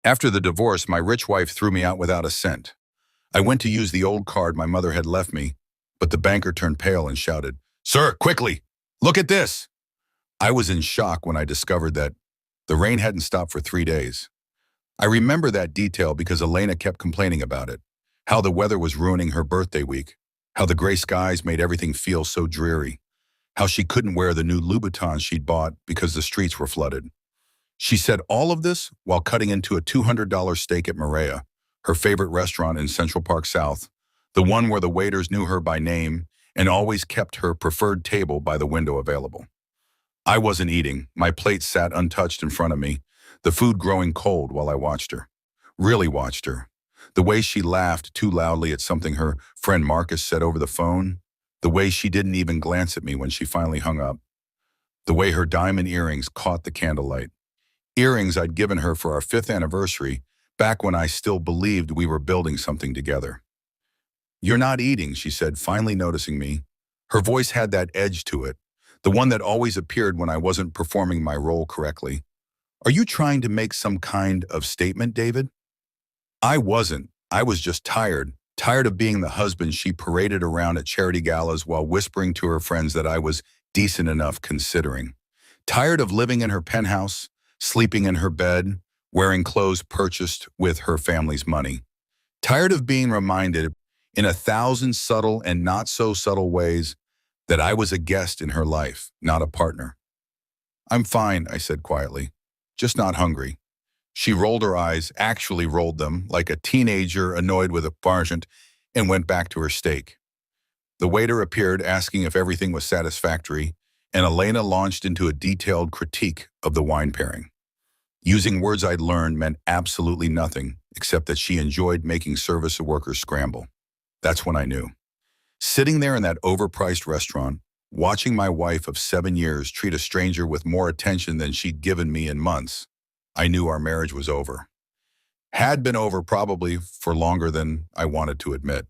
After the divorce, my rich wife threw me out without a cent. I went to use the old card my mother had left me, but the banker turned pale and shouted, "Sir, quickly, look at this!" I was in shock when I discovered that the rain hadn't stopped for 3 days. I remember that detail because Elena kept complaining about it, how the weather was ruining her birthday week, how the gray skies made everything feel so dreary, how she couldn't wear the new Louboutins she'd bought because the streets were flooded. She said all of this while cutting into a $200 steak at Maria, her favorite restaurant in Central Park South, the one where the waiters knew her by name and always kept her preferred table by the window available. I wasn't eating. My plate sat untouched in front of me, the food growing cold while I watched her. Really watched her. The way she laughed too loudly at something her friend Marcus said over the phone. The way she didn't even glance at me when she finally hung up. The way her diamond earrings caught the candlelight. Earrings I'd given her for our 5th anniversary, back when I still believed we were building something together. "You're not eating," she said, finally noticing me. Her voice had that edge to it, the one that always appeared when I wasn't performing my role correctly. "Are you trying to make some kind of statement, David?" I wasn't. I was just tired. Tired of being the husband she paraded around at charity galas while whispering to her friends that I was decent enough considering. Tired of living in her penthouse, sleeping in her bed, wearing clothes purchased with her family's money. Tired of being reminded in 1,000 subtle and not so subtle ways that I was a guest in her life, not a partner. "I'm fine," I said quietly, "just not hungry." She rolled her eyes, actually rolled them, like a teenager annoyed with a sergeant, and went back to her steak. The waiter appeared, asking if everything was satisfactory, and Elena launched into a detailed critique of the wine pairing. Using words I'd learned meant absolutely nothing, except that she enjoyed making service workers scramble. That's when I knew. Sitting there in that overpriced restaurant, watching my wife of 7 years treat a stranger with more attention than she'd given me in months, I knew our marriage was over. Had been over probably for longer than I wanted to admit.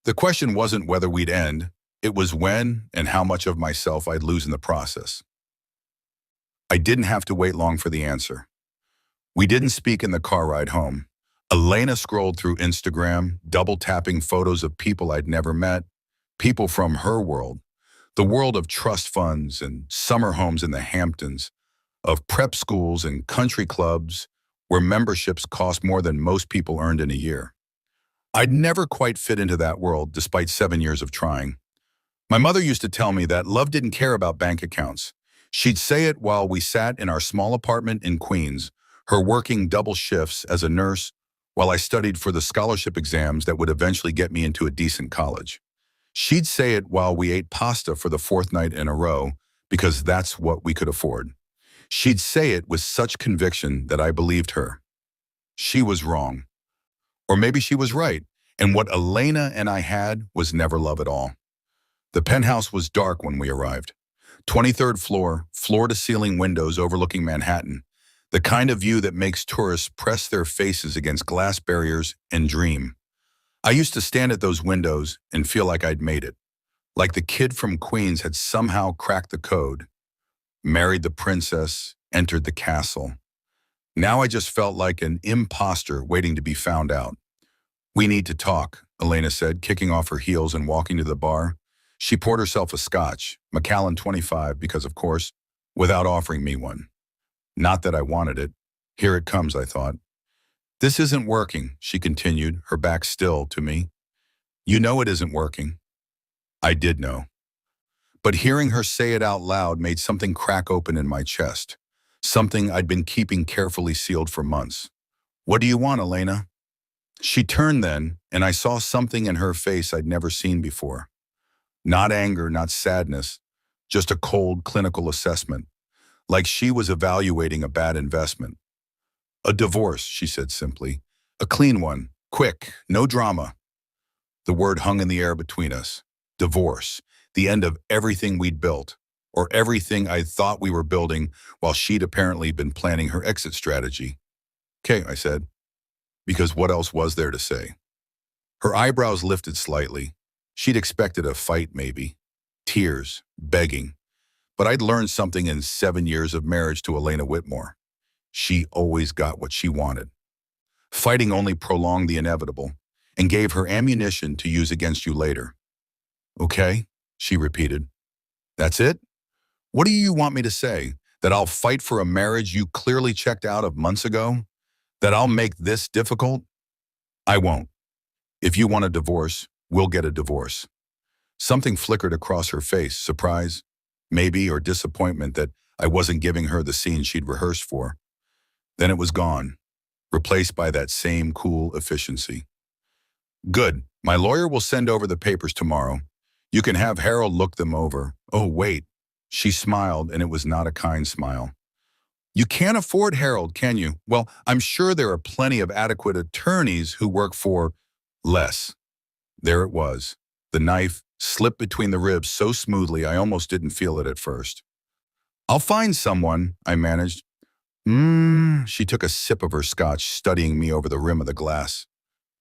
The question wasn't whether we'd end, it was when and how much of myself I'd lose in the process. I didn't have to wait long for the answer. We didn't speak in the car ride home. Elena scrolled through Instagram, double-tapping photos of people I'd never met, people from her world, the world of trust funds and summer homes in the Hamptons, of prep schools and country clubs where memberships cost more than most people earned in a year. I'd never quite fit into that world despite 7 years of trying. My mother used to tell me that love didn't care about bank accounts. She'd say it while we sat in our small apartment in Queens, her working double shifts as a nurse while I studied for the scholarship exams that would eventually get me into a decent college. She'd say it while we ate pasta for the 4th night in a row because that's what we could afford. She'd say it with such conviction that I believed her. She was wrong. Or maybe she was right, and what Elena and I had was never love at all. The penthouse was dark when we arrived. 23rd floor, floor-to-ceiling windows overlooking Manhattan, the kind of view that makes tourists press their faces against glass barriers and dream. I used to stand at those windows and feel like I'd made it, like the kid from Queens had somehow cracked the code, married the princess, entered the castle. Now I just felt like an imposter waiting to be found out. "We need to talk," Elena said, kicking off her heels and walking to the bar. She poured herself a scotch, Macallan 25 because of course, without offering me one. Not that I wanted it. Here it comes, I thought. "This isn't working," she continued, her back still to me. "You know it isn't working." I did know. But hearing her say it out loud made something crack open in my chest, something I'd been keeping carefully sealed for months. "What do you want, Elena?" She turned then, and I saw something in her face I'd never seen before. Not anger, not sadness, just a cold clinical assessment, like she was evaluating a bad investment. "A divorce," she said simply. "A clean one, quick, no drama." The word hung in the air between us. Divorce, the end of everything we'd built, or everything I thought we were building while she'd apparently been planning her exit strategy. "Okay," I said, because what else was there to say? Her eyebrows lifted slightly. She'd expected a fight maybe, tears, begging. But I'd learned something in 7 years of marriage to Elena Whitmore. She always got what she wanted. Fighting only prolonged the inevitable and gave her ammunition to use against you later. Okay, she repeated. That's it? What do you want me to say? That I'll fight for a marriage you clearly checked out of months ago? That I'll make this difficult? I won't. If you want a divorce, we'll get a divorce. Something flickered across her face, surprise, maybe, or disappointment that I wasn't giving her the scene she'd rehearsed for. Then it was gone, replaced by that same cool efficiency. Good. My lawyer will send over the papers tomorrow. You can have Harold look them over. Oh, wait. She smiled, and it was not a kind smile. You can't afford Harold, can you? Well, I'm sure there are plenty of adequate attorneys who work for less. There it was. The knife slipped between the ribs so smoothly I almost didn't feel it at first. I'll find someone, I managed. She took a sip of her scotch, studying me over the rim of the glass.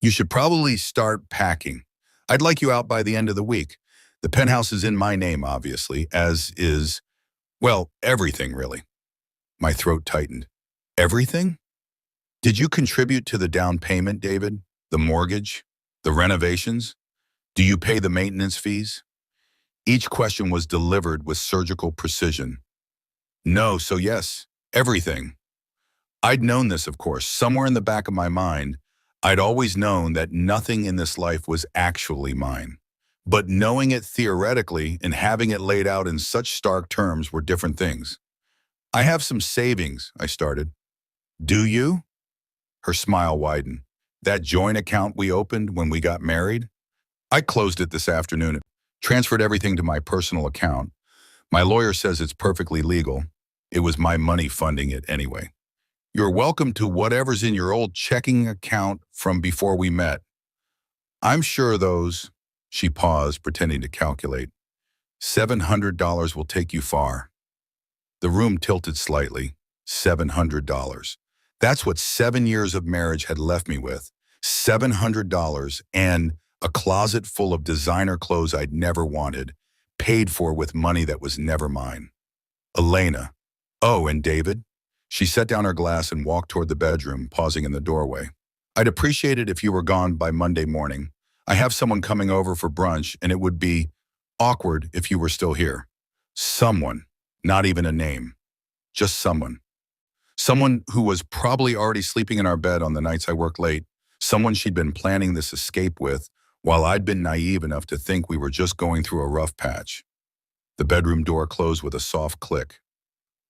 You should probably start packing. I'd like you out by the end of the week. The penthouse is in my name, obviously, as is, well, everything, really. My throat tightened. Everything? Did you contribute to the down payment, David? The mortgage? The renovations? Do you pay the maintenance fees? Each question was delivered with surgical precision. No, so yes, everything. I'd known this, of course, somewhere in the back of my mind. I'd always known that nothing in this life was actually mine. But knowing it theoretically and having it laid out in such stark terms were different things. I have some savings, I started. Do you? Her smile widened. That joint account we opened when we got married? I closed it this afternoon, transferred everything to my personal account. My lawyer says it's perfectly legal. It was my money funding it anyway. You're welcome to whatever's in your old checking account from before we met. I'm sure those, she paused, pretending to calculate. $700 will take you far. The room tilted slightly. $700. That's what 7 years of marriage had left me with. $700 and a closet full of designer clothes I'd never wanted, paid for with money that was never mine. Elena. Oh, and David? She set down her glass and walked toward the bedroom, pausing in the doorway. I'd appreciate it if you were gone by Monday morning. I have someone coming over for brunch, and it would be awkward if you were still here. Someone, not even a name. Just someone. Someone who was probably already sleeping in our bed on the nights I worked late. Someone she'd been planning this escape with, while I'd been naive enough to think we were just going through a rough patch. The bedroom door closed with a soft click.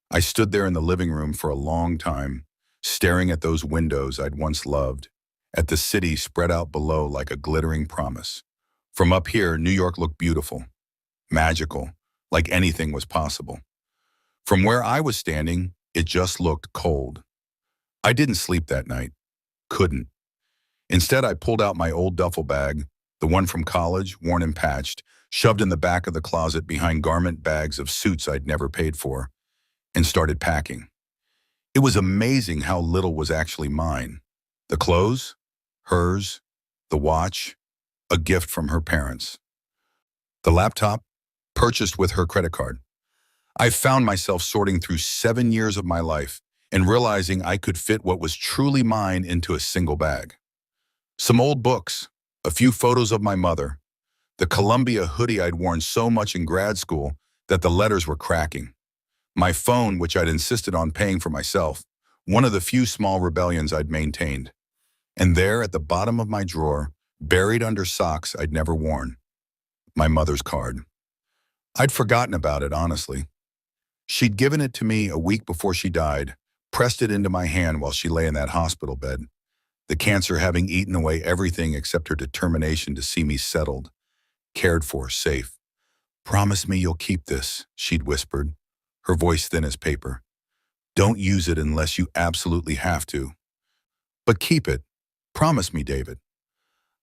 I stood there in the living room for a long time, staring at those windows I'd once loved, at the city spread out below like a glittering promise. From up here, New York looked beautiful, magical, like anything was possible. From where I was standing, it just looked cold. I didn't sleep that night. Couldn't. Instead, I pulled out my old duffel bag, the one from college, worn and patched, shoved in the back of the closet behind garment bags of suits I'd never paid for, and started packing. It was amazing how little was actually mine. The clothes, hers, the watch, a gift from her parents. The laptop, purchased with her credit card. I found myself sorting through 7 years of my life and realizing I could fit what was truly mine into a single bag. Some old books, a few photos of my mother, the Columbia hoodie I'd worn so much in grad school that the letters were cracking, my phone, which I'd insisted on paying for myself, one of the few small rebellions I'd maintained. And there at the bottom of my drawer, buried under socks I'd never worn, my mother's card. I'd forgotten about it, honestly. She'd given it to me a week before she died, pressed it into my hand while she lay in that hospital bed, the cancer having eaten away everything except her determination to see me settled, cared for, safe. Promise me you'll keep this, she'd whispered, her voice thin as paper. Don't use it unless you absolutely have to. But keep it. Promise me, David.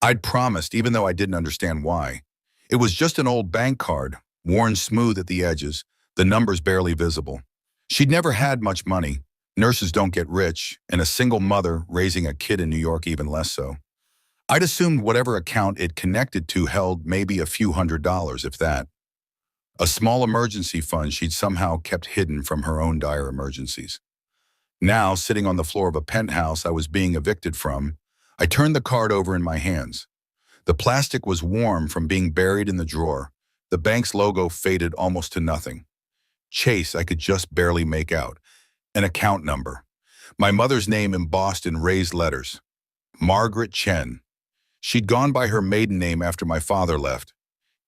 I'd promised, even though I didn't understand why. It was just an old bank card, worn smooth at the edges, the numbers barely visible. She'd never had much money. Nurses don't get rich, and a single mother raising a kid in New York even less so. I'd assumed whatever account it connected to held maybe a few $100s, if that. A small emergency fund she'd somehow kept hidden from her own dire emergencies. Now, sitting on the floor of a penthouse I was being evicted from, I turned the card over in my hands. The plastic was warm from being buried in the drawer. The bank's logo faded almost to nothing. Chase, I could just barely make out. An account number. My mother's name embossed in raised letters. Margaret Chen. She'd gone by her maiden name after my father left,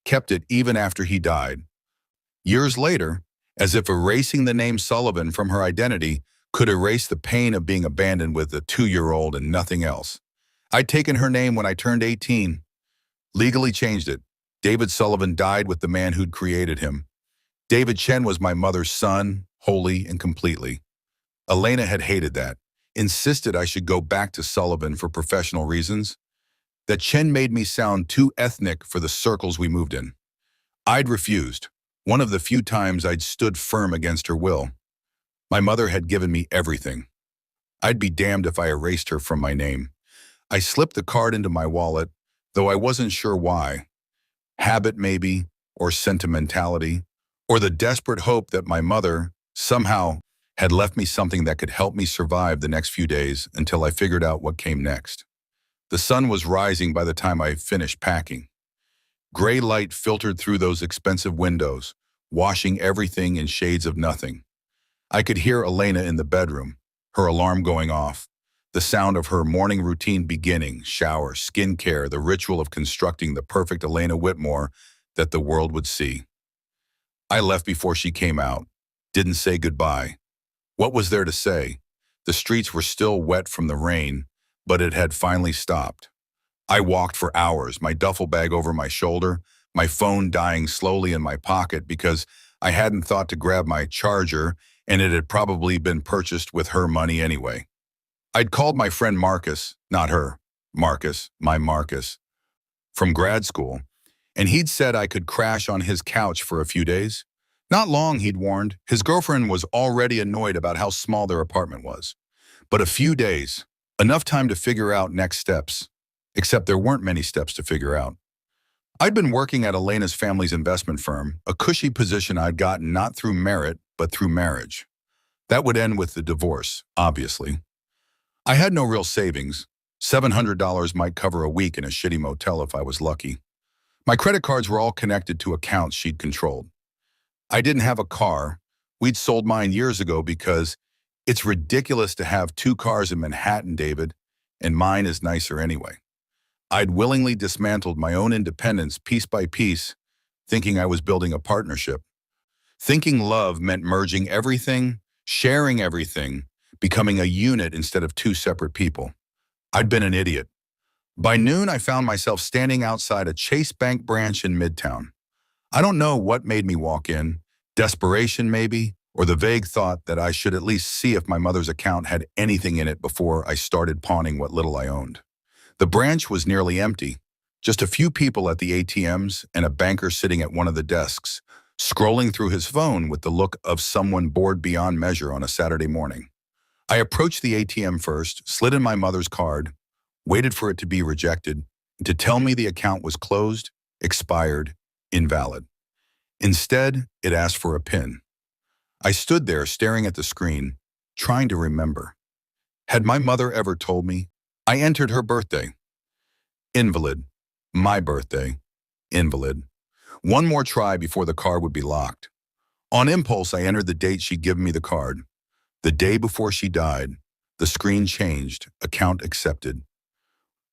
kept it even after he died. Years later, as if erasing the name Sullivan from her identity could erase the pain of being abandoned with a 2-year-old and nothing else. I'd taken her name when I turned 18, legally changed it. David Sullivan died with the man who'd created him. David Chen was my mother's son, wholly and completely. Elena had hated that, insisted I should go back to Sullivan for professional reasons. That Chen made me sound too ethnic for the circles we moved in. I'd refused, one of the few times I'd stood firm against her will. My mother had given me everything. I'd be damned if I erased her from my name. I slipped the card into my wallet, though I wasn't sure why. Habit maybe, or sentimentality, or the desperate hope that my mother, somehow, had left me something that could help me survive the next few days until I figured out what came next. The sun was rising by the time I finished packing. Gray light filtered through those expensive windows, washing everything in shades of nothing. I could hear Elena in the bedroom, her alarm going off, the sound of her morning routine beginning, shower, skincare, the ritual of constructing the perfect Elena Whitmore that the world would see. I left before she came out, didn't say goodbye. What was there to say? The streets were still wet from the rain, but it had finally stopped. I walked for hours, my duffel bag over my shoulder, my phone dying slowly in my pocket because I hadn't thought to grab my charger and it had probably been purchased with her money anyway. I'd called my friend Marcus, not her, Marcus, my Marcus, from grad school, and he'd said I could crash on his couch for a few days. Not long, he'd warned. His girlfriend was already annoyed about how small their apartment was. But a few days, enough time to figure out next steps, except there weren't many steps to figure out. I'd been working at Elena's family's investment firm, a cushy position I'd gotten not through merit, but through marriage. That would end with the divorce, obviously. I had no real savings. $700 might cover a week in a shitty motel if I was lucky. My credit cards were all connected to accounts she'd controlled. I didn't have a car. We'd sold mine years ago because it's ridiculous to have 2 cars in Manhattan, David, and mine is nicer anyway. I'd willingly dismantled my own independence piece by piece, thinking I was building a partnership. Thinking love meant merging everything, sharing everything, becoming a unit instead of 2 separate people. I'd been an idiot. By noon, I found myself standing outside a Chase Bank branch in Midtown. I don't know what made me walk in, desperation maybe, or the vague thought that I should at least see if my mother's account had anything in it before I started pawning what little I owned. The branch was nearly empty, just a few people at the ATMs and a banker sitting at one of the desks, scrolling through his phone with the look of someone bored beyond measure on a Saturday morning. I approached the ATM first, slid in my mother's card, waited for it to be rejected, to tell me the account was closed, expired, invalid. Instead, it asked for a PIN. I stood there staring at the screen, trying to remember. Had my mother ever told me? I entered her birthday. Invalid. My birthday. Invalid. One more try before the card would be locked. On impulse, I entered the date she'd given me the card. The day before she died. The screen changed. Account accepted.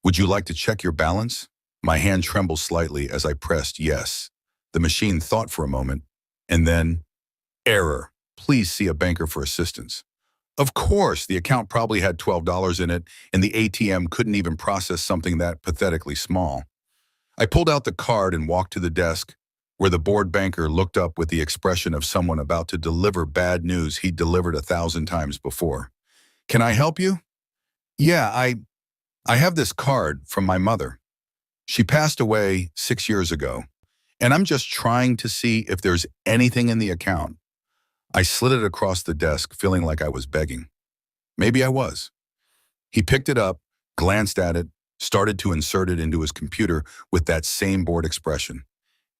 Would you like to check your balance? My hand trembled slightly as I pressed yes. The machine thought for a moment, and then, error. Please see a banker for assistance. Of course, the account probably had $12 in it, and the ATM couldn't even process something that pathetically small. I pulled out the card and walked to the desk, where the bored banker looked up with the expression of someone about to deliver bad news he'd delivered 1,000 times before. Can I help you? Yeah, I have this card from my mother. She passed away 6 years ago, and I'm just trying to see if there's anything in the account. I slid it across the desk, feeling like I was begging. Maybe I was. He picked it up, glanced at it, started to insert it into his computer with that same bored expression.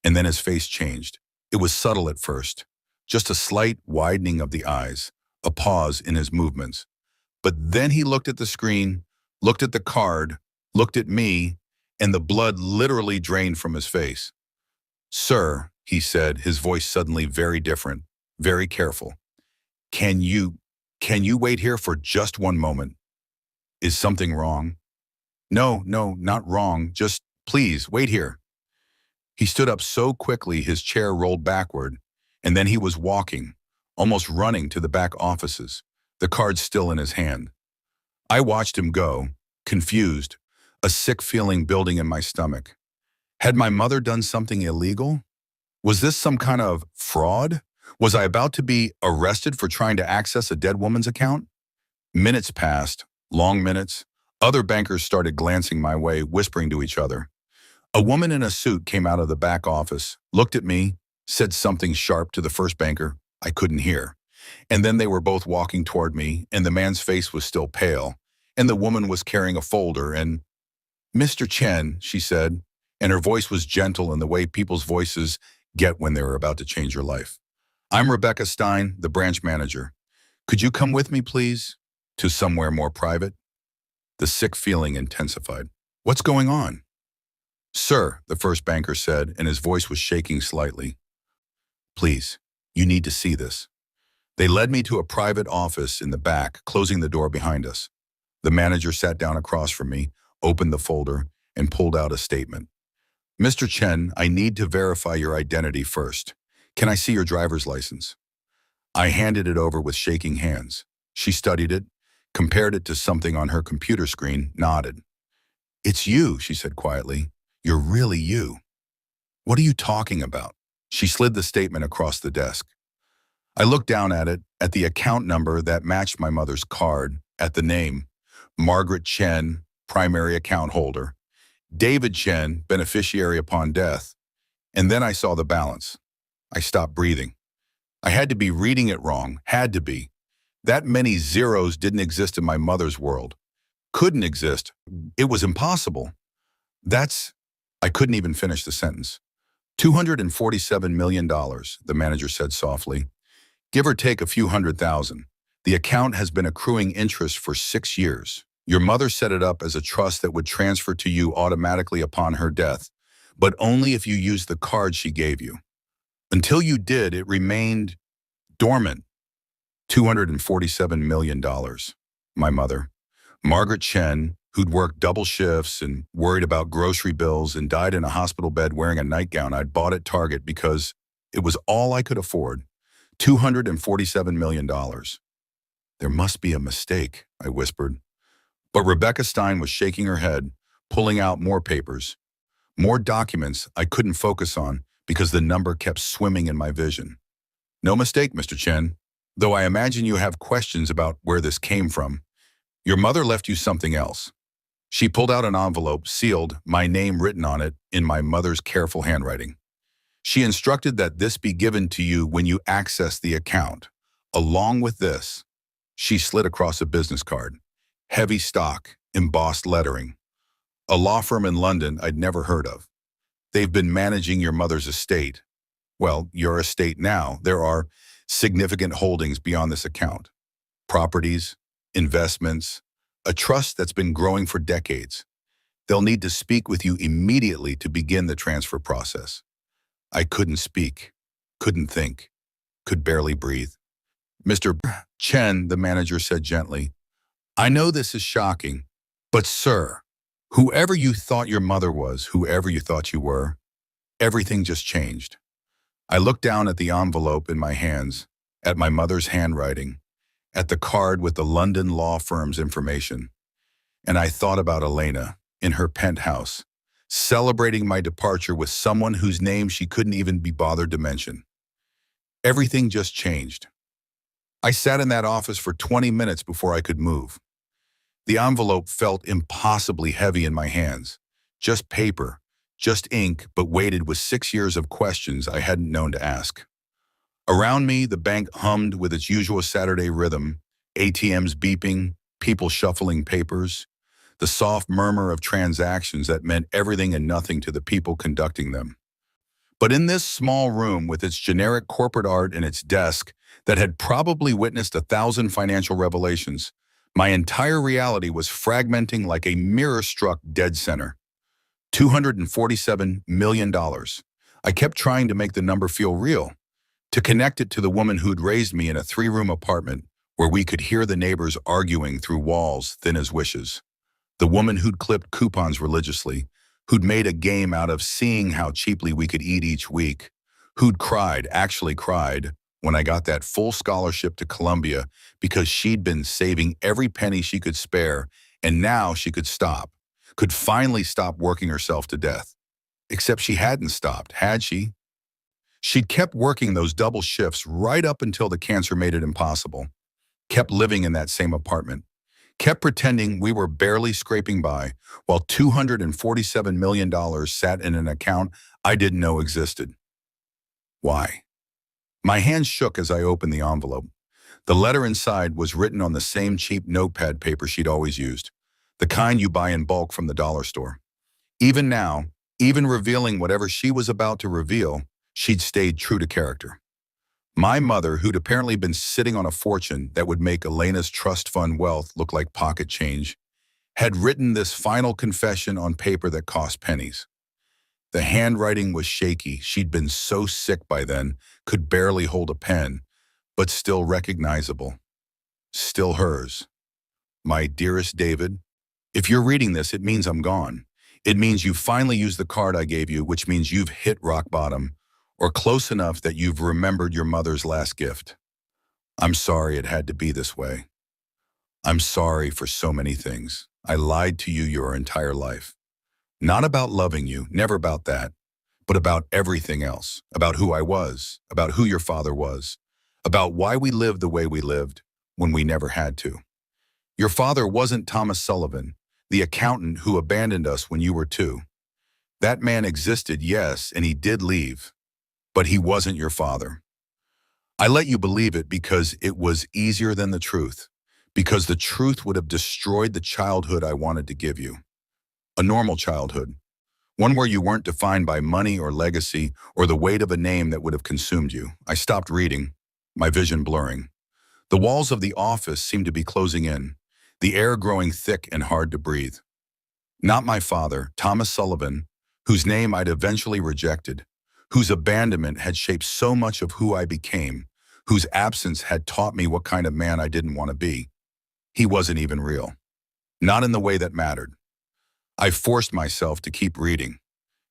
And then his face changed. It was subtle at first, just a slight widening of the eyes, a pause in his movements. But then he looked at the screen, looked at the card, looked at me, and the blood literally drained from his face. "Sir," he said, his voice suddenly very different, very careful. Can you, can you wait here for just one moment? Is something wrong?" "No, no, not wrong. Just please wait here." He stood up so quickly his chair rolled backward, and then he was walking, almost running to the back offices, the card still in his hand. I watched him go, confused, a sick feeling building in my stomach. Had my mother done something illegal? Was this some kind of fraud? Was I about to be arrested for trying to access a dead woman's account? Minutes passed, long minutes. Other bankers started glancing my way, whispering to each other. A woman in a suit came out of the back office, looked at me, said something sharp to the first banker. I couldn't hear. And then they were both walking toward me, and the man's face was still pale, and the woman was carrying a folder, and "Mr. Chen," she said, and her voice was gentle in the way people's voices get when they're about to change your life. "I'm Rebecca Stein, the branch manager. Could you come with me, please, to somewhere more private?" The sick feeling intensified. "What's going on?" "Sir," the first banker said, and his voice was shaking slightly. "Please, you need to see this." They led me to a private office in the back, closing the door behind us. The manager sat down across from me, opened the folder, and pulled out a statement. "Mr. Chen, I need to verify your identity first. Can I see your driver's license?" I handed it over with shaking hands. She studied it, compared it to something on her computer screen, nodded. "It's you," she said quietly. "You're really you." "What are you talking about?" She slid the statement across the desk. I looked down at it, at the account number that matched my mother's card, at the name, Margaret Chen, primary account holder, David Chen, beneficiary upon death, and then I saw the balance. I stopped breathing. I had to be reading it wrong, had to be. That many zeros didn't exist in my mother's world. Couldn't exist. It was impossible. I couldn't even finish the sentence. $247 million, the manager said softly. Give or take a few $100,000. The account has been accruing interest for 6 years. Your mother set it up as a trust that would transfer to you automatically upon her death, but only if you used the card she gave you. Until you did, it remained dormant. $247 million. My mother, Margaret Chen, who'd worked double shifts and worried about grocery bills and died in a hospital bed wearing a nightgown I'd bought at Target because it was all I could afford. $247 million. There must be a mistake, I whispered. But Rebecca Stein was shaking her head, pulling out more papers, more documents I couldn't focus on because the number kept swimming in my vision. No mistake, Mr. Chen, though I imagine you have questions about where this came from. Your mother left you something else. She pulled out an envelope, sealed, my name written on it in my mother's careful handwriting. She instructed that this be given to you when you access the account. Along with this, she slid across a business card. Heavy stock, embossed lettering. A law firm in London I'd never heard of. They've been managing your mother's estate. Well, your estate now. There are significant holdings beyond this account. Properties, investments, a trust that's been growing for decades. They'll need to speak with you immediately to begin the transfer process. I couldn't speak, couldn't think, could barely breathe. Mr. Chen, the manager said gently, I know this is shocking, but sir, whoever you thought your mother was, whoever you thought you were, everything just changed. I looked down at the envelope in my hands, at my mother's handwriting, at the card with the London law firm's information, and I thought about Elena in her penthouse, celebrating my departure with someone whose name she couldn't even be bothered to mention. Everything just changed. I sat in that office for 20 minutes before I could move. The envelope felt impossibly heavy in my hands. Just paper, just ink, but weighted with 6 years of questions I hadn't known to ask. Around me, the bank hummed with its usual Saturday rhythm, ATMs beeping, people shuffling papers, the soft murmur of transactions that meant everything and nothing to the people conducting them. But in this small room with its generic corporate art and its desk that had probably witnessed 1,000 financial revelations, My entire reality was fragmenting like a mirror-struck dead center. $247 million. I kept trying to make the number feel real, to connect it to the woman who'd raised me in a three-room apartment where we could hear the neighbors arguing through walls thin as wishes. The woman who'd clipped coupons religiously, who'd made a game out of seeing how cheaply we could eat each week, who'd cried, actually cried, when I got that full scholarship to Columbia because she'd been saving every penny she could spare, and now she could finally stop working herself to death. Except she hadn't stopped, had she? She'd kept working those double shifts right up until the cancer made it impossible, kept living in that same apartment, kept pretending we were barely scraping by while $247 million sat in an account I didn't know existed. Why? My hands shook as I opened the envelope. The letter inside was written on the same cheap notepad paper she'd always used, the kind you buy in bulk from the dollar store. Even now, even revealing whatever she was about to reveal, she'd stayed true to character. My mother, who'd apparently been sitting on a fortune that would make Elena's trust fund wealth look like pocket change, had written this final confession on paper that cost pennies. The handwriting was shaky. She'd been so sick by then, could barely hold a pen, but still recognizable. Still hers. My dearest David, if you're reading this, it means I'm gone. It means you finally used the card I gave you, which means you've hit rock bottom, or close enough that you've remembered your mother's last gift. I'm sorry it had to be this way. I'm sorry for so many things. I lied to you your entire life. Not about loving you, never about that, but about everything else, about who I was, about who your father was, about why we lived the way we lived when we never had to. Your father wasn't Thomas Sullivan, the accountant who abandoned us when you were 2. That man existed, yes, and he did leave, but he wasn't your father. I let you believe it because it was easier than the truth, because the truth would have destroyed the childhood I wanted to give you. A normal childhood, one where you weren't defined by money or legacy or the weight of a name that would have consumed you. I stopped reading, my vision blurring. The walls of the office seemed to be closing in, the air growing thick and hard to breathe. Not my father, Thomas Sullivan, whose name I'd eventually rejected, whose abandonment had shaped so much of who I became, whose absence had taught me what kind of man I didn't want to be. He wasn't even real. Not in the way that mattered. I forced myself to keep reading.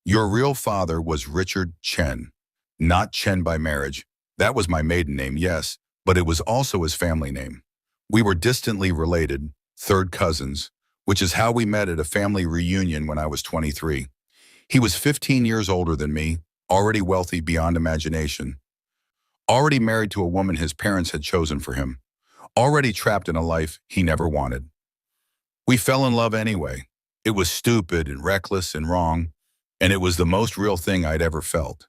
Your real father was Richard Chen, not Chen by marriage. That was my maiden name, yes, but it was also his family name. We were distantly related, third cousins, which is how we met at a family reunion when I was 23. He was 15 years older than me, already wealthy beyond imagination, already married to a woman his parents had chosen for him, already trapped in a life he never wanted. We fell in love anyway. It was stupid and reckless and wrong, and it was the most real thing I'd ever felt.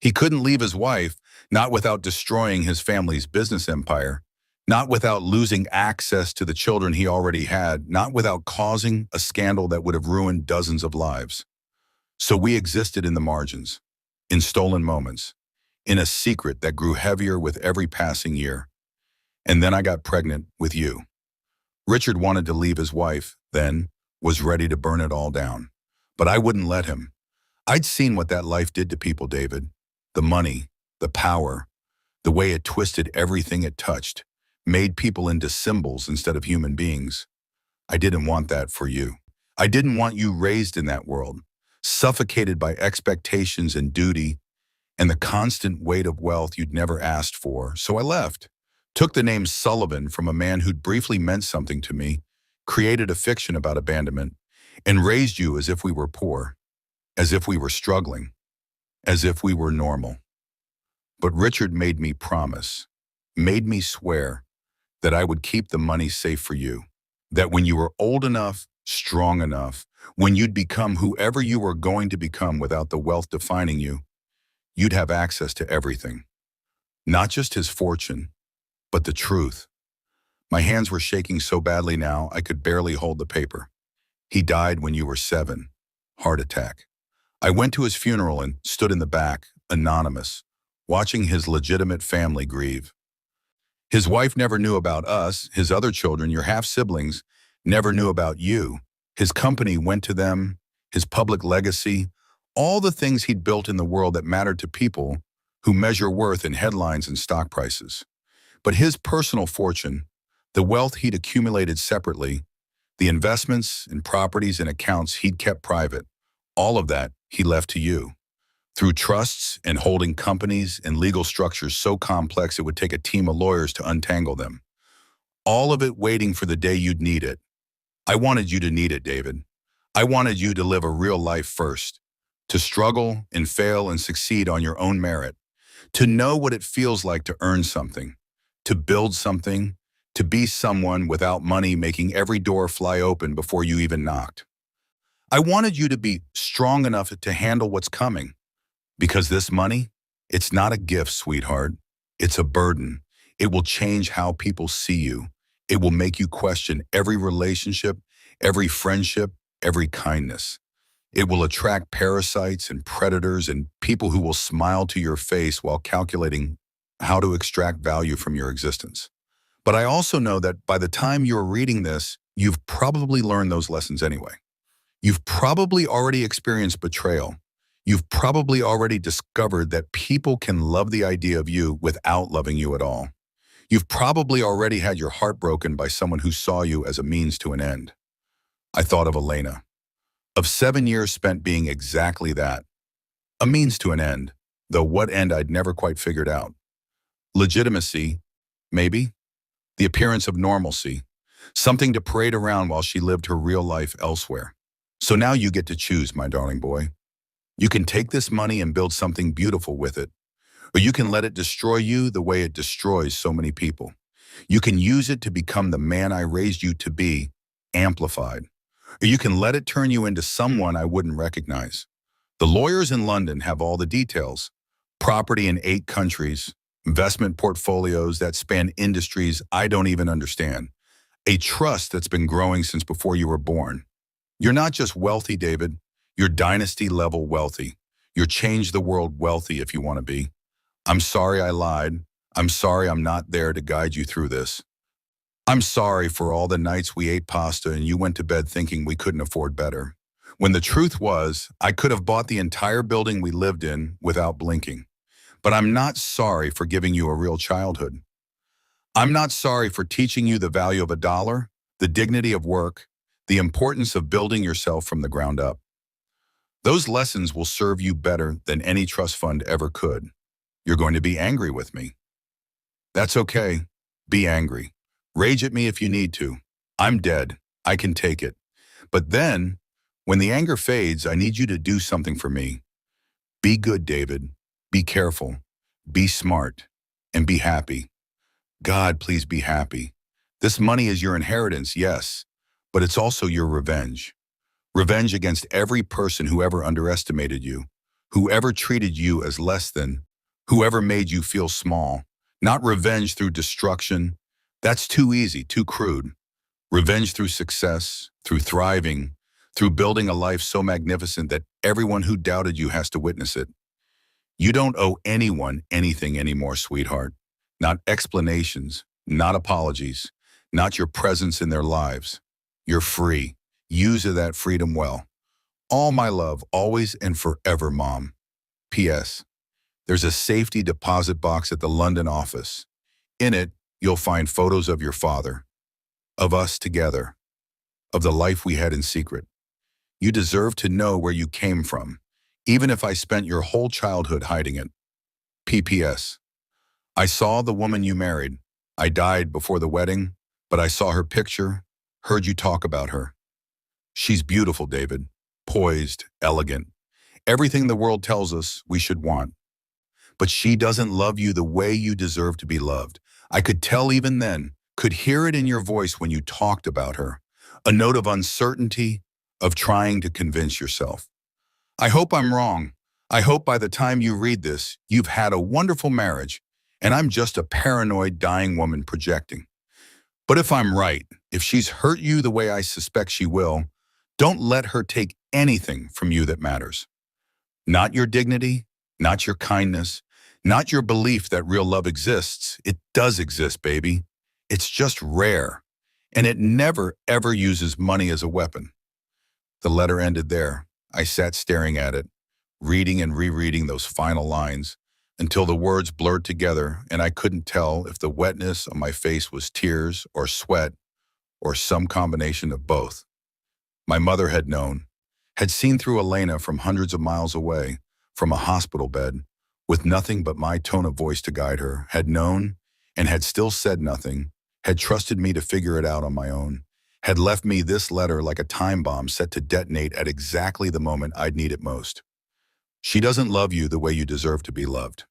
He couldn't leave his wife, not without destroying his family's business empire, not without losing access to the children he already had, not without causing a scandal that would have ruined dozens of lives. So we existed in the margins, in stolen moments, in a secret that grew heavier with every passing year. And then I got pregnant with you. Richard wanted to leave his wife, then was ready to burn it all down. But I wouldn't let him. I'd seen what that life did to people, David. The money, the power, the way it twisted everything it touched, made people into symbols instead of human beings. I didn't want that for you. I didn't want you raised in that world, suffocated by expectations and duty and the constant weight of wealth you'd never asked for. So I left, took the name Sullivan from a man who'd briefly meant something to me, created a fiction about abandonment, and raised you as if we were poor, as if we were struggling, as if we were normal. But Richard made me promise, made me swear that I would keep the money safe for you, that when you were old enough, strong enough, when you'd become whoever you were going to become without the wealth defining you, you'd have access to everything. Not just his fortune, but the truth. My hands were shaking so badly now I could barely hold the paper. He died when you were 7. Heart attack. I went to his funeral and stood in the back, anonymous, watching his legitimate family grieve. His wife never knew about us. His other children, your half-siblings, never knew about you. His company went to them, his public legacy, all the things he'd built in the world that mattered to people who measure worth in headlines and stock prices. But his personal fortune, the wealth he'd accumulated separately, the investments and properties and accounts he'd kept private, all of that he left to you. Through trusts and holding companies and legal structures so complex it would take a team of lawyers to untangle them. All of it waiting for the day you'd need it. I wanted you to need it, David. I wanted you to live a real life first, to struggle and fail and succeed on your own merit, to know what it feels like to earn something, to build something, to be someone without money making every door fly open before you even knocked. I wanted you to be strong enough to handle what's coming. Because this money, it's not a gift, sweetheart. It's a burden. It will change how people see you. It will make you question every relationship, every friendship, every kindness. It will attract parasites and predators and people who will smile to your face while calculating how to extract value from your existence. But I also know that by the time you're reading this, you've probably learned those lessons anyway. You've probably already experienced betrayal. You've probably already discovered that people can love the idea of you without loving you at all. You've probably already had your heart broken by someone who saw you as a means to an end. I thought of Elena, of 7 years spent being exactly that, a means to an end, though what end I'd never quite figured out. Legitimacy, maybe. The appearance of normalcy, something to parade around while she lived her real life elsewhere. So now you get to choose, my darling boy. You can take this money and build something beautiful with it, or you can let it destroy you the way it destroys so many people. You can use it to become the man I raised you to be, amplified, or you can let it turn you into someone I wouldn't recognize. The lawyers in London have all the details: property in 8 countries, investment portfolios that span industries I don't even understand, a trust that's been growing since before you were born. You're not just wealthy, David. You're dynasty-level wealthy. You're change-the-world wealthy if you want to be. I'm sorry I lied. I'm sorry I'm not there to guide you through this. I'm sorry for all the nights we ate pasta and you went to bed thinking we couldn't afford better. When the truth was, I could have bought the entire building we lived in without blinking. But I'm not sorry for giving you a real childhood. I'm not sorry for teaching you the value of a dollar, the dignity of work, the importance of building yourself from the ground up. Those lessons will serve you better than any trust fund ever could. You're going to be angry with me. That's okay. Be angry. Rage at me if you need to. I'm dead. I can take it. But then, when the anger fades, I need you to do something for me. Be good, David. Be careful. Be smart. And be happy. God, please be happy. This money is your inheritance, yes, but it's also your revenge. Revenge against every person who ever underestimated you, who ever treated you as less than, whoever made you feel small. Not revenge through destruction. That's too easy, too crude. Revenge through success, through thriving, through building a life so magnificent that everyone who doubted you has to witness it. You don't owe anyone anything anymore, sweetheart. Not explanations, not apologies, not your presence in their lives. You're free. Use that freedom well. All my love, always and forever, Mom. P.S. There's a safety deposit box at the London office. In it, you'll find photos of your father, of us together, of the life we had in secret. You deserve to know where you came from, even if I spent your whole childhood hiding it. P.P.S. I saw the woman you married. I died before the wedding, but I saw her picture, heard you talk about her. She's beautiful, David. Poised, elegant. Everything the world tells us we should want. But she doesn't love you the way you deserve to be loved. I could tell even then, could hear it in your voice when you talked about her. A note of uncertainty, of trying to convince yourself. I hope I'm wrong. I hope by the time you read this, you've had a wonderful marriage, and I'm just a paranoid, dying woman projecting. But if I'm right, if she's hurt you the way I suspect she will, don't let her take anything from you that matters. Not your dignity, not your kindness, Not your belief that real love exists. It does exist, baby. It's just rare. And it never, ever uses money as a weapon. The letter ended there. I sat staring at it, reading and rereading those final lines until the words blurred together and I couldn't tell if the wetness on my face was tears or sweat or some combination of both. My mother had known, had seen through Elena from hundreds of miles away, from a hospital bed, with nothing but my tone of voice to guide her, had known and had still said nothing, had trusted me to figure it out on my own, had left me this letter like a time bomb set to detonate at exactly the moment I'd need it most. She doesn't love you the way you deserve to be loved.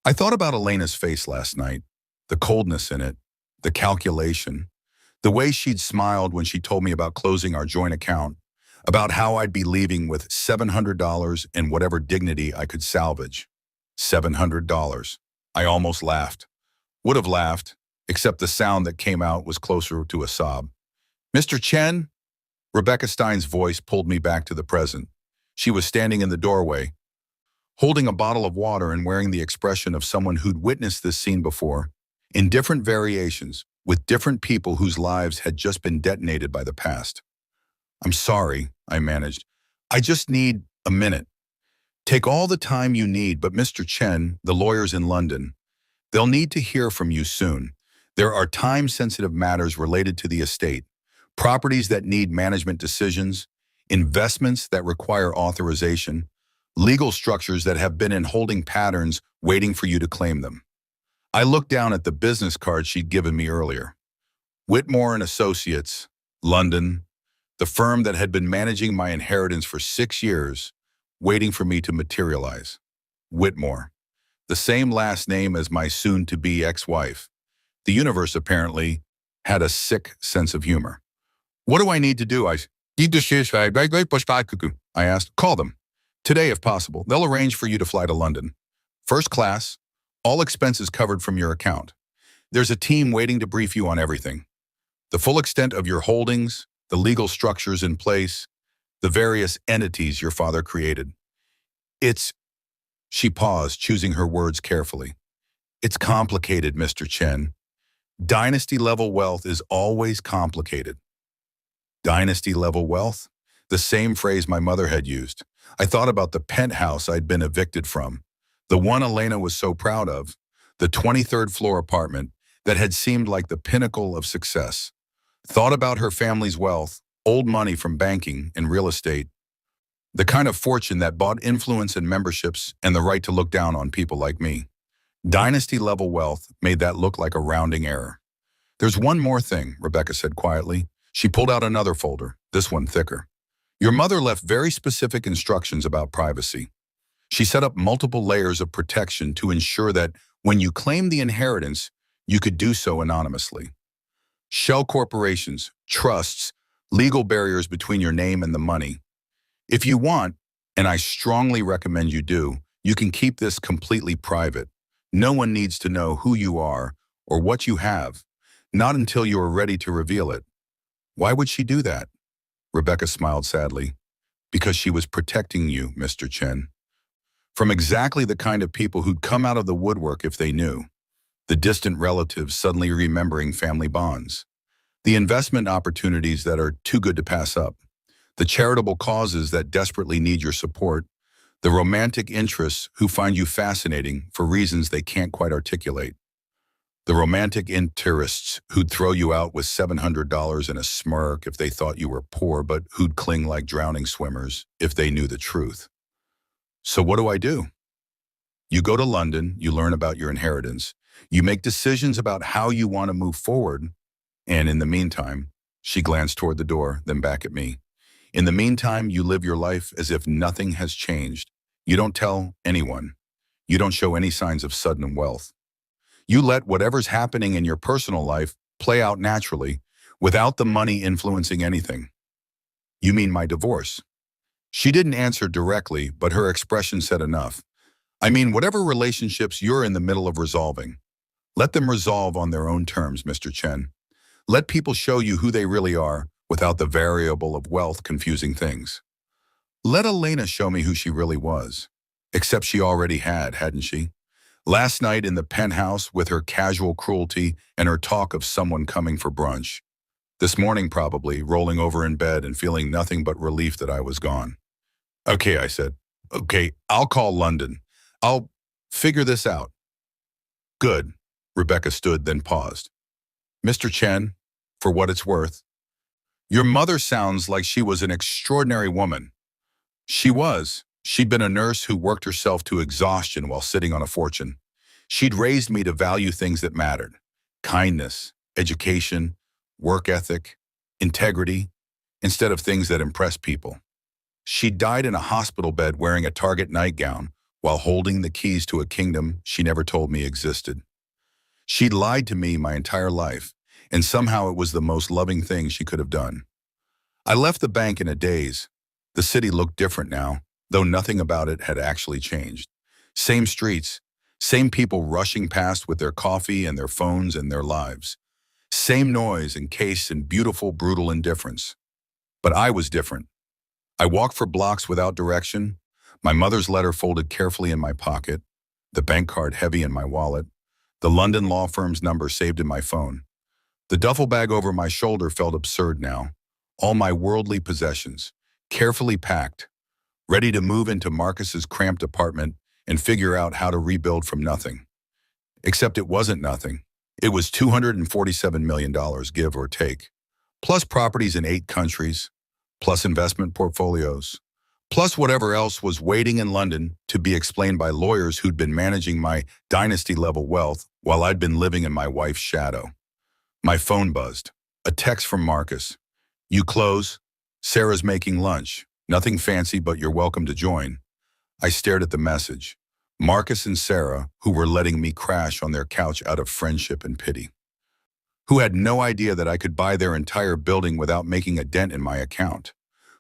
I thought about Elena's face last night, the coldness in it, the calculation, the way she'd smiled when she told me about closing our joint account, about how I'd be leaving with $700 and whatever dignity I could salvage. $700. I almost laughed. Would have laughed, except the sound that came out was closer to a sob. Mr. Chen? Rebecca Stein's voice pulled me back to the present. She was standing in the doorway, holding a bottle of water and wearing the expression of someone who'd witnessed this scene before, in different variations, with different people whose lives had just been detonated by the past. I'm sorry, I managed. I just need a minute. Take all the time you need, but Mr. Chen, the lawyers in London, they'll need to hear from you soon. There are time-sensitive matters related to the estate, properties that need management decisions, investments that require authorization, legal structures that have been in holding patterns waiting for you to claim them. I looked down at the business card she'd given me earlier. Whitmore and Associates, London, the firm that had been managing my inheritance for 6 years, waiting for me to materialize. Whitmore, the same last name as my soon-to-be ex-wife. The universe apparently had a sick sense of humor. What do I need to do? I asked. Call them. Today, if possible. They'll arrange for you to fly to London. First class, all expenses covered from your account. There's a team waiting to brief you on everything. The full extent of your holdings, the legal structures in place, the various entities your father created. She paused, choosing her words carefully. It's complicated, Mr. Chen. Dynasty-level wealth is always complicated. Dynasty-level wealth? The same phrase my mother had used. I thought about the penthouse I'd been evicted from, the one Elena was so proud of, the 23rd floor apartment that had seemed like the pinnacle of success. Thought about her family's wealth, old money from banking and real estate, the kind of fortune that bought influence and memberships and the right to look down on people like me. Dynasty-level wealth made that look like a rounding error. There's one more thing, Rebecca said quietly. She pulled out another folder, this one thicker. Your mother left very specific instructions about privacy. She set up multiple layers of protection to ensure that when you claimed the inheritance, you could do so anonymously. Shell corporations, trusts, legal barriers between your name and the money. If you want, and I strongly recommend you do, you can keep this completely private. No one needs to know who you are or what you have, not until you are ready to reveal it. Why would she do that? Rebecca smiled sadly. Because she was protecting you, Mr. Chen. From exactly the kind of people who'd come out of the woodwork if they knew. The distant relatives suddenly remembering family bonds. The investment opportunities that are too good to pass up. The charitable causes that desperately need your support. The romantic interests who find you fascinating for reasons they can't quite articulate. The romantic interests who'd throw you out with $700 and a smirk if they thought you were poor, but who'd cling like drowning swimmers if they knew the truth. So what do? You go to London, you learn about your inheritance, you make decisions about how you want to move forward, and in the meantime, she glanced toward the door, then back at me. In the meantime, you live your life as if nothing has changed. You don't tell anyone. You don't show any signs of sudden wealth. You let whatever's happening in your personal life play out naturally, without the money influencing anything. You mean my divorce? She didn't answer directly, but her expression said enough. I mean, whatever relationships you're in the middle of resolving. Let them resolve on their own terms, Mr. Chen. Let people show you who they really are without the variable of wealth confusing things. Let Elena show me who she really was. Except she already had, hadn't she? Last night in the penthouse with her casual cruelty and her talk of someone coming for brunch. This morning probably, rolling over in bed and feeling nothing but relief that I was gone. Okay, I said. Okay, I'll call London. I'll figure this out. Good. Rebecca stood, then paused. Mr. Chen, for what it's worth, your mother sounds like she was an extraordinary woman. She was. She'd been a nurse who worked herself to exhaustion while sitting on a fortune. She'd raised me to value things that mattered: kindness, education, work ethic, integrity, instead of things that impress people. She died in a hospital bed wearing a Target nightgown while holding the keys to a kingdom she never told me existed. She'd lied to me my entire life, and somehow it was the most loving thing she could have done. I left the bank in a daze. The city looked different now, though nothing about it had actually changed. Same streets, same people rushing past with their coffee and their phones and their lives. Same noise encased in beautiful, brutal indifference. But I was different. I walked for blocks without direction, my mother's letter folded carefully in my pocket, the bank card heavy in my wallet, the London law firm's number saved in my phone. The duffel bag over my shoulder felt absurd now. All my worldly possessions, carefully packed, ready to move into Marcus's cramped apartment and figure out how to rebuild from nothing. Except it wasn't nothing. It was $247 million, give or take, plus properties in 8 countries, plus investment portfolios, plus whatever else was waiting in London to be explained by lawyers who'd been managing my dynasty-level wealth while I'd been living in my wife's shadow. My phone buzzed. A text from Marcus. You close? Sarah's making lunch. Nothing fancy, but you're welcome to join. I stared at the message. Marcus and Sarah, who were letting me crash on their couch out of friendship and pity. Who had no idea that I could buy their entire building without making a dent in my account.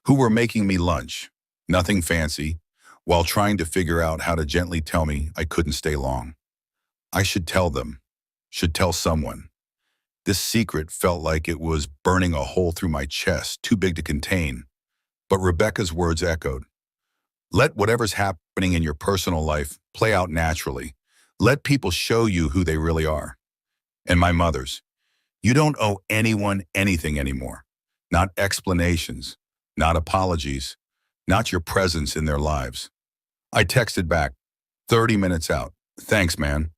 Who were making me lunch. Nothing fancy, while trying to figure out how to gently tell me I couldn't stay long. I should tell them. Should tell someone. This secret felt like it was burning a hole through my chest, too big to contain. But Rebecca's words echoed. Let whatever's happening in your personal life play out naturally. Let people show you who they really are. And my mother's. You don't owe anyone anything anymore. Not explanations, not apologies, not your presence in their lives. I texted back, 30 minutes out. Thanks, man.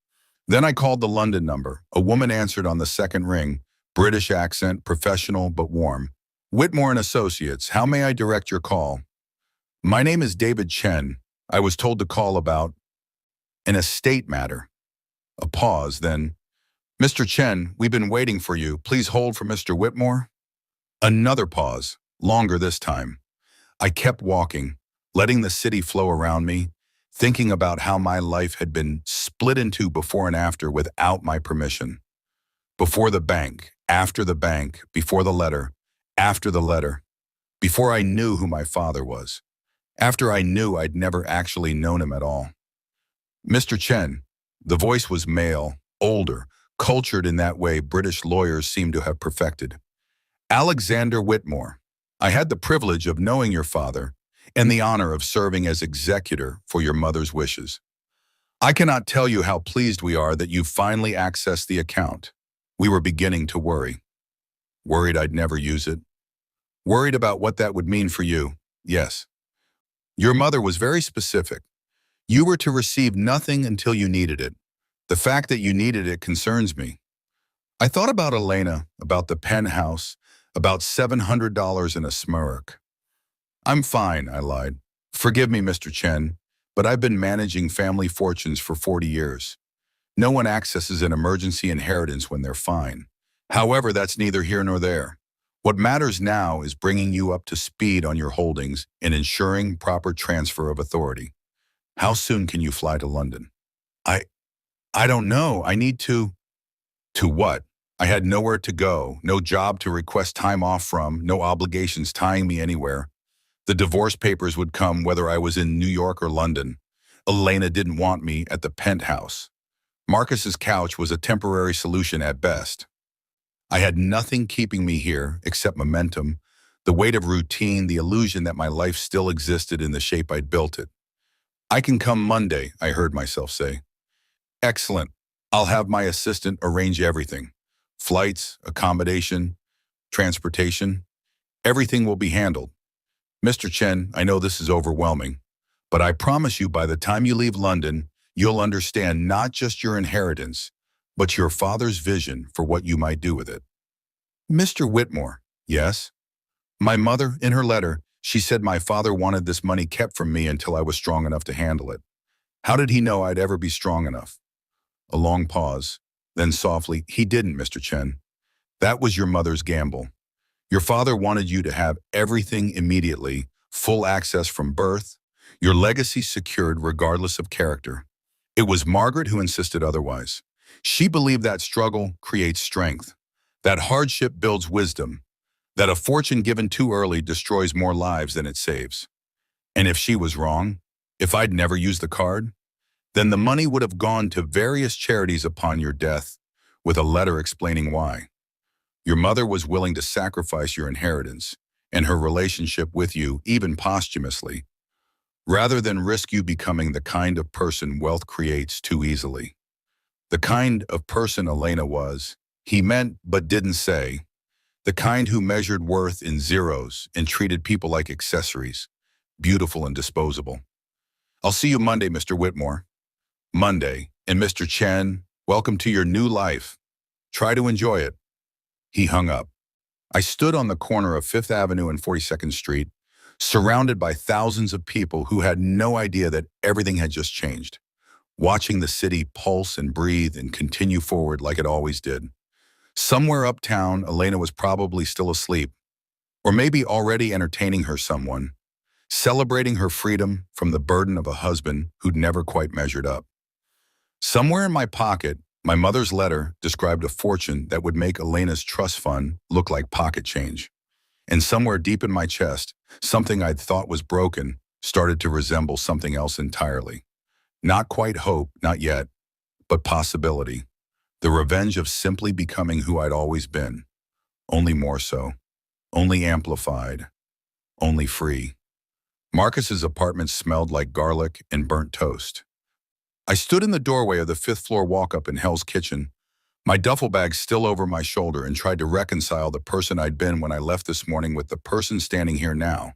Then I called the London number. A woman answered on the second ring, British accent, professional but warm. Whitmore and Associates, how may I direct your call? My name is David Chen. I was told to call about an estate matter. A pause, then, Mr. Chen, we've been waiting for you. Please hold for Mr. Whitmore. Another pause, longer this time. I kept walking, letting the city flow around me, thinking about how my life had been split into before and after without my permission. Before the bank, after the bank, before the letter, after the letter, before I knew who my father was, after I knew I'd never actually known him at all. Mr. Chen, the voice was male, older, cultured in that way British lawyers seem to have perfected. Alexander Whitmore, I had the privilege of knowing your father and the honor of serving as executor for your mother's wishes. I cannot tell you how pleased we are that you finally accessed the account. We were beginning to worry. Worried I'd never use it. Worried about what that would mean for you, yes. Your mother was very specific. You were to receive nothing until you needed it. The fact that you needed it concerns me. I thought about Elena, about the penthouse, about $700 in a smirk. I'm fine, I lied. Forgive me, Mr. Chen, but I've been managing family fortunes for 40 years. No one accesses an emergency inheritance when they're fine. However, that's neither here nor there. What matters now is bringing you up to speed on your holdings and ensuring proper transfer of authority. How soon can you fly to London? I don't know. I need to. To what? I had nowhere to go, no job to request time off from, no obligations tying me anywhere. The divorce papers would come whether I was in New York or London. Elena didn't want me at the penthouse. Marcus's couch was a temporary solution at best. I had nothing keeping me here except momentum, the weight of routine, the illusion that my life still existed in the shape I'd built it. I can come Monday, I heard myself say. Excellent. I'll have my assistant arrange everything. Flights, accommodation, transportation, everything will be handled. Mr. Chen, I know this is overwhelming, but I promise you by the time you leave London, you'll understand not just your inheritance, but your father's vision for what you might do with it. Mr. Whitmore, yes? My mother, in her letter, she said my father wanted this money kept from me until I was strong enough to handle it. How did he know I'd ever be strong enough? A long pause. Then softly, he didn't, Mr. Chen. That was your mother's gamble. Your father wanted you to have everything immediately, full access from birth, your legacy secured regardless of character. It was Margaret who insisted otherwise. She believed that struggle creates strength, that hardship builds wisdom, that a fortune given too early destroys more lives than it saves. And if she was wrong, if I'd never used the card, then the money would have gone to various charities upon your death, with a letter explaining why. Your mother was willing to sacrifice your inheritance and her relationship with you, even posthumously, rather than risk you becoming the kind of person wealth creates too easily. The kind of person Elena was, he meant but didn't say, the kind who measured worth in zeros and treated people like accessories, beautiful and disposable. I'll see you Monday, Mr. Whitmore. Monday, and Mr. Chen, welcome to your new life. Try to enjoy it. He hung up. I stood on the corner of 5th Avenue and 42nd Street, surrounded by thousands of people who had no idea that everything had just changed, watching the city pulse and breathe and continue forward like it always did. Somewhere uptown, Elena was probably still asleep, or maybe already entertaining her someone, celebrating her freedom from the burden of a husband who'd never quite measured up. Somewhere in my pocket, my mother's letter described a fortune that would make Elena's trust fund look like pocket change. And somewhere deep in my chest, something I'd thought was broken started to resemble something else entirely. Not quite hope, not yet, but possibility. The revenge of simply becoming who I'd always been. Only more so. Only amplified. Only free. Marcus's apartment smelled like garlic and burnt toast. I stood in the doorway of the 5th floor walk-up in Hell's Kitchen, my duffel bag still over my shoulder, and tried to reconcile the person I'd been when I left this morning with the person standing here now.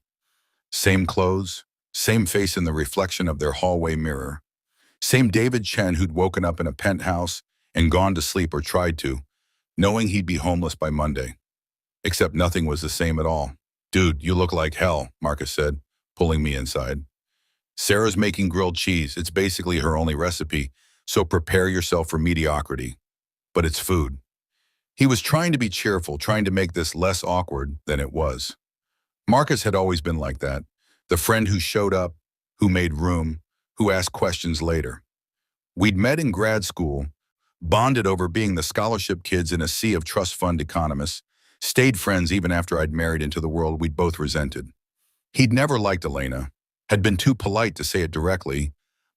Same clothes, same face in the reflection of their hallway mirror. Same David Chen who'd woken up in a penthouse and gone to sleep, or tried to, knowing he'd be homeless by Monday. Except nothing was the same at all. Dude, you look like hell, Marcus said, pulling me inside. Sarah's making grilled cheese. It's basically her only recipe, so prepare yourself for mediocrity. But it's food. He was trying to be cheerful, trying to make this less awkward than it was. Marcus had always been like that, the friend who showed up, who made room, who asked questions later. We'd met in grad school, bonded over being the scholarship kids in a sea of trust fund economists, stayed friends even after I'd married into the world we'd both resented. He'd never liked Elena, had been too polite to say it directly,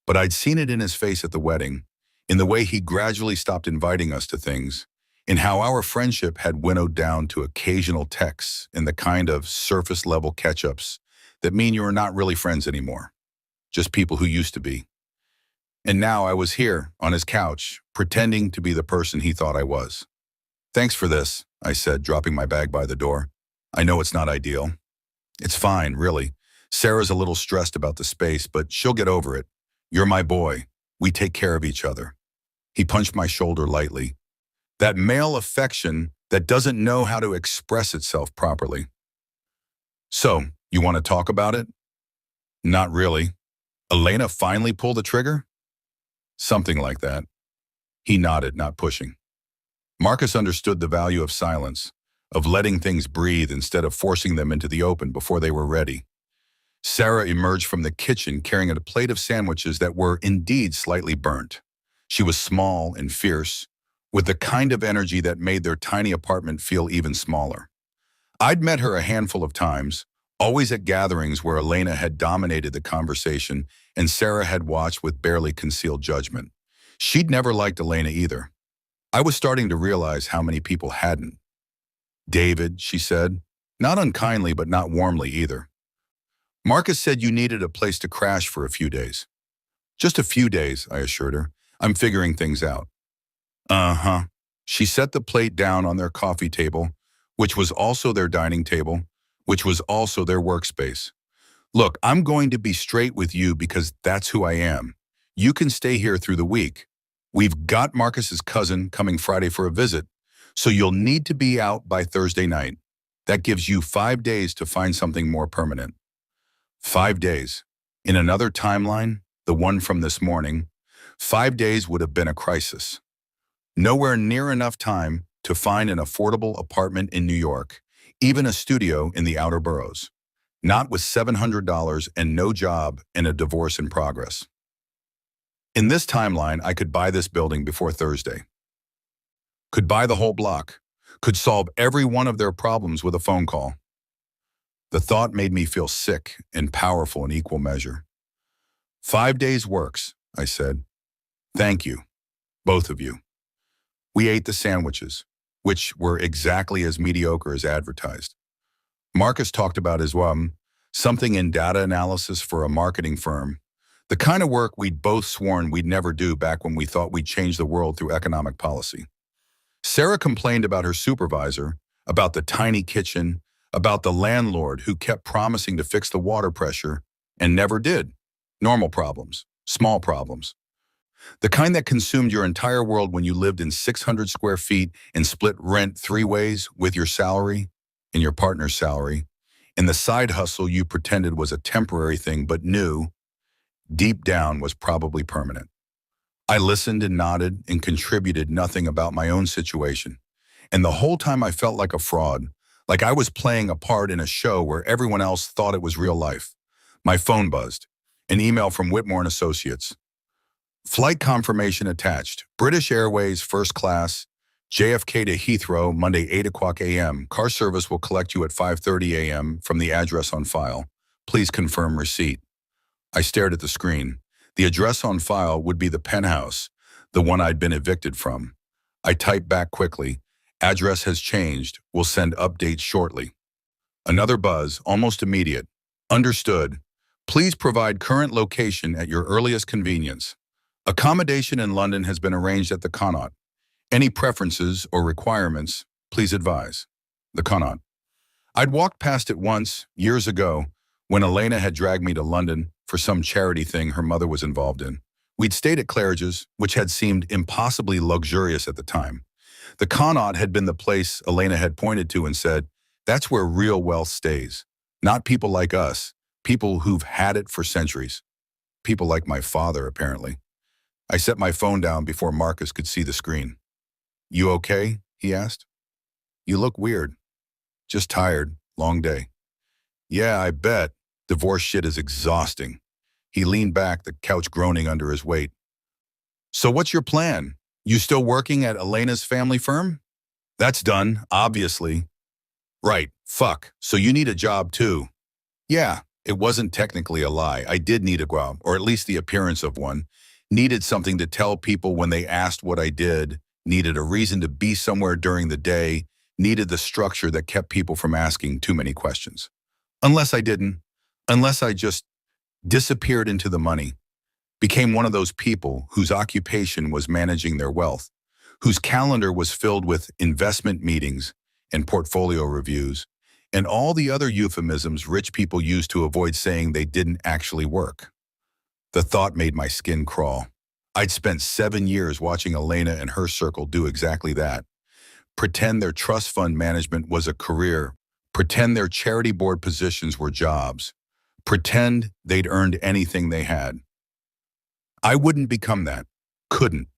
but I'd seen it in his face at the wedding, in the way he gradually stopped inviting us to things, in how our friendship had winnowed down to occasional texts and the kind of surface-level catch-ups that mean you are not really friends anymore, just people who used to be. And now I was here, on his couch, pretending to be the person he thought I was. Thanks for this, I said, dropping my bag by the door. I know it's not ideal. It's fine, really. Sarah's a little stressed about the space, but she'll get over it. You're my boy. We take care of each other. He punched my shoulder lightly. That male affection that doesn't know how to express itself properly. So, you want to talk about it? Not really. Elena finally pulled the trigger? Something like that. He nodded, not pushing. Marcus understood the value of silence, of letting things breathe instead of forcing them into the open before they were ready. Sarah emerged from the kitchen carrying a plate of sandwiches that were indeed slightly burnt. She was small and fierce, with the kind of energy that made their tiny apartment feel even smaller. I'd met her a handful of times, always at gatherings where Elena had dominated the conversation and Sarah had watched with barely concealed judgment. She'd never liked Elena either. I was starting to realize how many people hadn't. David, she said, not unkindly but not warmly either. Marcus said you needed a place to crash for a few days. Just a few days, I assured her. I'm figuring things out. Uh-huh. She set the plate down on their coffee table, which was also their dining table, which was also their workspace. Look, I'm going to be straight with you because that's who I am. You can stay here through the week. We've got Marcus's cousin coming Friday for a visit, so you'll need to be out by Thursday night. That gives you 5 days to find something more permanent. 5 days. In another timeline, the one from this morning, 5 days would have been a crisis. Nowhere near enough time to find an affordable apartment in New York, even a studio in the outer boroughs. Not with $700 and no job and a divorce in progress. In this timeline, I could buy this building before Thursday. Could buy the whole block. Could solve every one of their problems with a phone call. The thought made me feel sick and powerful in equal measure. 5 days works, I said. Thank you, both of you. We ate the sandwiches, which were exactly as mediocre as advertised. Marcus talked about his something in data analysis for a marketing firm, the kind of work we'd both sworn we'd never do back when we thought we'd change the world through economic policy. Sarah complained about her supervisor, about the tiny kitchen, about the landlord who kept promising to fix the water pressure and never did. Normal problems, small problems. The kind that consumed your entire world when you lived in 600 square feet and split rent 3 ways with your salary and your partner's salary, and the side hustle you pretended was a temporary thing but knew, deep down, was probably permanent. I listened and nodded and contributed nothing about my own situation. And the whole time I felt like a fraud, like I was playing a part in a show where everyone else thought it was real life. My phone buzzed. An email from Whitmore and Associates. Flight confirmation attached. British Airways first class, JFK to Heathrow, Monday 8 o'clock a.m. Car service will collect you at 5:30 a.m. from the address on file. Please confirm receipt. I stared at the screen. The address on file would be the penthouse, the one I'd been evicted from. I typed back quickly. Address has changed. We'll send updates shortly. Another buzz, almost immediate. Understood. Please provide current location at your earliest convenience. Accommodation in London has been arranged at the Connaught. Any preferences or requirements, please advise. The Connaught. I'd walked past it once, years ago, when Elena had dragged me to London for some charity thing her mother was involved in. We'd stayed at Claridge's, which had seemed impossibly luxurious at the time. The Connaught had been the place Elena had pointed to and said, that's where real wealth stays. Not people like us, people who've had it for centuries. People like my father, apparently. I set my phone down before Marcus could see the screen. You okay? He asked. You look weird. Just tired. Long day. Yeah, I bet. Divorce shit is exhausting. He leaned back, the couch groaning under his weight. So what's your plan? You still working at Elena's family firm? That's done, obviously. Right, fuck. So you need a job too. Yeah, it wasn't technically a lie. I did need a job, or at least the appearance of one. Needed something to tell people when they asked what I did, needed a reason to be somewhere during the day, needed the structure that kept people from asking too many questions. Unless I just disappeared into the money, became one of those people whose occupation was managing their wealth, whose calendar was filled with investment meetings and portfolio reviews, and all the other euphemisms rich people use to avoid saying they didn't actually work. The thought made my skin crawl. I'd spent 7 years watching Elena and her circle do exactly that. Pretend their trust fund management was a career. Pretend their charity board positions were jobs. Pretend they'd earned anything they had. I wouldn't become that. Couldn't.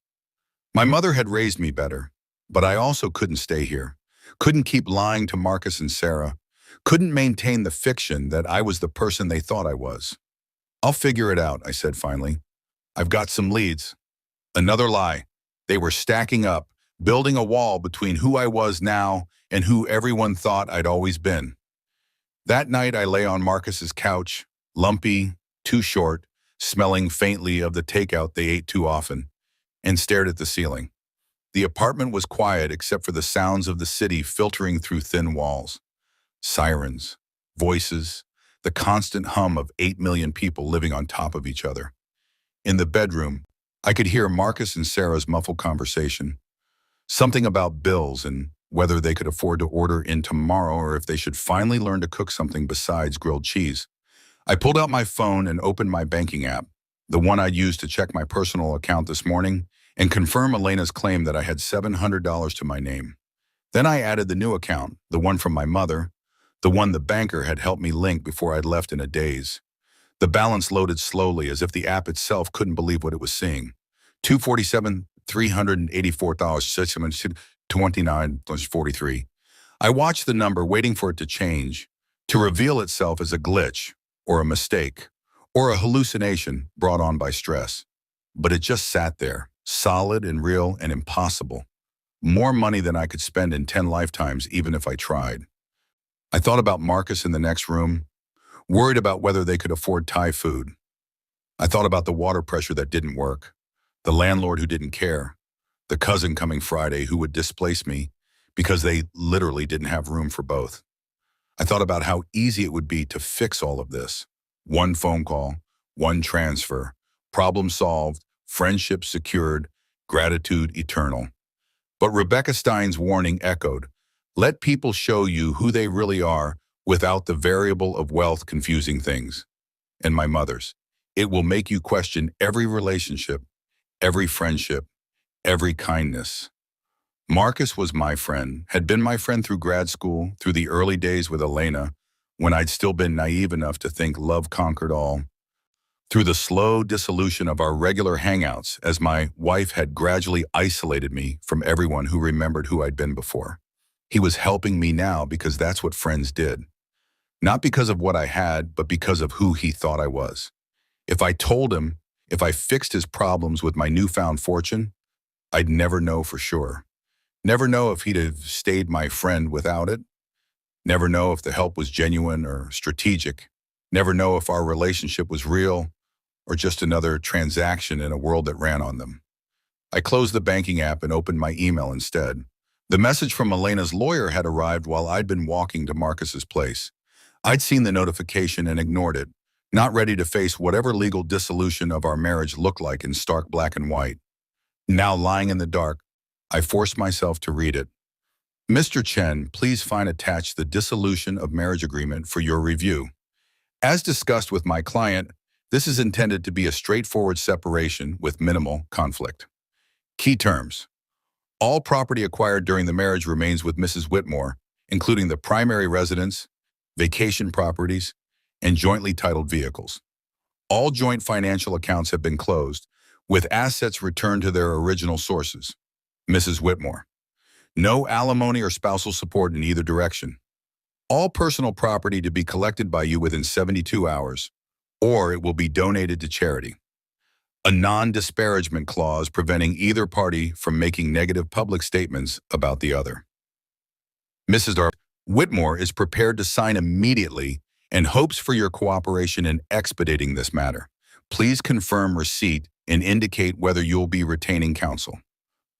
My mother had raised me better, but I also couldn't stay here. Couldn't keep lying to Marcus and Sarah. Couldn't maintain the fiction that I was the person they thought I was. I'll figure it out, I said finally. I've got some leads. Another lie. They were stacking up, building a wall between who I was now and who everyone thought I'd always been. That night I lay on Marcus's couch, lumpy, too short, smelling faintly of the takeout they ate too often, and stared at the ceiling. The apartment was quiet except for the sounds of the city filtering through thin walls. Sirens, voices, the constant hum of 8 million people living on top of each other. In the bedroom, I could hear Marcus and Sarah's muffled conversation, something about bills and whether they could afford to order in tomorrow or if they should finally learn to cook something besides grilled cheese. I pulled out my phone and opened my banking app, the one I used to check my personal account this morning, and confirm Elena's claim that I had $700 to my name. Then I added the new account, the one from my mother, the one the banker had helped me link before I'd left in a daze. The balance loaded slowly as if the app itself couldn't believe what it was seeing. 247, $384,629.43. I watched the number, waiting for it to change, to reveal itself as a glitch, or a mistake, or a hallucination brought on by stress. But it just sat there, solid and real and impossible. More money than I could spend in 10 lifetimes, even if I tried. I thought about Marcus in the next room, worried about whether they could afford Thai food. I thought about the water pressure that didn't work, the landlord who didn't care, the cousin coming Friday who would displace me because they literally didn't have room for both. I thought about how easy it would be to fix all of this. One phone call, one transfer, problem solved, friendship secured, gratitude eternal. But Rebecca Stein's warning echoed, let people show you who they really are without the variable of wealth confusing things. And my mother's, it will make you question every relationship, every friendship, every kindness. Marcus was my friend, had been my friend through grad school, through the early days with Elena, when I'd still been naive enough to think love conquered all, through the slow dissolution of our regular hangouts as my wife had gradually isolated me from everyone who remembered who I'd been before. He was helping me now because that's what friends did. Not because of what I had, but because of who he thought I was. If I told him, if I fixed his problems with my newfound fortune, I'd never know for sure. Never know if he'd have stayed my friend without it. Never know if the help was genuine or strategic. Never know if our relationship was real or just another transaction in a world that ran on them. I closed the banking app and opened my email instead. The message from Elena's lawyer had arrived while I'd been walking to Marcus's place. I'd seen the notification and ignored it, not ready to face whatever legal dissolution of our marriage looked like in stark black and white. Now lying in the dark, I forced myself to read it. Mr. Chen, please find attached the dissolution of marriage agreement for your review. As discussed with my client, this is intended to be a straightforward separation with minimal conflict. Key terms. All property acquired during the marriage remains with Mrs. Whitmore, including the primary residence, vacation properties, and jointly titled vehicles. All joint financial accounts have been closed, with assets returned to their original sources. Mrs. Whitmore. No alimony or spousal support in either direction. All personal property to be collected by you within 72 hours, or it will be donated to charity. A non-disparagement clause preventing either party from making negative public statements about the other. Mrs. Whitmore is prepared to sign immediately and hopes for your cooperation in expediting this matter. Please confirm receipt and indicate whether you'll be retaining counsel.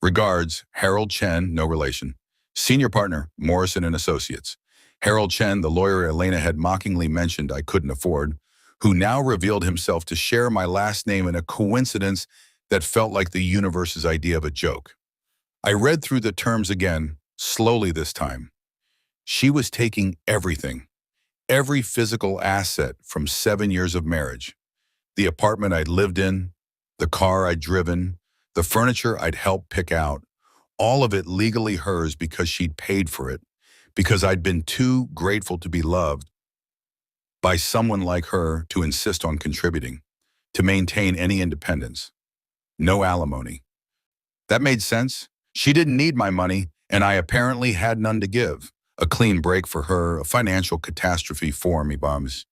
Regards, Harold Chen, no relation. Senior partner, Morrison and Associates. Harold Chen, the lawyer Elena had mockingly mentioned I couldn't afford, who now revealed himself to share my last name in a coincidence that felt like the universe's idea of a joke. I read through the terms again, slowly this time. She was taking everything, every physical asset from 7 years of marriage. The apartment I'd lived in, the car I'd driven, the furniture I'd helped pick out, all of it legally hers because she'd paid for it, because I'd been too grateful to be loved by someone like her to insist on contributing, to maintain any independence. No alimony. That made sense. She didn't need my money, and I apparently had none to give. A clean break for her, a financial catastrophe for me, bums.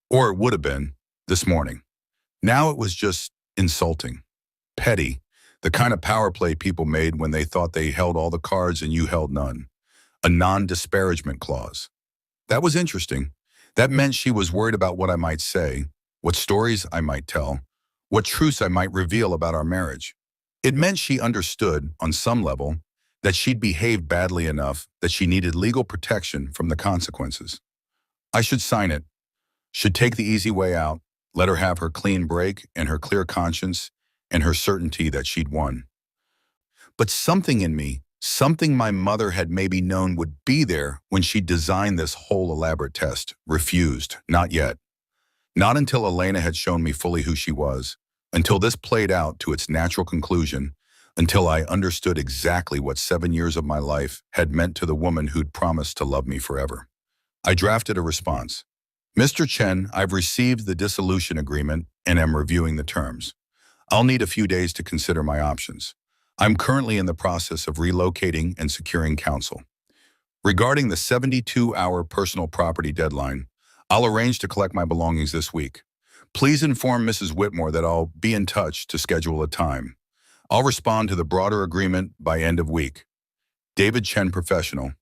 Or it would have been this morning. Now it was just insulting, petty, the kind of power play people made when they thought they held all the cards and you held none. A non-disparagement clause. That was interesting. That meant she was worried about what I might say, what stories I might tell, what truths I might reveal about our marriage. It meant she understood, on some level, that she'd behaved badly enough that she needed legal protection from the consequences. I should sign it, should take the easy way out, let her have her clean break and her clear conscience, and her certainty that she'd won. But something in me, something my mother had maybe known would be there when she designed this whole elaborate test, refused, not yet. Not until Elena had shown me fully who she was, until this played out to its natural conclusion, until I understood exactly what 7 years of my life had meant to the woman who'd promised to love me forever. I drafted a response. Mr. Chen, I've received the dissolution agreement and am reviewing the terms. I'll need a few days to consider my options. I'm currently in the process of relocating and securing counsel. Regarding the 72-hour personal property deadline, I'll arrange to collect my belongings this week. Please inform Mrs. Whitmore that I'll be in touch to schedule a time. I'll respond to the broader agreement by end of week. David Chen, professional,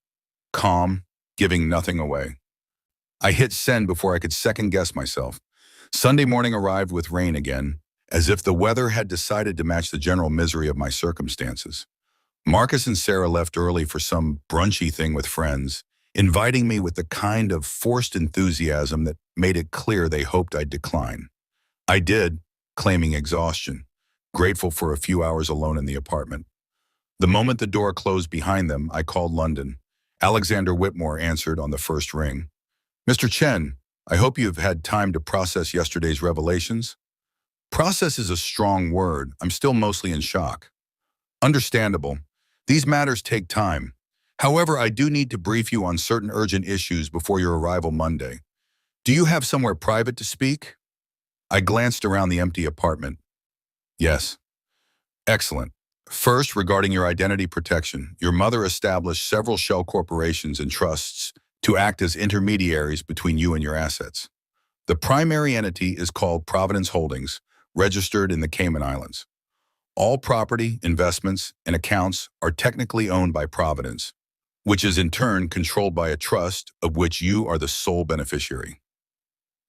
calm, giving nothing away. I hit send before I could second-guess myself. Sunday morning arrived with rain again, as if the weather had decided to match the general misery of my circumstances. Marcus and Sarah left early for some brunchy thing with friends, inviting me with the kind of forced enthusiasm that made it clear they hoped I'd decline. I did, claiming exhaustion, grateful for a few hours alone in the apartment. The moment the door closed behind them, I called London. Alexander Whitmore answered on the first ring. Mr. Chen, I hope you've had time to process yesterday's revelations. Process is a strong word. I'm still mostly in shock. Understandable. These matters take time. However, I do need to brief you on certain urgent issues before your arrival Monday. Do you have somewhere private to speak? I glanced around the empty apartment. Yes. Excellent. First, regarding your identity protection, your mother established several shell corporations and trusts to act as intermediaries between you and your assets. The primary entity is called Providence Holdings, registered in the Cayman Islands. All property, investments, and accounts are technically owned by Providence, which is in turn controlled by a trust of which you are the sole beneficiary.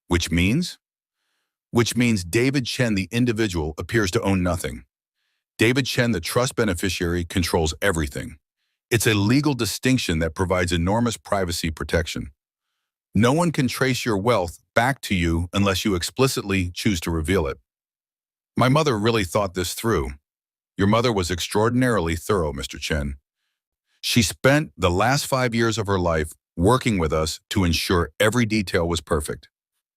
Which means? Which means David Chen, the individual, appears to own nothing. David Chen, the trust beneficiary, controls everything. It's a legal distinction that provides enormous privacy protection. No one can trace your wealth back to you unless you explicitly choose to reveal it. My mother really thought this through. Your mother was extraordinarily thorough, Mr. Chen. She spent the last 5 years of her life working with us to ensure every detail was perfect.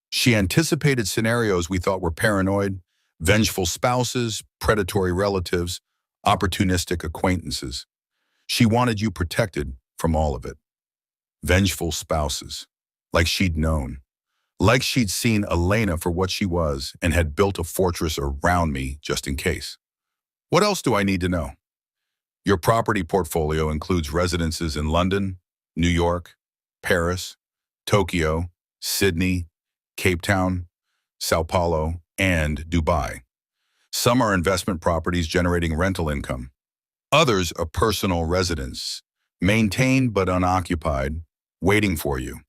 She anticipated scenarios we thought were paranoid, vengeful spouses, predatory relatives, opportunistic acquaintances. She wanted you protected from all of it. Vengeful spouses, like she'd known. Like she'd seen Elena for what she was and had built a fortress around me just in case. What else do I need to know? Your property portfolio includes residences in London, New York, Paris, Tokyo, Sydney, Cape Town, Sao Paulo, and Dubai. Some are investment properties generating rental income. Others are personal residence, maintained but unoccupied, waiting for you.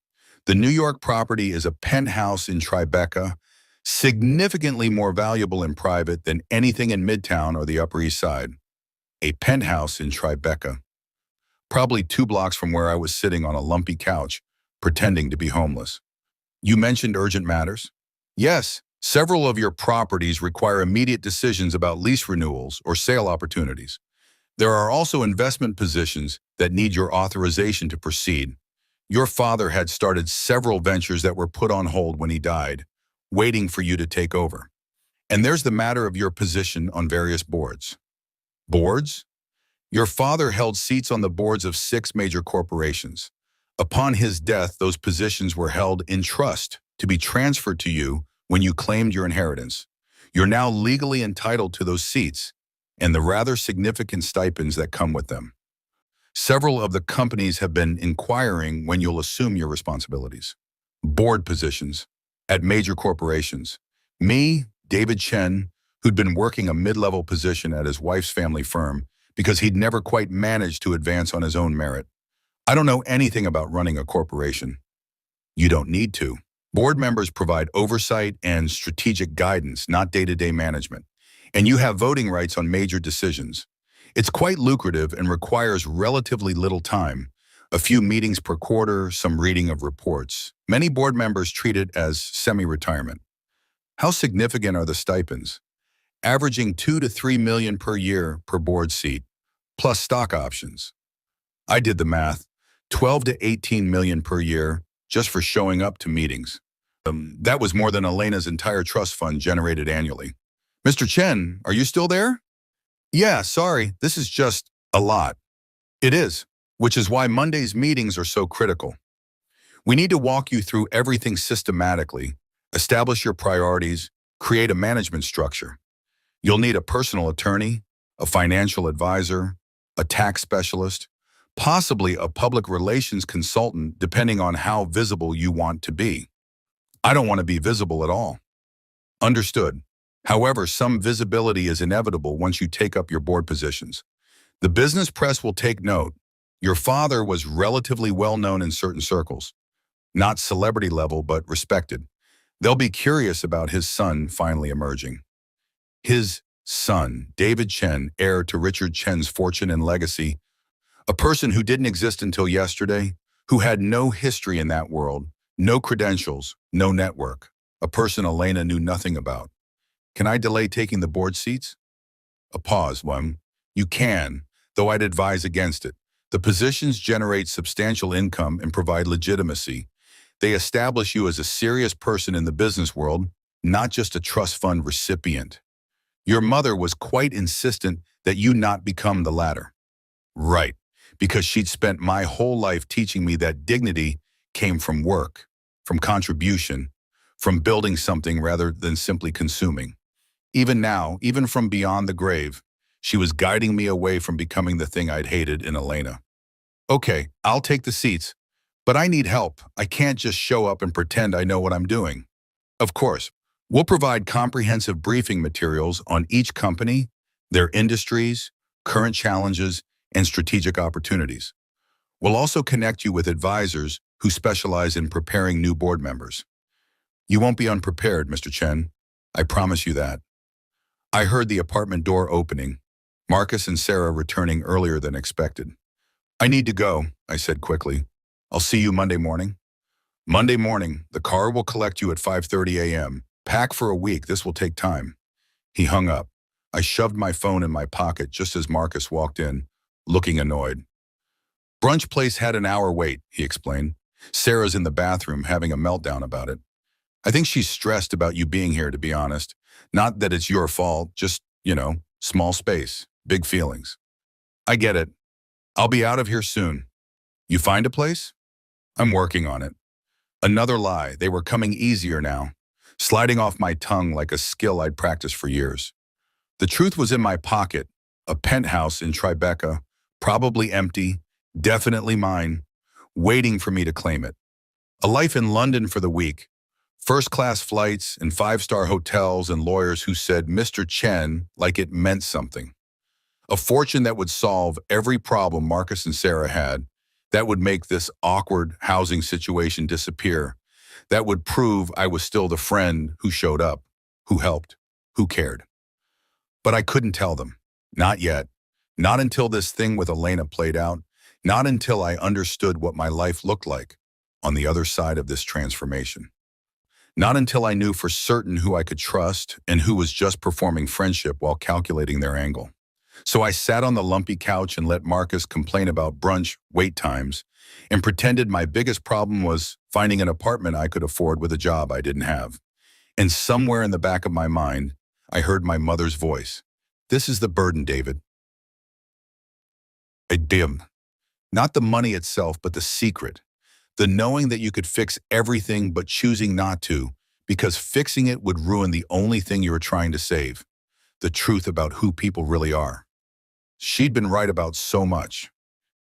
The New York property is a penthouse in Tribeca, significantly more valuable in private than anything in Midtown or the Upper East Side. A penthouse in Tribeca, probably 2 blocks from where I was sitting on a lumpy couch, pretending to be homeless. You mentioned urgent matters? Yes, several of your properties require immediate decisions about lease renewals or sale opportunities. There are also investment positions that need your authorization to proceed. Your father had started several ventures that were put on hold when he died, waiting for you to take over. And there's the matter of your position on various boards. Boards? Your father held seats on the boards of 6 major corporations. Upon his death, those positions were held in trust to be transferred to you when you claimed your inheritance. You're now legally entitled to those seats and the rather significant stipends that come with them. Several of the companies have been inquiring when you'll assume your responsibilities. Board positions at major corporations. Me, David Chen, who'd been working a mid-level position at his wife's family firm because he'd never quite managed to advance on his own merit. I don't know anything about running a corporation. You don't need to. Board members provide oversight and strategic guidance, not day-to-day management. And you have voting rights on major decisions. It's quite lucrative and requires relatively little time. A few meetings per quarter, some reading of reports. Many board members treat it as semi-retirement. How significant are the stipends? averaging 2 to 3 million per year per board seat, plus stock options. I did the math, 12 to 18 million per year just for showing up to meetings. That was more than Elena's entire trust fund generated annually. Mr. Chen, are you still there? Yeah, sorry, this is just a lot. It is, which is why Monday's meetings are so critical. We need to walk you through everything systematically, establish your priorities, create a management structure. You'll need a personal attorney, a financial advisor, a tax specialist, possibly a public relations consultant depending on how visible you want to be. I don't want to be visible at all. Understood. However, some visibility is inevitable once you take up your board positions. The business press will take note. Your father was relatively well known in certain circles. Not celebrity level, but respected. They'll be curious about his son finally emerging. His son, David Chen, heir to Richard Chen's fortune and legacy, a person who didn't exist until yesterday, who had no history in that world, no credentials, no network, a person Elena knew nothing about. Can I delay taking the board seats? A pause, You can, though I'd advise against it. The positions generate substantial income and provide legitimacy. They establish you as a serious person in the business world, not just a trust fund recipient. Your mother was quite insistent that you not become the latter. Right, because she'd spent my whole life teaching me that dignity came from work, from contribution, from building something rather than simply consuming. Even now, even from beyond the grave, she was guiding me away from becoming the thing I'd hated in Elena. Okay, I'll take the seats, but I need help. I can't just show up and pretend I know what I'm doing. Of course, we'll provide comprehensive briefing materials on each company, their industries, current challenges, and strategic opportunities. We'll also connect you with advisors who specialize in preparing new board members. You won't be unprepared, Mr. Chen. I promise you that. I heard the apartment door opening, Marcus and Sarah returning earlier than expected. I need to go, I said quickly. I'll see you Monday morning. Monday morning, the car will collect you at 5:30 a.m. Pack for a week, this will take time. He hung up. I shoved my phone in my pocket just as Marcus walked in, looking annoyed. Brunch place had an hour wait, he explained. Sarah's in the bathroom having a meltdown about it. I think she's stressed about you being here, to be honest. Not that it's your fault, just, small space, big feelings. I get it. I'll be out of here soon. You find a place? I'm working on it. Another lie. They were coming easier now, sliding off my tongue like a skill I'd practiced for years. The truth was in my pocket, a penthouse in Tribeca, probably empty, definitely mine, waiting for me to claim it. A life in London for the week, first-class flights and five-star hotels and lawyers who said Mr. Chen like it meant something. A fortune that would solve every problem Marcus and Sarah had, that would make this awkward housing situation disappear, that would prove I was still the friend who showed up, who helped, who cared. But I couldn't tell them. Not yet. Not until this thing with Elena played out. Not until I understood what my life looked like on the other side of this transformation. Not until I knew for certain who I could trust and who was just performing friendship while calculating their angle. So I sat on the lumpy couch and let Marcus complain about brunch wait times and pretended my biggest problem was finding an apartment I could afford with a job I didn't have. And somewhere in the back of my mind, I heard my mother's voice. This is the burden, David. Not the money itself, but the secret. The knowing that you could fix everything but choosing not to, because fixing it would ruin the only thing you were trying to save, the truth about who people really are. She'd been right about so much.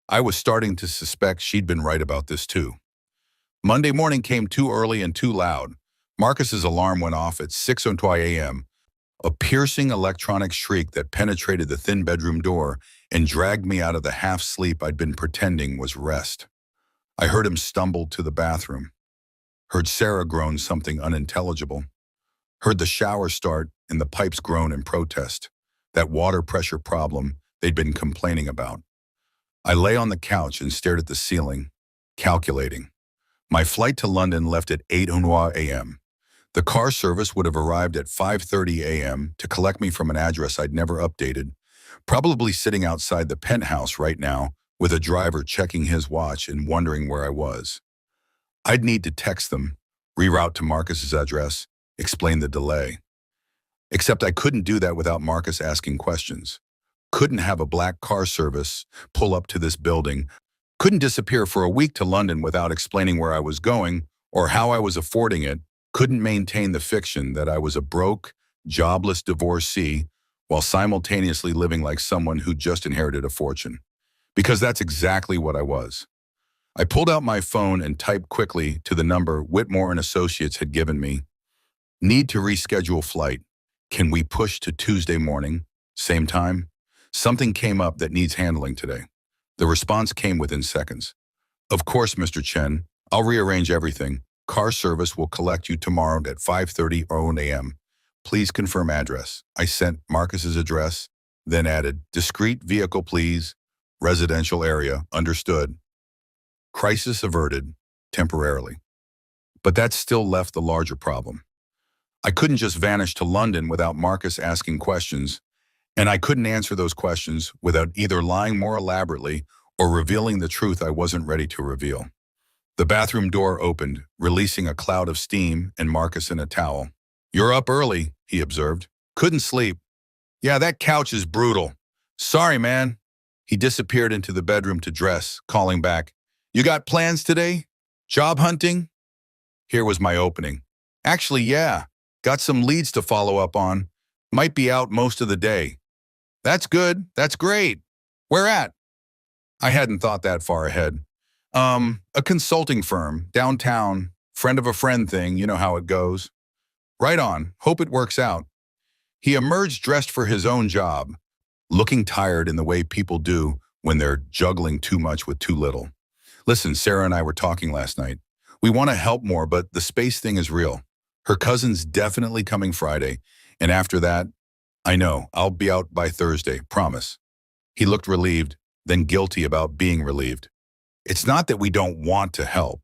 I was starting to suspect she'd been right about this too. Monday morning came too early and too loud. Marcus's alarm went off at 6:02 a.m., a piercing electronic shriek that penetrated the thin bedroom door and dragged me out of the half-sleep I'd been pretending was rest. I heard him stumble to the bathroom, heard Sarah groan something unintelligible, heard the shower start and the pipes groan in protest, that water pressure problem they'd been complaining about. I lay on the couch and stared at the ceiling, calculating. My flight to London left at 8:00 a.m. The car service would have arrived at 5:30 a.m. to collect me from an address I'd never updated, probably sitting outside the penthouse right now with a driver checking his watch and wondering where I was. I'd need to text them, reroute to Marcus's address, explain the delay. Except I couldn't do that without Marcus asking questions. Couldn't have a black car service pull up to this building. Couldn't disappear for a week to London without explaining where I was going or how I was affording it. Couldn't maintain the fiction that I was a broke, jobless divorcee while simultaneously living like someone who just inherited a fortune. Because that's exactly what I was. I pulled out my phone and typed quickly to the number Whitmore and Associates had given me. Need to reschedule flight. Can we push to Tuesday morning? Same time? Something came up that needs handling today. The response came within seconds. Of course, Mr. Chen. I'll rearrange everything. Car service will collect you tomorrow at 5:30 a.m. Please confirm address. I sent Marcus's address, then added, discreet vehicle please, residential area, understood. Crisis averted, temporarily. But that still left the larger problem. I couldn't just vanish to London without Marcus asking questions, and I couldn't answer those questions without either lying more elaborately or revealing the truth I wasn't ready to reveal. The bathroom door opened, releasing a cloud of steam and Marcus in a towel. You're up early, he observed. Couldn't sleep. Yeah, that couch is brutal. Sorry, man. He disappeared into the bedroom to dress, calling back. You got plans today? Job hunting? Here was my opening. Actually, yeah. Got some leads to follow up on. Might be out most of the day. That's good. That's great. Where at? I hadn't thought that far ahead. A consulting firm, downtown, friend of a friend thing, you know how it goes. Right on. Hope it works out. He emerged dressed for his own job, looking tired in the way people do when they're juggling too much with too little. Listen, Sarah and I were talking last night. We want to help more, but the space thing is real. Her cousin's definitely coming Friday, and after that, I know, I'll be out by Thursday, promise. He looked relieved, then guilty about being relieved. It's not that we don't want to help.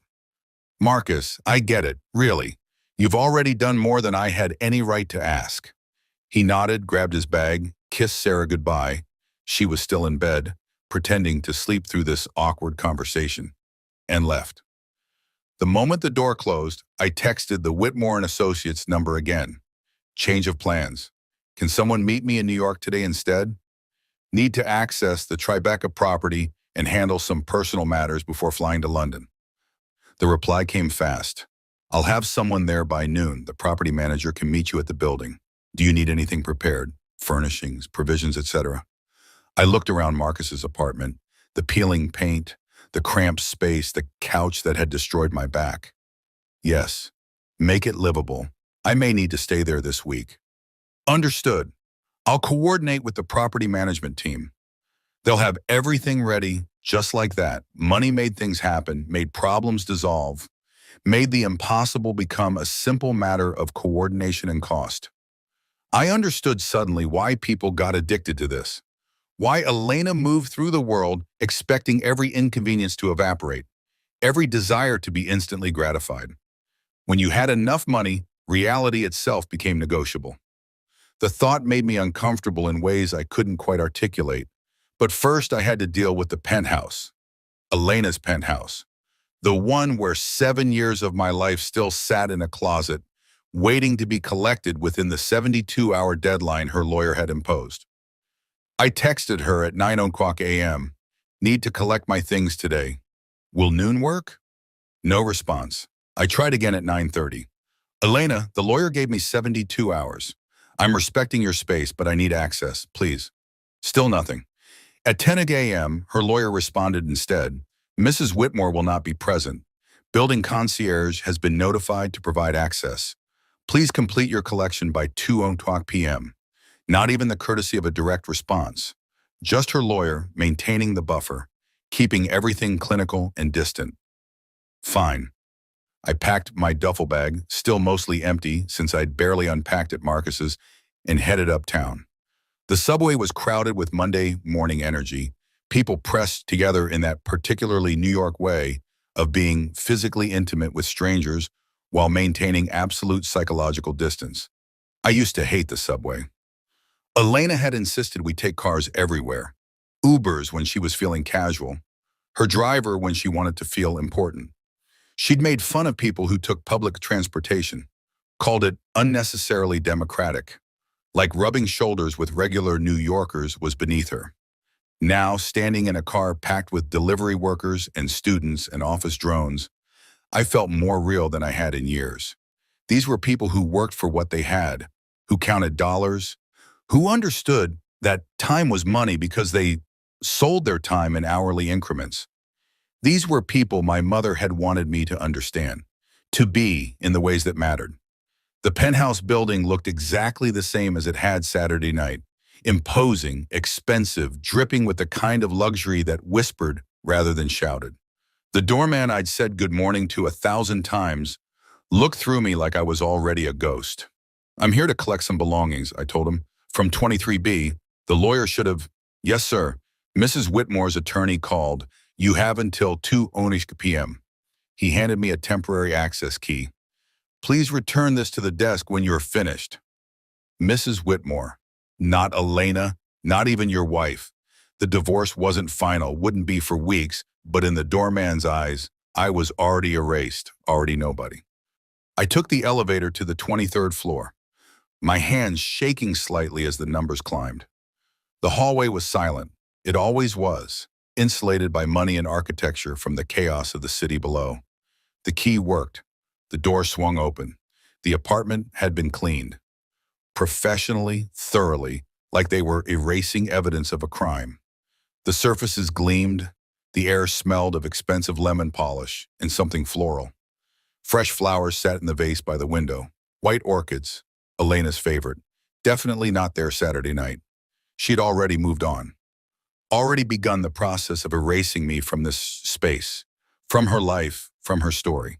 Marcus, I get it, really. You've already done more than I had any right to ask. He nodded, grabbed his bag, kissed Sarah goodbye. She was still in bed, pretending to sleep through this awkward conversation, and left. The moment the door closed, I texted the Whitmore and Associates number again. Change of plans. Can someone meet me in New York today instead? Need to access the Tribeca property and handle some personal matters before flying to London. The reply came fast. I'll have someone there by noon. The property manager can meet you at the building. Do you need anything prepared? Furnishings, provisions, etc. I looked around Marcus's apartment, the peeling paint, the cramped space, the couch that had destroyed my back. Yes, make it livable. I may need to stay there this week. Understood. I'll coordinate with the property management team. They'll have everything ready just like that. Money made things happen, made problems dissolve, made the impossible become a simple matter of coordination and cost. I understood suddenly why people got addicted to this. Why Elena moved through the world expecting every inconvenience to evaporate, every desire to be instantly gratified. When you had enough money, reality itself became negotiable. The thought made me uncomfortable in ways I couldn't quite articulate. But first I had to deal with the penthouse. Elena's penthouse. The one where 7 years of my life still sat in a closet, waiting to be collected within the 72-hour deadline her lawyer had imposed. I texted her at 9:00 a.m. Need to collect my things today. Will noon work? No response. I tried again at 9:30. Elena, the lawyer gave me 72 hours. I'm respecting your space, but I need access, please. Still nothing. At 10 a.m., her lawyer responded instead. Mrs. Whitmore will not be present. Building concierge has been notified to provide access. Please complete your collection by 2:00 p.m. Not even the courtesy of a direct response. Just her lawyer maintaining the buffer, keeping everything clinical and distant. Fine. I packed my duffel bag, still mostly empty since I'd barely unpacked at Marcus's, and headed uptown. The subway was crowded with Monday morning energy, people pressed together in that particularly New York way of being physically intimate with strangers while maintaining absolute psychological distance. I used to hate the subway. Elena had insisted we take cars everywhere. Ubers when she was feeling casual. Her driver when she wanted to feel important. She'd made fun of people who took public transportation, called it unnecessarily democratic, like rubbing shoulders with regular New Yorkers was beneath her. Now, standing in a car packed with delivery workers and students and office drones, I felt more real than I had in years. These were people who worked for what they had, who counted dollars, who understood that time was money because they sold their time in hourly increments. These were people my mother had wanted me to understand, to be in the ways that mattered. The penthouse building looked exactly the same as it had Saturday night, imposing, expensive, dripping with the kind of luxury that whispered rather than shouted. The doorman I'd said good morning to 1,000 times looked through me like I was already a ghost. "I'm here to collect some belongings," I told him. "From 23B, the lawyer should have—" "Yes, sir. Mrs. Whitmore's attorney called. You have until 2 p.m. He handed me a temporary access key. "Please return this to the desk when you're finished." Mrs. Whitmore. Not Elena, not even your wife. The divorce wasn't final, wouldn't be for weeks, but in the doorman's eyes, I was already erased, already nobody. I took the elevator to the 23rd floor, my hands shaking slightly as the numbers climbed. The hallway was silent. It always was, insulated by money and architecture from the chaos of the city below. The key worked. The door swung open. The apartment had been cleaned. Professionally, thoroughly, like they were erasing evidence of a crime. The surfaces gleamed. The air smelled of expensive lemon polish and something floral. Fresh flowers sat in the vase by the window. White orchids, Elena's favorite. Definitely not there Saturday night. She'd already moved on. Already begun the process of erasing me from this space, from her life, from her story.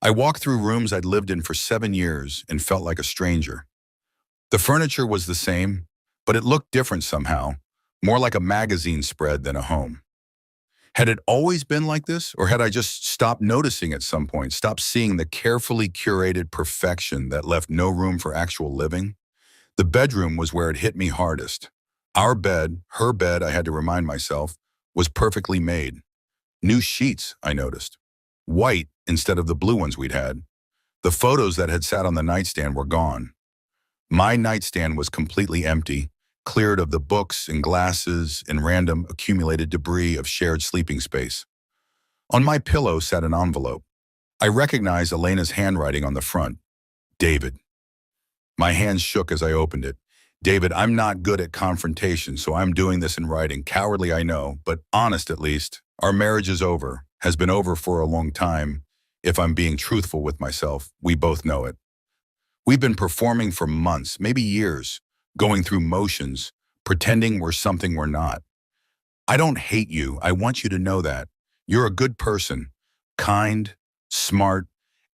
I walked through rooms I'd lived in for 7 years and felt like a stranger. The furniture was the same, but it looked different somehow, more like a magazine spread than a home. Had it always been like this, or had I just stopped noticing at some point, stopped seeing the carefully curated perfection that left no room for actual living? The bedroom was where it hit me hardest. Our bed, her bed, I had to remind myself, was perfectly made. New sheets, I noticed. White instead of the blue ones we'd had. The photos that had sat on the nightstand were gone. My nightstand was completely empty, cleared of the books and glasses and random accumulated debris of shared sleeping space. On my pillow sat an envelope. I recognized Elena's handwriting on the front. David. My hands shook as I opened it. "David, I'm not good at confrontation, so I'm doing this in writing. Cowardly, I know, but honest at least. Our marriage is over, has been over for a long time. If I'm being truthful with myself, we both know it. We've been performing for months, maybe years, going through motions, pretending we're something we're not. I don't hate you. I want you to know that. You're a good person, kind, smart,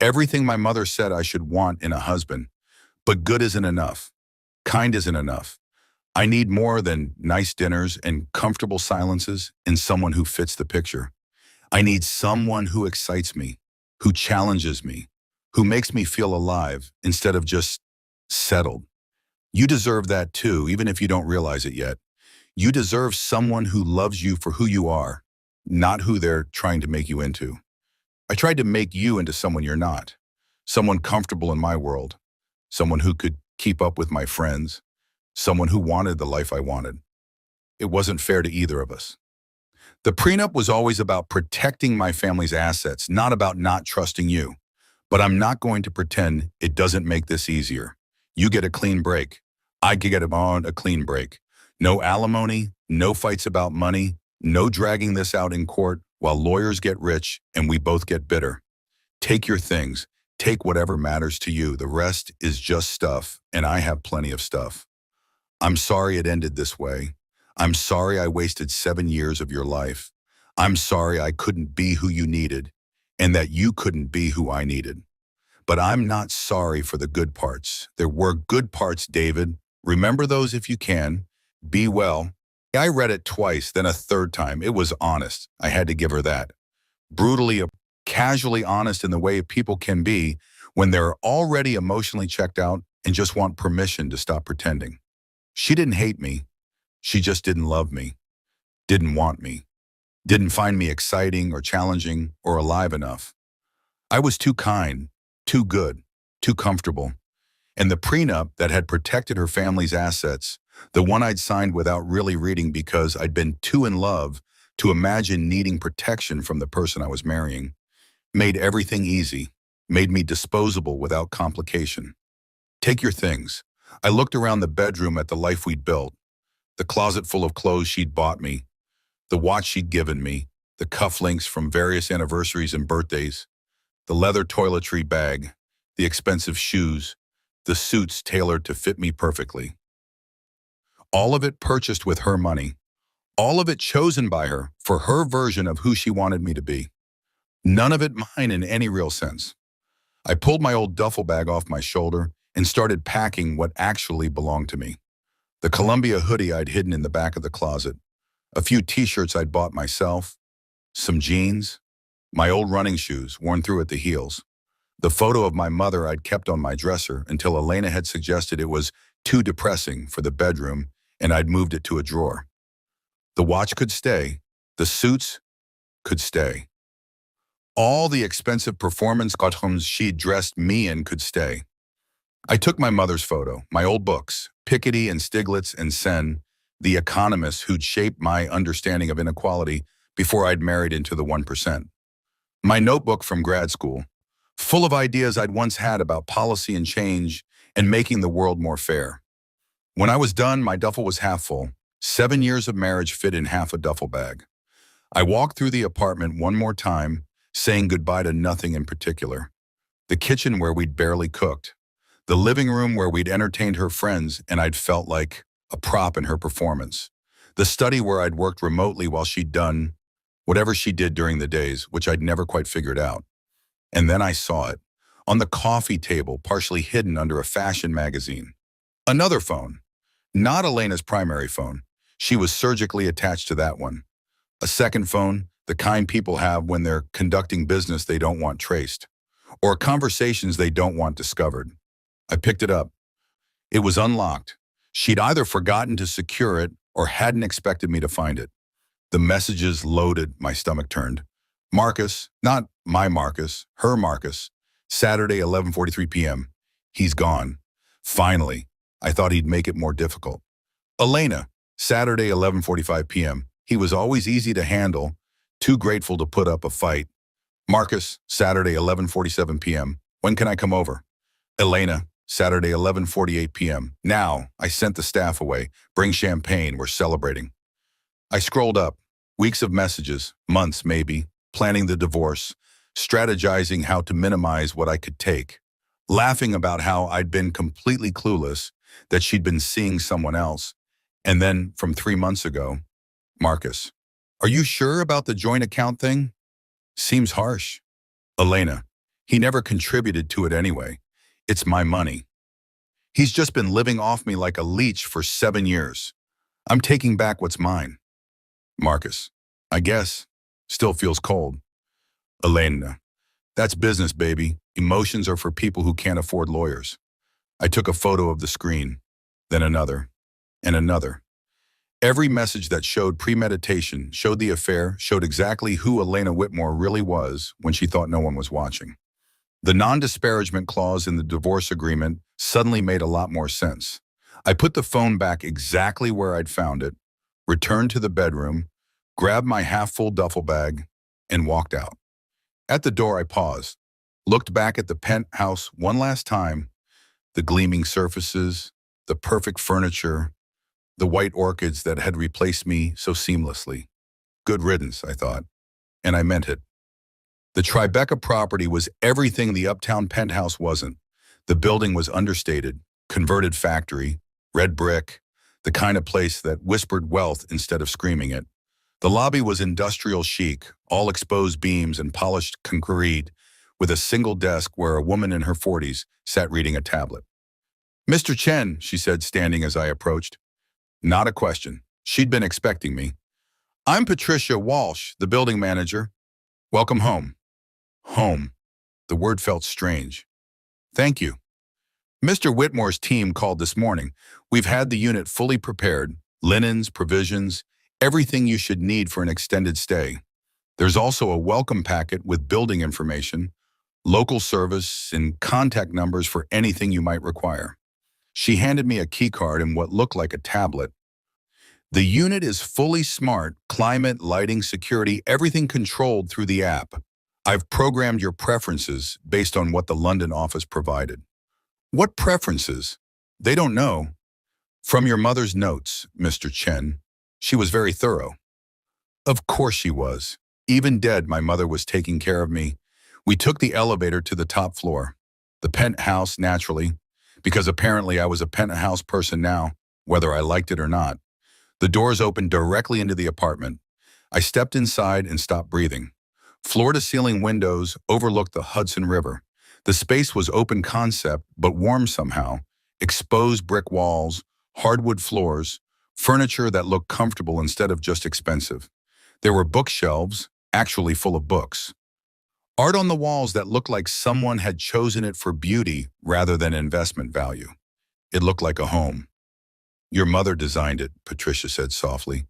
everything my mother said I should want in a husband. But good isn't enough. Kind isn't enough. I need more than nice dinners and comfortable silences in someone who fits the picture. I need someone who excites me, who challenges me, who makes me feel alive instead of just settled. You deserve that too, even if you don't realize it yet. You deserve someone who loves you for who you are, not who they're trying to make you into. I tried to make you into someone you're not, someone comfortable in my world, someone who could keep up with my friends, someone who wanted the life I wanted. It wasn't fair to either of us. The prenup was always about protecting my family's assets, not about not trusting you. But I'm not going to pretend it doesn't make this easier. You get a clean break. I get on a clean break. No alimony, no fights about money, no dragging this out in court while lawyers get rich and we both get bitter. Take your things. Take whatever matters to you. The rest is just stuff, and I have plenty of stuff. I'm sorry it ended this way. I'm sorry I wasted 7 years of your life. I'm sorry I couldn't be who you needed, and that you couldn't be who I needed. But I'm not sorry for the good parts. There were good parts, David. Remember those if you can. Be well. I read it twice, then a third time. It was honest. I had to give her that. Brutally, casually honest in the way people can be when they're already emotionally checked out and just want permission to stop pretending. She didn't hate me. She just didn't love me, didn't want me, didn't find me exciting or challenging or alive enough. I was too kind, too good, too comfortable. And the prenup that had protected her family's assets, the one I'd signed without really reading because I'd been too in love to imagine needing protection from the person I was marrying, made everything easy, made me disposable without complication. Take your things. I looked around the bedroom at the life we'd built, the closet full of clothes she'd bought me, the watch she'd given me, the cufflinks from various anniversaries and birthdays, the leather toiletry bag, the expensive shoes, the suits tailored to fit me perfectly. All of it purchased with her money, all of it chosen by her for her version of who she wanted me to be. None of it mine in any real sense. I pulled my old duffel bag off my shoulder and started packing what actually belonged to me. The Columbia hoodie I'd hidden in the back of the closet, a few t-shirts I'd bought myself, some jeans, my old running shoes worn through at the heels, the photo of my mother I'd kept on my dresser until Elena had suggested it was too depressing for the bedroom and I'd moved it to a drawer. The watch could stay, the suits could stay. All the expensive performance costumes she'd dressed me in could stay. I took my mother's photo, my old books, Piketty and Stiglitz and Sen, the economists who'd shaped my understanding of inequality before I'd married into the 1%. My notebook from grad school, full of ideas I'd once had about policy and change and making the world more fair. When I was done, my duffel was half full. 7 years of marriage fit in half a duffel bag. I walked through the apartment one more time, saying goodbye to nothing in particular. The kitchen where we'd barely cooked. The living room where we'd entertained her friends and I'd felt like a prop in her performance. The study where I'd worked remotely while she'd done whatever she did during the days, which I'd never quite figured out. And then I saw it, on the coffee table, partially hidden under a fashion magazine. Another phone. Not Elena's primary phone. She was surgically attached to that one. A second phone, the kind people have when they're conducting business they don't want traced, or conversations they don't want discovered. I picked it up. It was unlocked. She'd either forgotten to secure it or hadn't expected me to find it. The messages loaded, my stomach turned. Marcus, not my Marcus, her Marcus, Saturday, 11:43 p.m. He's gone. Finally, I thought he'd make it more difficult. Elena, Saturday, 11:45 p.m. He was always easy to handle, too grateful to put up a fight. Marcus, Saturday, 11:47 p.m. When can I come over? Elena, Saturday, 11:48 p.m. Now, I sent the staff away. Bring champagne, we're celebrating. I scrolled up. Weeks of messages, months maybe, planning the divorce, strategizing how to minimize what I could take, laughing about how I'd been completely clueless, that she'd been seeing someone else. And then, from 3 months ago, Marcus, are you sure about the joint account thing? Seems harsh. Elena, he never contributed to it anyway. It's my money. He's just been living off me like a leech for 7 years. I'm taking back what's mine. Marcus, I guess. Still feels cold. Elena, that's business, baby. Emotions are for people who can't afford lawyers. I took a photo of the screen, then another, and another. Every message that showed premeditation, showed the affair, showed exactly who Elena Whitmore really was when she thought no one was watching. The non-disparagement clause in the divorce agreement suddenly made a lot more sense. I put the phone back exactly where I'd found it, returned to the bedroom, grabbed my half-full duffel bag, and walked out. At the door, I paused, looked back at the penthouse one last time, the gleaming surfaces, the perfect furniture, the white orchids that had replaced me so seamlessly. Good riddance, I thought, and I meant it. The Tribeca property was everything the uptown penthouse wasn't. The building was understated, converted factory, red brick, the kind of place that whispered wealth instead of screaming it. The lobby was industrial chic, all exposed beams and polished concrete, with a single desk where a woman in her 40s sat reading a tablet. Mr. Chen, she said, standing as I approached. Not a question. She'd been expecting me. I'm Patricia Walsh, the building manager. Welcome home. Home. The word felt strange. Thank you. Mr. Whitmore's team called this morning. We've had the unit fully prepared, linens, provisions, everything you should need for an extended stay. There's also a welcome packet with building information, local service, and contact numbers for anything you might require. She handed me a key card and what looked like a tablet. The unit is fully smart, climate, lighting, security, everything controlled through the app. I've programmed your preferences based on what the London office provided. What preferences? They don't know. From your mother's notes, Mr. Chen. She was very thorough. Of course she was. Even dead, my mother was taking care of me. We took the elevator to the top floor. The penthouse, naturally, because apparently I was a penthouse person now, whether I liked it or not. The doors opened directly into the apartment. I stepped inside and stopped breathing. Floor-to-ceiling windows overlooked the Hudson River. The space was open concept, but warm somehow. Exposed brick walls, hardwood floors, furniture that looked comfortable instead of just expensive. There were bookshelves, actually full of books. Art on the walls that looked like someone had chosen it for beauty rather than investment value. It looked like a home. Your mother designed it, Patricia said softly.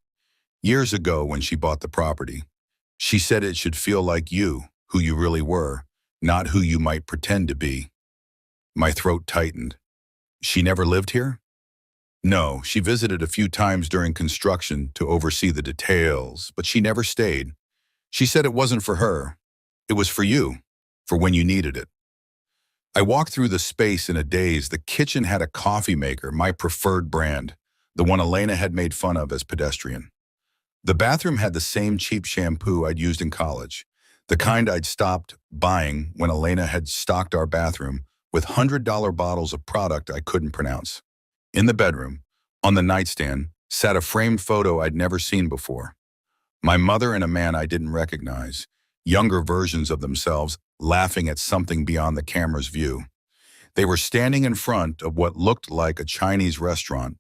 Years ago when she bought the property. She said it should feel like you, who you really were, not who you might pretend to be. My throat tightened. She never lived here? No, she visited a few times during construction to oversee the details, but she never stayed. She said it wasn't for her. It was for you, for when you needed it. I walked through the space in a daze. The kitchen had a coffee maker, my preferred brand, the one Elena had made fun of as pedestrian. The bathroom had the same cheap shampoo I'd used in college, the kind I'd stopped buying when Elena had stocked our bathroom with $100 bottles of product I couldn't pronounce. In the bedroom, on the nightstand, sat a framed photo I'd never seen before. My mother and a man I didn't recognize, younger versions of themselves laughing at something beyond the camera's view. They were standing in front of what looked like a Chinese restaurant,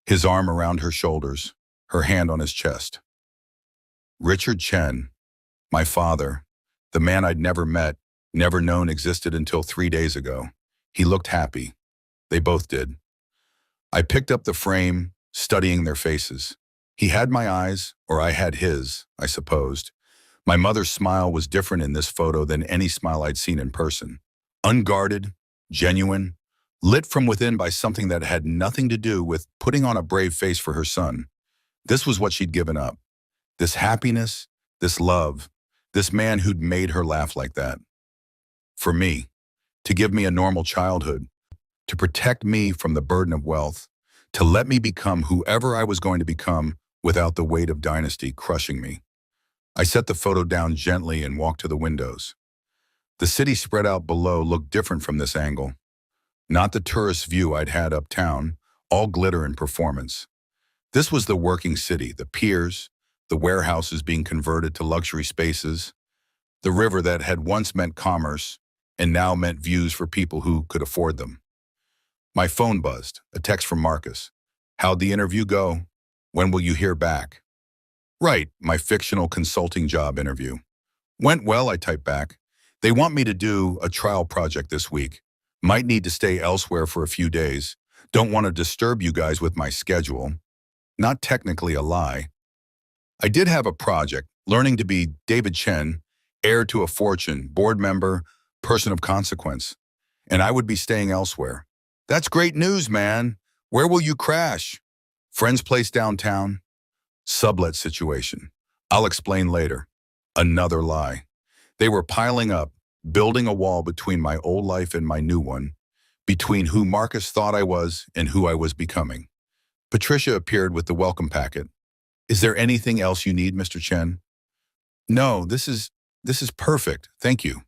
his arm around her shoulders, her hand on his chest. Richard Chen, my father, the man I'd never met, never known existed until 3 days ago. He looked happy. They both did. I picked up the frame, studying their faces. He had my eyes, or I had his, I supposed. My mother's smile was different in this photo than any smile I'd seen in person. Unguarded, genuine, lit from within by something that had nothing to do with putting on a brave face for her son. This was what she'd given up. This happiness, this love, this man who'd made her laugh like that. For me, to give me a normal childhood, to protect me from the burden of wealth, to let me become whoever I was going to become without the weight of dynasty crushing me. I set the photo down gently and walked to the windows. The city spread out below looked different from this angle. Not the tourist view I'd had uptown, all glitter and performance. This was the working city, the piers, the warehouses being converted to luxury spaces, the river that had once meant commerce and now meant views for people who could afford them. My phone buzzed, a text from Marcus. How'd the interview go? When will you hear back? Right, my fictional consulting job interview. Went well, I typed back. They want me to do a trial project this week. Might need to stay elsewhere for a few days. Don't want to disturb you guys with my schedule. Not technically a lie. I did have a project, learning to be David Chen, heir to a fortune, board member, person of consequence. And I would be staying elsewhere. That's great news, man. Where will you crash? Friend's place downtown? Sublet situation. I'll explain later. Another lie. They were piling up, building a wall between my old life and my new one, between who Marcus thought I was and who I was becoming. Patricia appeared with the welcome packet. Is there anything else you need, Mr. Chen? No, this is perfect, thank you.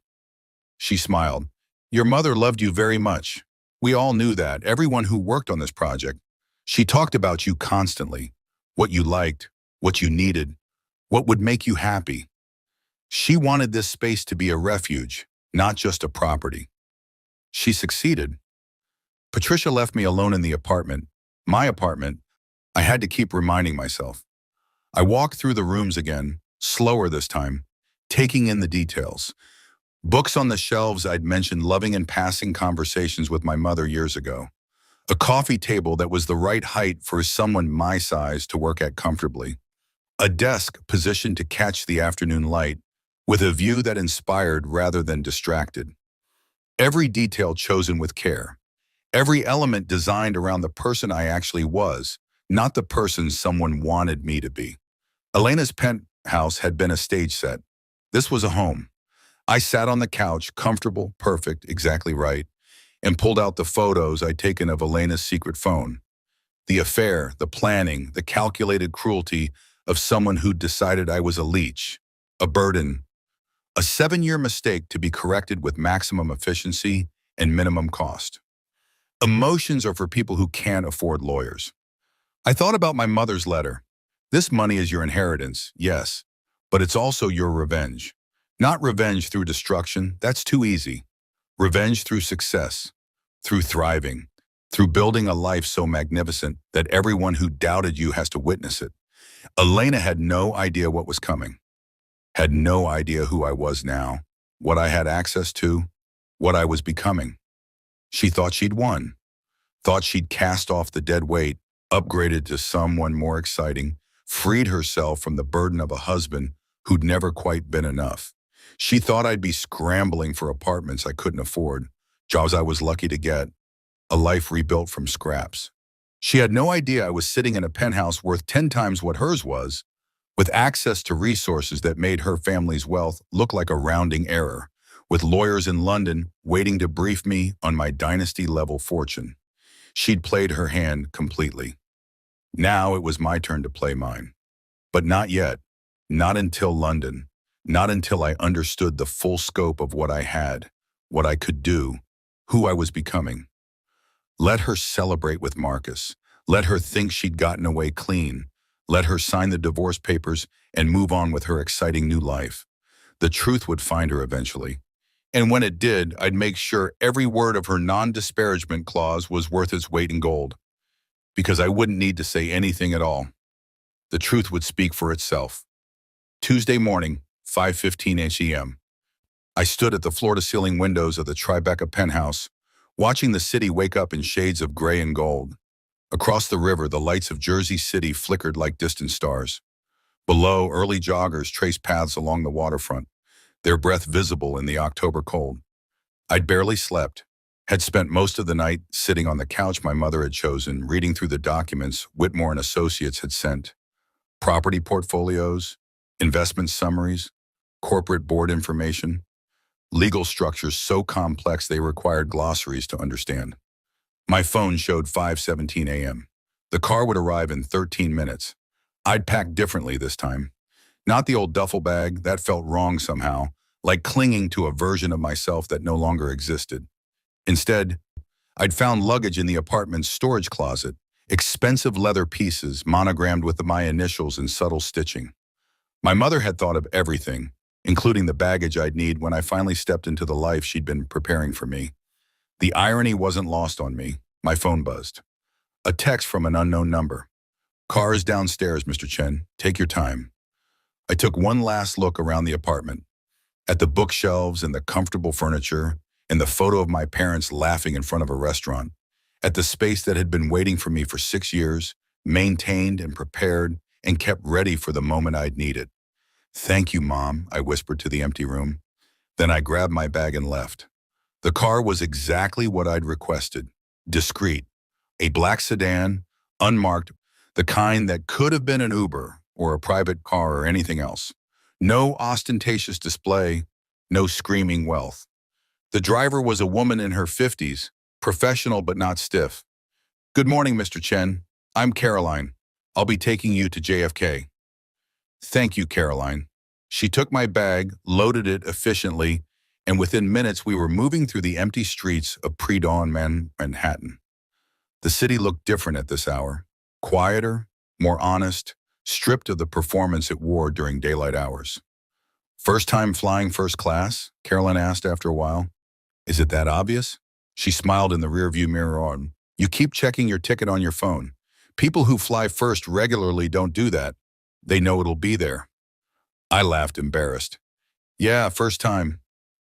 She smiled. Your mother loved you very much. We all knew that, everyone who worked on this project. She talked about you constantly, what you liked, what you needed, what would make you happy. She wanted this space to be a refuge, not just a property. She succeeded. Patricia left me alone in the apartment, my apartment. I had to keep reminding myself. I walked through the rooms again, slower this time, taking in the details. Books on the shelves I'd mentioned loving in passing conversations with my mother years ago. A coffee table that was the right height for someone my size to work at comfortably. A desk positioned to catch the afternoon light with a view that inspired rather than distracted. Every detail chosen with care. Every element designed around the person I actually was, not the person someone wanted me to be. Elena's penthouse had been a stage set. This was a home. I sat on the couch, comfortable, perfect, exactly right, and pulled out the photos I'd taken of Elena's secret phone. The affair, the planning, the calculated cruelty of someone who'd decided I was a leech, a burden, a 7-year mistake to be corrected with maximum efficiency and minimum cost. Emotions are for people who can't afford lawyers. I thought about my mother's letter. This money is your inheritance, yes, but it's also your revenge. Not revenge through destruction, that's too easy. Revenge through success, through thriving, through building a life so magnificent that everyone who doubted you has to witness it. Elena had no idea what was coming, had no idea who I was now, what I had access to, what I was becoming. She thought she'd won, thought she'd cast off the dead weight, upgraded to someone more exciting, freed herself from the burden of a husband who'd never quite been enough. She thought I'd be scrambling for apartments I couldn't afford, jobs I was lucky to get, a life rebuilt from scraps. She had no idea I was sitting in a penthouse worth 10 times what hers was, with access to resources that made her family's wealth look like a rounding error, with lawyers in London waiting to brief me on my dynasty-level fortune. She'd played her hand completely. Now it was my turn to play mine. But not yet. Not until London. Not until I understood the full scope of what I had, what I could do, who I was becoming. Let her celebrate with Marcus. Let her think she'd gotten away clean. Let her sign the divorce papers and move on with her exciting new life. The truth would find her eventually. And when it did, I'd make sure every word of her non-disparagement clause was worth its weight in gold. Because I wouldn't need to say anything at all. The truth would speak for itself. Tuesday morning, 5:15 a.m. I stood at the floor-to-ceiling windows of the Tribeca penthouse, watching the city wake up in shades of gray and gold. Across the river, the lights of Jersey City flickered like distant stars. Below, early joggers traced paths along the waterfront, their breath visible in the October cold. I'd barely slept, had spent most of the night sitting on the couch my mother had chosen, reading through the documents Whitmore and Associates had sent. Property portfolios, investment summaries, corporate board information, legal structures so complex they required glossaries to understand. My phone showed 5:17 a.m. The car would arrive in 13 minutes. I'd packed differently this time. Not the old duffel bag, that felt wrong somehow, like clinging to a version of myself that no longer existed. Instead, I'd found luggage in the apartment's storage closet, expensive leather pieces monogrammed with my initials in subtle stitching. My mother had thought of everything, including the baggage I'd need when I finally stepped into the life she'd been preparing for me. The irony wasn't lost on me. My phone buzzed. A text from an unknown number. "Car is downstairs, Mr. Chen. Take your time." I took one last look around the apartment, at the bookshelves and the comfortable furniture, and the photo of my parents laughing in front of a restaurant, at the space that had been waiting for me for 6 years, maintained and prepared and kept ready for the moment I'd need it. "Thank you, Mom," I whispered to the empty room. Then I grabbed my bag and left. The car was exactly what I'd requested. Discreet. A black sedan, unmarked, the kind that could have been an Uber or a private car or anything else. No ostentatious display, no screaming wealth. The driver was a woman in her 50s, professional but not stiff. "Good morning, Mr. Chen. I'm Caroline. I'll be taking you to JFK." "Thank you, Caroline." She took my bag, loaded it efficiently, and within minutes we were moving through the empty streets of pre-dawn Manhattan. The city looked different at this hour. Quieter, more honest, stripped of the performance it wore during daylight hours. "First time flying first class?" Caroline asked after a while. "Is it that obvious?" She smiled in the rearview mirror on. "You keep checking your ticket on your phone. People who fly first regularly don't do that. They know it'll be there." I laughed, embarrassed. "Yeah, first time."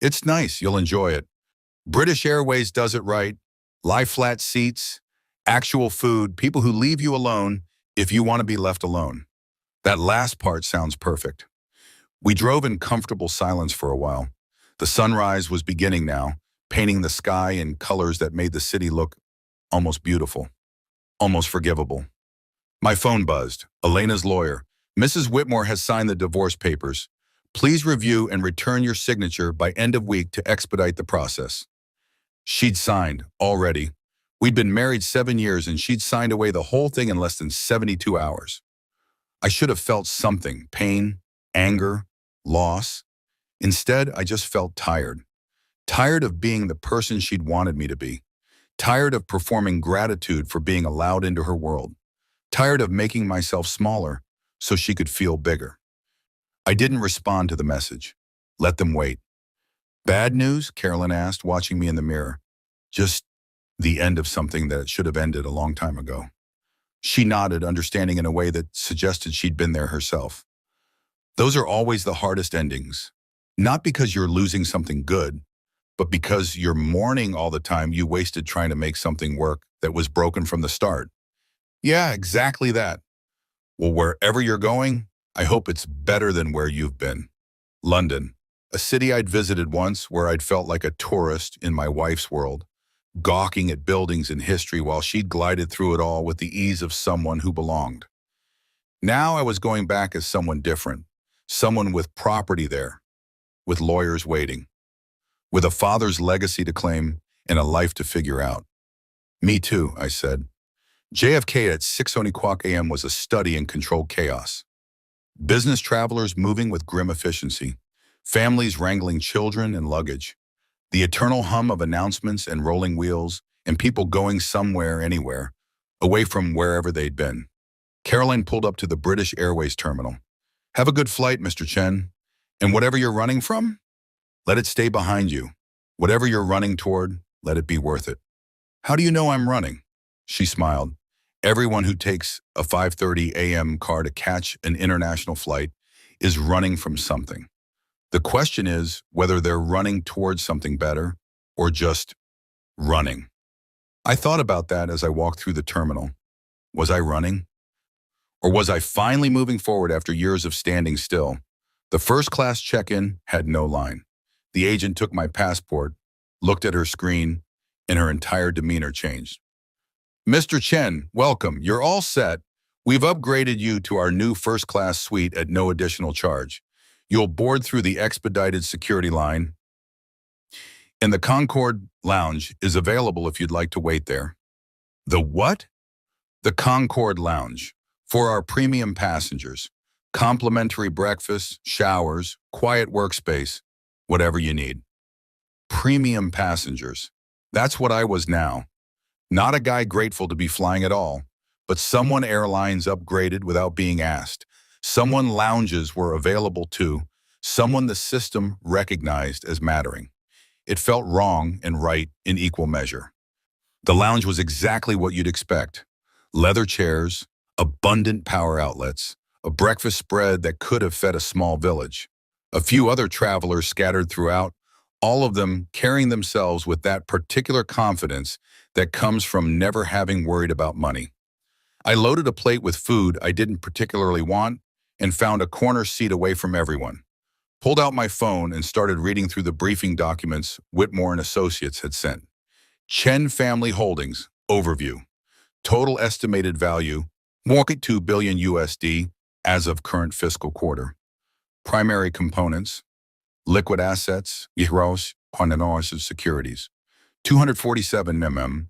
It's nice, you'll enjoy it. British Airways does it right. Lie flat seats, actual food, people who leave you alone if you want to be left alone. That last part sounds perfect. We drove in comfortable silence for a while. The sunrise was beginning now, painting the sky in colors that made the city look almost beautiful, almost forgivable. My phone buzzed. Elena's lawyer. Mrs. Whitmore has signed the divorce papers. Please review and return your signature by end of week to expedite the process. She'd signed, already. We'd been married 7 years and she'd signed away the whole thing in less than 72 hours. I should have felt something, pain, anger, loss. Instead, I just felt tired. Tired of being the person she'd wanted me to be. Tired of performing gratitude for being allowed into her world. Tired of making myself smaller so she could feel bigger. I didn't respond to the message. Let them wait. Bad news? Carolyn asked, watching me in the mirror. Just the end of something that should have ended a long time ago. She nodded, understanding in a way that suggested she'd been there herself. Those are always the hardest endings. Not because you're losing something good, but because you're mourning all the time you wasted trying to make something work that was broken from the start. Yeah, exactly that. Well, wherever you're going, I hope it's better than where you've been. London, a city I'd visited once where I'd felt like a tourist in my wife's world, gawking at buildings and history while she'd glided through it all with the ease of someone who belonged. Now I was going back as someone different, someone with property there, with lawyers waiting, with a father's legacy to claim and a life to figure out. Me too, I said. JFK at 6:00 a.m. was a study in controlled chaos. Business travelers moving with grim efficiency, families wrangling children and luggage, the eternal hum of announcements and rolling wheels, and people going somewhere, anywhere, away from wherever they'd been. Caroline pulled up to the British Airways terminal. Have a good flight, Mr. Chen. And whatever you're running from, let it stay behind you. Whatever you're running toward, let it be worth it. How do you know I'm running? She smiled. Everyone who takes a 5:30 a.m. car to catch an international flight is running from something. The question is whether they're running towards something better or just running. I thought about that as I walked through the terminal. Was I running? Or was I finally moving forward after years of standing still? The first-class check-in had no line. The agent took my passport, looked at her screen, and her entire demeanor changed. Mr. Chen, welcome. You're all set. We've upgraded you to our new first-class suite at no additional charge. You'll board through the expedited security line, and the Concorde Lounge is available if you'd like to wait there. The what? The Concorde Lounge, for our premium passengers. Complimentary breakfast, showers, quiet workspace, whatever you need. Premium passengers. That's what I was now. Not a guy grateful to be flying at all, but someone airlines upgraded without being asked. Someone lounges were available to, someone the system recognized as mattering. It felt wrong and right in equal measure. The lounge was exactly what you'd expect. Leather chairs, abundant power outlets, a breakfast spread that could have fed a small village. A few other travelers scattered throughout, all of them carrying themselves with that particular confidence that comes from never having worried about money. I loaded a plate with food I didn't particularly want and found a corner seat away from everyone. Pulled out my phone and started reading through the briefing documents Whitmore and Associates had sent. Chen Family Holdings, overview. Total estimated value, 1.2 billion USD as of current fiscal quarter. Primary components, liquid assets, gross of securities, 247 mm,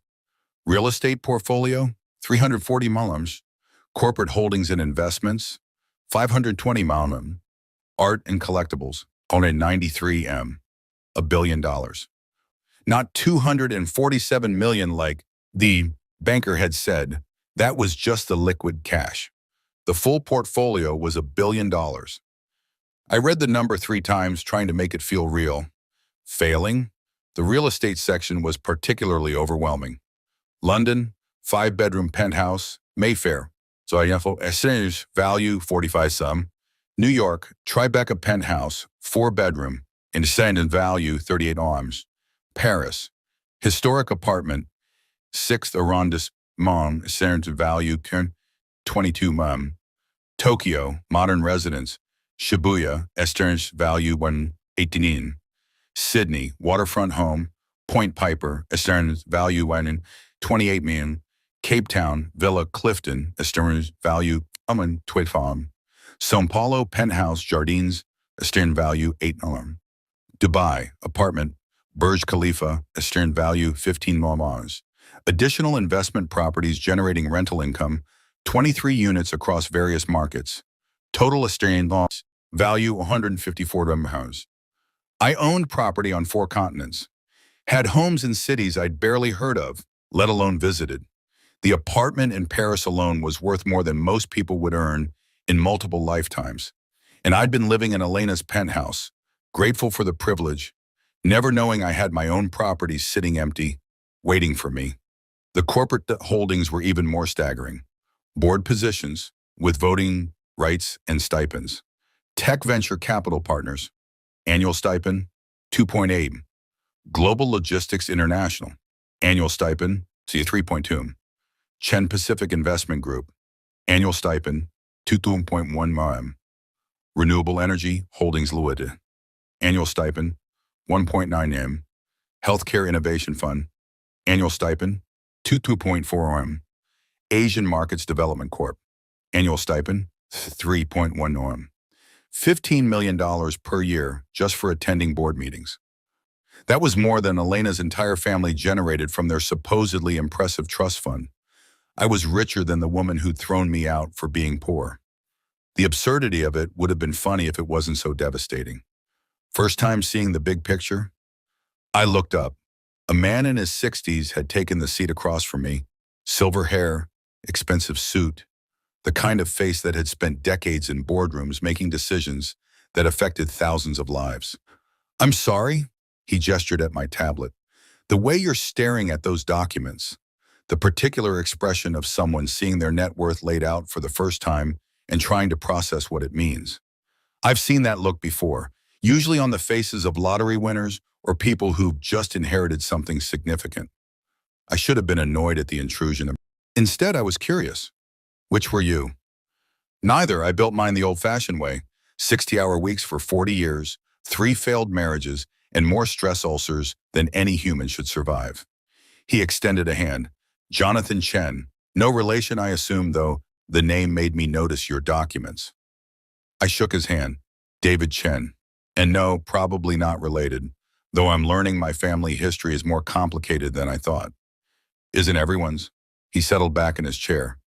real estate portfolio, 340 mm, corporate holdings and investments, 520 mm, art and collectibles, only 93 m, $1 billion. Not 247 million like the banker had said. That was just the liquid cash. The full portfolio was $1 billion. I read the number 3 times trying to make it feel real. Failing. The real estate section was particularly overwhelming. London, 5-bedroom penthouse, Mayfair. So value 45 some. New York, Tribeca penthouse, 4-bedroom, and sand in value 38 arms. Paris, historic apartment, 6th arrondissement, sand in value 22 Tokyo, modern residence, Shibuya, Estern's value 118. Sydney, waterfront home, Point Piper, Estern's value 128 million. Cape Town, Villa Clifton, Estern's value 25. São Paulo, penthouse, Jardines, Estern value 8 million. Dubai, apartment, Burj Khalifa, Estern value 15 million. Additional investment properties generating rental income, 23 units across various markets. Total Estern loss, value 154 million. I owned property on 4 continents. Had homes in cities I'd barely heard of, let alone visited. The apartment in Paris alone was worth more than most people would earn in multiple lifetimes. And I'd been living in Elena's penthouse, grateful for the privilege, never knowing I had my own property sitting empty, waiting for me. The corporate holdings were even more staggering. Board positions with voting rights and stipends. Tech venture capital partners, annual stipend 2.8. Global Logistics International, annual stipend 3.2. Chen Pacific Investment Group, annual stipend 2.1 million. Renewable Energy Holdings Limited, annual stipend 1.9 M. Healthcare Innovation Fund, annual stipend 2.4 M. Asian Markets Development Corp, annual stipend 3.1 M. $15 million per year just for attending board meetings. That was more than Elena's entire family generated from their supposedly impressive trust fund. I was richer than the woman who'd thrown me out for being poor. The absurdity of it would have been funny if it wasn't so devastating. First time seeing the big picture? I looked up. A man in his 60s had taken the seat across from me. Silver hair, expensive suit, the kind of face that had spent decades in boardrooms making decisions that affected thousands of lives. I'm sorry, he gestured at my tablet. The way you're staring at those documents, the particular expression of someone seeing their net worth laid out for the first time and trying to process what it means. I've seen that look before, usually on the faces of lottery winners or people who've just inherited something significant. I should have been annoyed at the intrusion. Instead, I was curious. Which were you? Neither. I built mine the old-fashioned way. 60-hour weeks for 40 years, 3 failed marriages, and more stress ulcers than any human should survive. He extended a hand. Jonathan Chen. No relation, I assume, though. The name made me notice your documents. I shook his hand. David Chen. And no, probably not related, though I'm learning my family history is more complicated than I thought. Isn't everyone's? He settled back in his chair.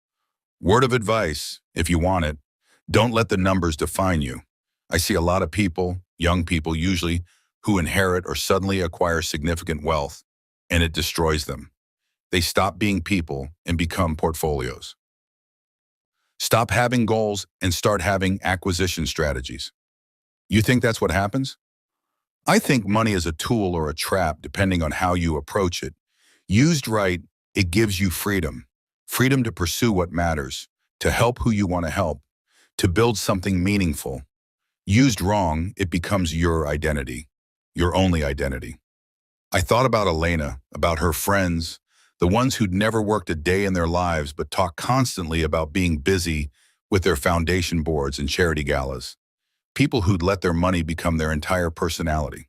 Word of advice, if you want it, don't let the numbers define you. I see a lot of people, young people usually, who inherit or suddenly acquire significant wealth, and it destroys them. They stop being people and become portfolios. Stop having goals and start having acquisition strategies. You think that's what happens? I think money is a tool or a trap depending on how you approach it. Used right, it gives you freedom. Freedom to pursue what matters, to help who you want to help, to build something meaningful. Used wrong, it becomes your identity, your only identity. I thought about Elena, about her friends, the ones who'd never worked a day in their lives but talked constantly about being busy with their foundation boards and charity galas. People who'd let their money become their entire personality.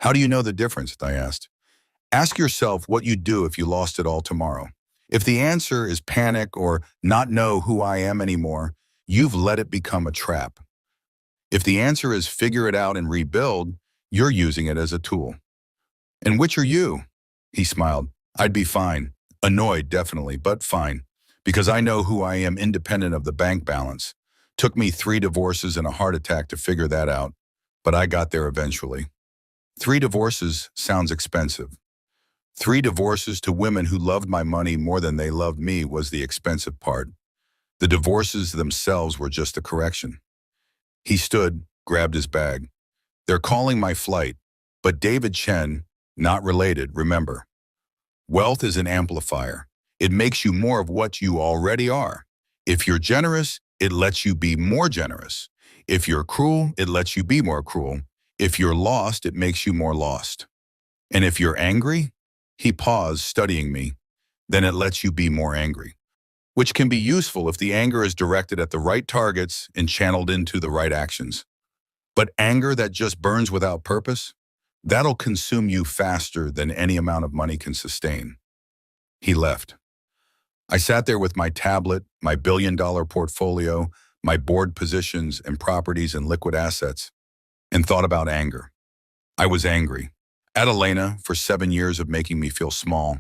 How do you know the difference? I asked. Ask yourself what you'd do if you lost it all tomorrow. If the answer is panic or not know who I am anymore, you've let it become a trap. If the answer is figure it out and rebuild, you're using it as a tool. And which are you? He smiled. I'd be fine. Annoyed, definitely, but fine. Because I know who I am independent of the bank balance. Took me 3 divorces and a heart attack to figure that out, but I got there eventually. 3 divorces sounds expensive. 3 divorces to women who loved my money more than they loved me was the expensive part. The divorces themselves were just a correction. He stood, grabbed his bag. They're calling my flight, but David Chen, not related, remember. Wealth is an amplifier. It makes you more of what you already are. If you're generous, it lets you be more generous. If you're cruel, it lets you be more cruel. If you're lost, it makes you more lost. And if you're angry, he paused, studying me, then it lets you be more angry, which can be useful if the anger is directed at the right targets and channeled into the right actions. But anger that just burns without purpose, that'll consume you faster than any amount of money can sustain. He left. I sat there with my tablet, my billion-dollar portfolio, my board positions and properties and liquid assets, and thought about anger. I was angry. At Elena for 7 years of making me feel small.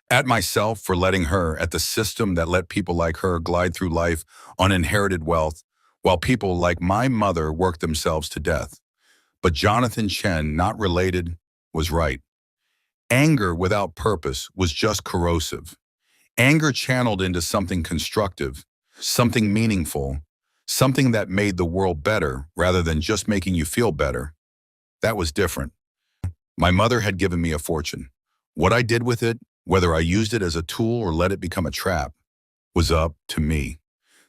At myself for letting her, at the system that let people like her glide through life on inherited wealth, while people like my mother worked themselves to death. But Jonathan Chen, not related, was right. Anger without purpose was just corrosive. Anger channeled into something constructive, something meaningful, something that made the world better rather than just making you feel better. That was different. My mother had given me a fortune. What I did with it, whether I used it as a tool or let it become a trap, was up to me.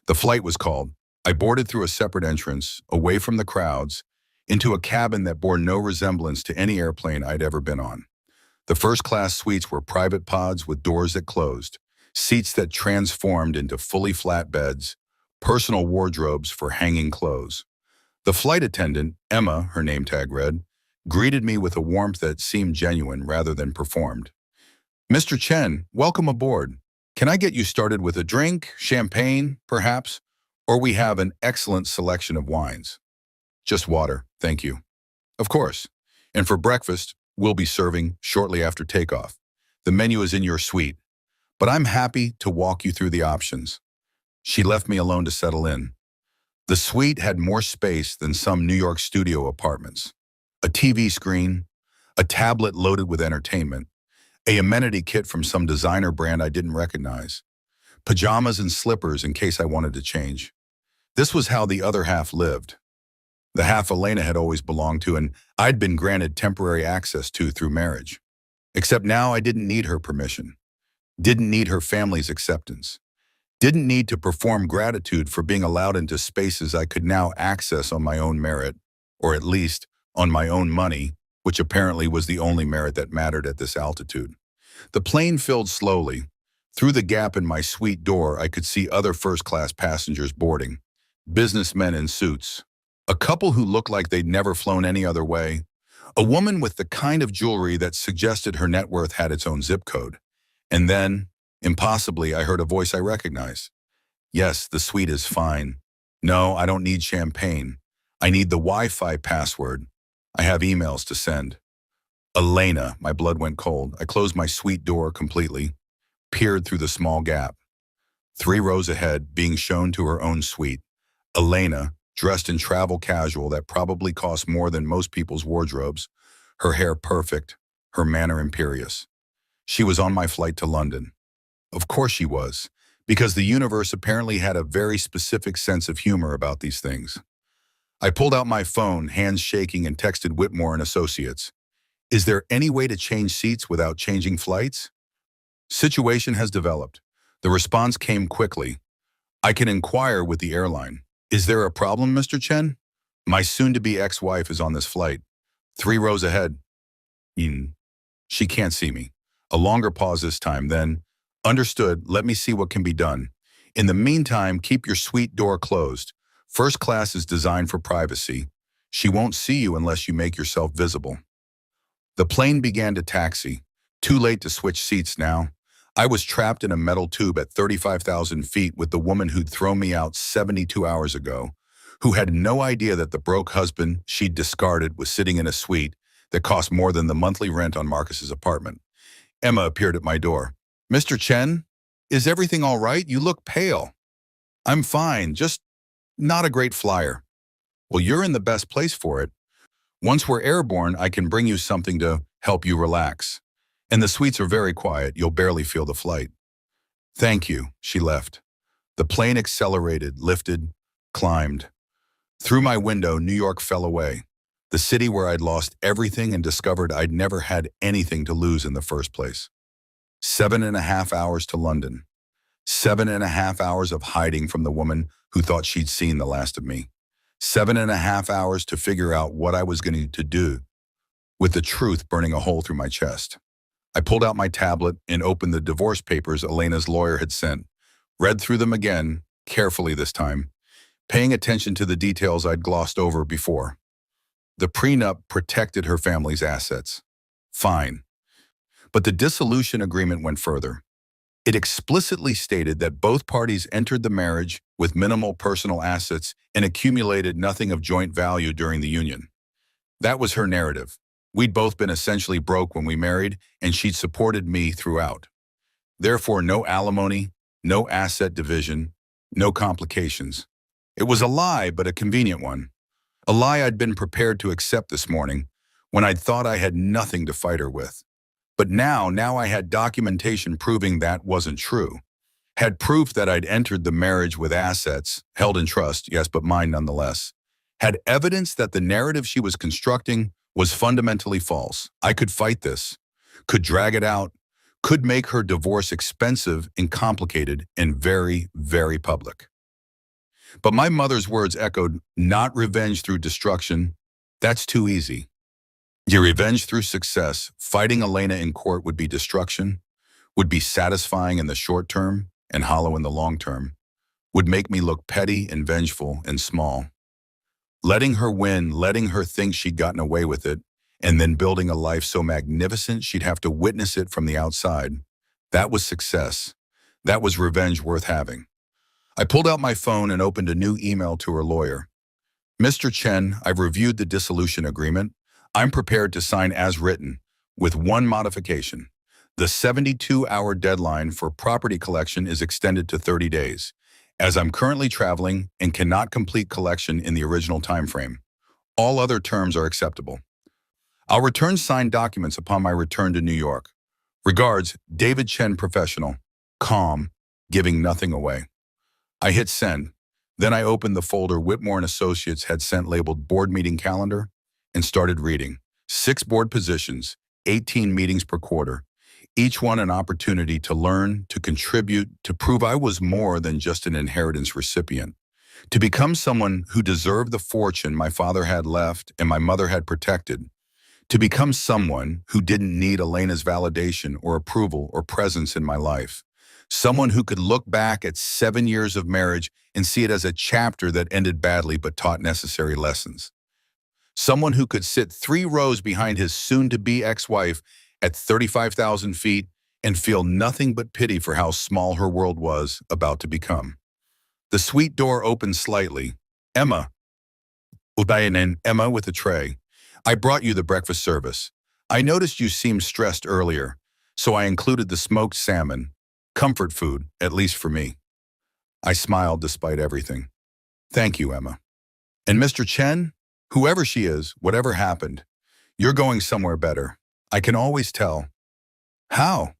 The flight was called. I boarded through a separate entrance, away from the crowds, into a cabin that bore no resemblance to any airplane I'd ever been on. The first-class suites were private pods with doors that closed, seats that transformed into fully flat beds, personal wardrobes for hanging clothes. The flight attendant, Emma, her name tag read, greeted me with a warmth that seemed genuine rather than performed. "Mr. Chen, welcome aboard. Can I get you started with a drink, champagne, perhaps? Or we have an excellent selection of wines." "Just water, thank you." "Of course. And for breakfast, we'll be serving shortly after takeoff. The menu is in your suite, but I'm happy to walk you through the options." She left me alone to settle in. The suite had more space than some New York studio apartments. A TV screen, a tablet loaded with entertainment, a amenity kit from some designer brand I didn't recognize, pajamas and slippers in case I wanted to change. This was how the other half lived. The half Elena had always belonged to and I'd been granted temporary access to through marriage. Except now I didn't need her permission, didn't need her family's acceptance, didn't need to perform gratitude for being allowed into spaces I could now access on my own merit, or at least on my own money, which apparently was the only merit that mattered at this altitude. The plane filled slowly. Through the gap in my suite door, I could see other first-class passengers boarding, businessmen in suits, a couple who looked like they'd never flown any other way, a woman with the kind of jewelry that suggested her net worth had its own zip code. And then, impossibly, I heard a voice I recognized. "Yes, the suite is fine. No, I don't need champagne. I need the Wi-Fi password. I have emails to send." Elena, my blood went cold. I closed my suite door completely, peered through the small gap. 3 rows ahead, being shown to her own suite. Elena, dressed in travel casual that probably cost more than most people's wardrobes, her hair perfect, her manner imperious. She was on my flight to London. Of course she was, because the universe apparently had a very specific sense of humor about these things. I pulled out my phone, hands shaking, and texted Whitmore and Associates. "Is there any way to change seats without changing flights?" "Situation has developed." The response came quickly. "I can inquire with the airline." "Is there a problem, Mr. Chen?" "My soon-to-be ex-wife is on this flight. 3 rows ahead." She can't see me." A longer pause this time, then, "Understood, let me see what can be done. In the meantime, keep your suite door closed. First class is designed for privacy. She won't see you unless you make yourself visible." The plane began to taxi. Too late to switch seats now. I was trapped in a metal tube at 35,000 feet with the woman who'd thrown me out 72 hours ago, who had no idea that the broke husband she'd discarded was sitting in a suite that cost more than the monthly rent on Marcus's apartment. Emma appeared at my door. "Mr. Chen, is everything all right? You look pale." "I'm fine, just not a great flyer." "Well, you're in the best place for it. Once we're airborne, I can bring you something to help you relax. And the suites are very quiet. You'll barely feel the flight." "Thank you." She left. The plane accelerated, lifted, climbed. Through my window, New York fell away. The city where I'd lost everything and discovered I'd never had anything to lose in the first place. 7.5 hours to London. 7.5 hours of hiding from the woman who thought she'd seen the last of me. 7.5 hours to figure out what I was going to do, with the truth burning a hole through my chest. I pulled out my tablet and opened the divorce papers Elena's lawyer had sent, read through them again, carefully this time, paying attention to the details I'd glossed over before. The prenup protected her family's assets. Fine. But the dissolution agreement went further. It explicitly stated that both parties entered the marriage with minimal personal assets and accumulated nothing of joint value during the union. That was her narrative. We'd both been essentially broke when we married, and she'd supported me throughout. Therefore, no alimony, no asset division, no complications. It was a lie, but a convenient one. A lie I'd been prepared to accept this morning, when I'd thought I had nothing to fight her with. But now I had documentation proving that wasn't true. Had proof that I'd entered the marriage with assets, held in trust, yes, but mine nonetheless. Had evidence that the narrative she was constructing was fundamentally false. I could fight this, could drag it out, could make her divorce expensive and complicated and very, very public. But my mother's words echoed, not revenge through destruction. That's too easy. Your revenge through success, fighting Elena in court would be destruction, would be satisfying in the short term and hollow in the long term, would make me look petty and vengeful and small. Letting her win, letting her think she'd gotten away with it, and then building a life so magnificent she'd have to witness it from the outside. That was success. That was revenge worth having. I pulled out my phone and opened a new email to her lawyer. Mr. Chen, I've reviewed the dissolution agreement. I'm prepared to sign as written, with one modification. The 72-hour deadline for property collection is extended to 30 days, as I'm currently traveling and cannot complete collection in the original time frame. All other terms are acceptable. I'll return signed documents upon my return to New York. Regards, David Chen, professional, calm, giving nothing away. I hit send. Then I opened the folder Whitmore & Associates had sent labeled Board Meeting Calendar and started reading. 6 board positions, 18 meetings per quarter. Each one an opportunity to learn, to contribute, to prove I was more than just an inheritance recipient. To become someone who deserved the fortune my father had left and my mother had protected. To become someone who didn't need Elena's validation or approval or presence in my life. Someone who could look back at 7 years of marriage and see it as a chapter that ended badly but taught necessary lessons. Someone who could sit 3 rows behind his soon-to-be ex-wife at 35,000 feet and feel nothing but pity for how small her world was about to become. The suite door opened slightly. Emma. Udayanen, Emma with a tray. I brought you the breakfast service. I noticed you seemed stressed earlier, so I included the smoked salmon. Comfort food, at least for me. I smiled despite everything. Thank you, Emma. And Mr. Chen, whoever she is, whatever happened, you're going somewhere better. I can always tell. How?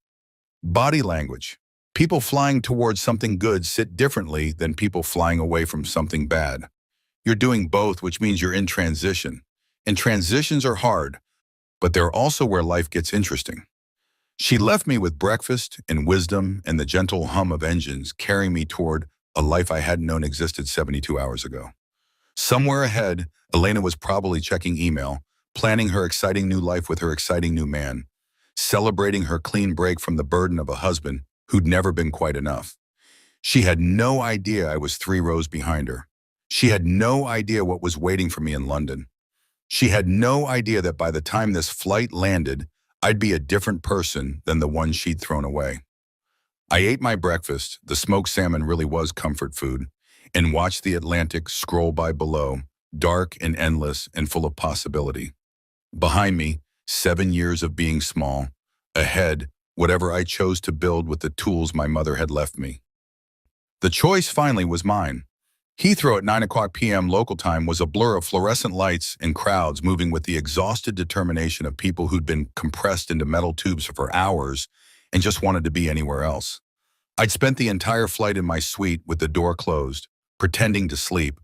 Body language. People flying towards something good sit differently than people flying away from something bad. You're doing both, which means you're in transition. And transitions are hard, but they're also where life gets interesting. She left me with breakfast and wisdom and the gentle hum of engines carrying me toward a life I hadn't known existed 72 hours ago. Somewhere ahead, Elena was probably checking email, planning her exciting new life with her exciting new man, celebrating her clean break from the burden of a husband who'd never been quite enough. She had no idea I was 3 rows behind her. She had no idea what was waiting for me in London. She had no idea that by the time this flight landed, I'd be a different person than the one she'd thrown away. I ate my breakfast, the smoked salmon really was comfort food, and watched the Atlantic scroll by below, dark and endless and full of possibility. Behind me, 7 years of being small. Ahead, whatever I chose to build with the tools my mother had left me. The choice finally was mine. Heathrow at 9 p.m. local time was a blur of fluorescent lights and crowds moving with the exhausted determination of people who'd been compressed into metal tubes for hours and just wanted to be anywhere else. I'd spent the entire flight in my suite with the door closed, pretending to sleep,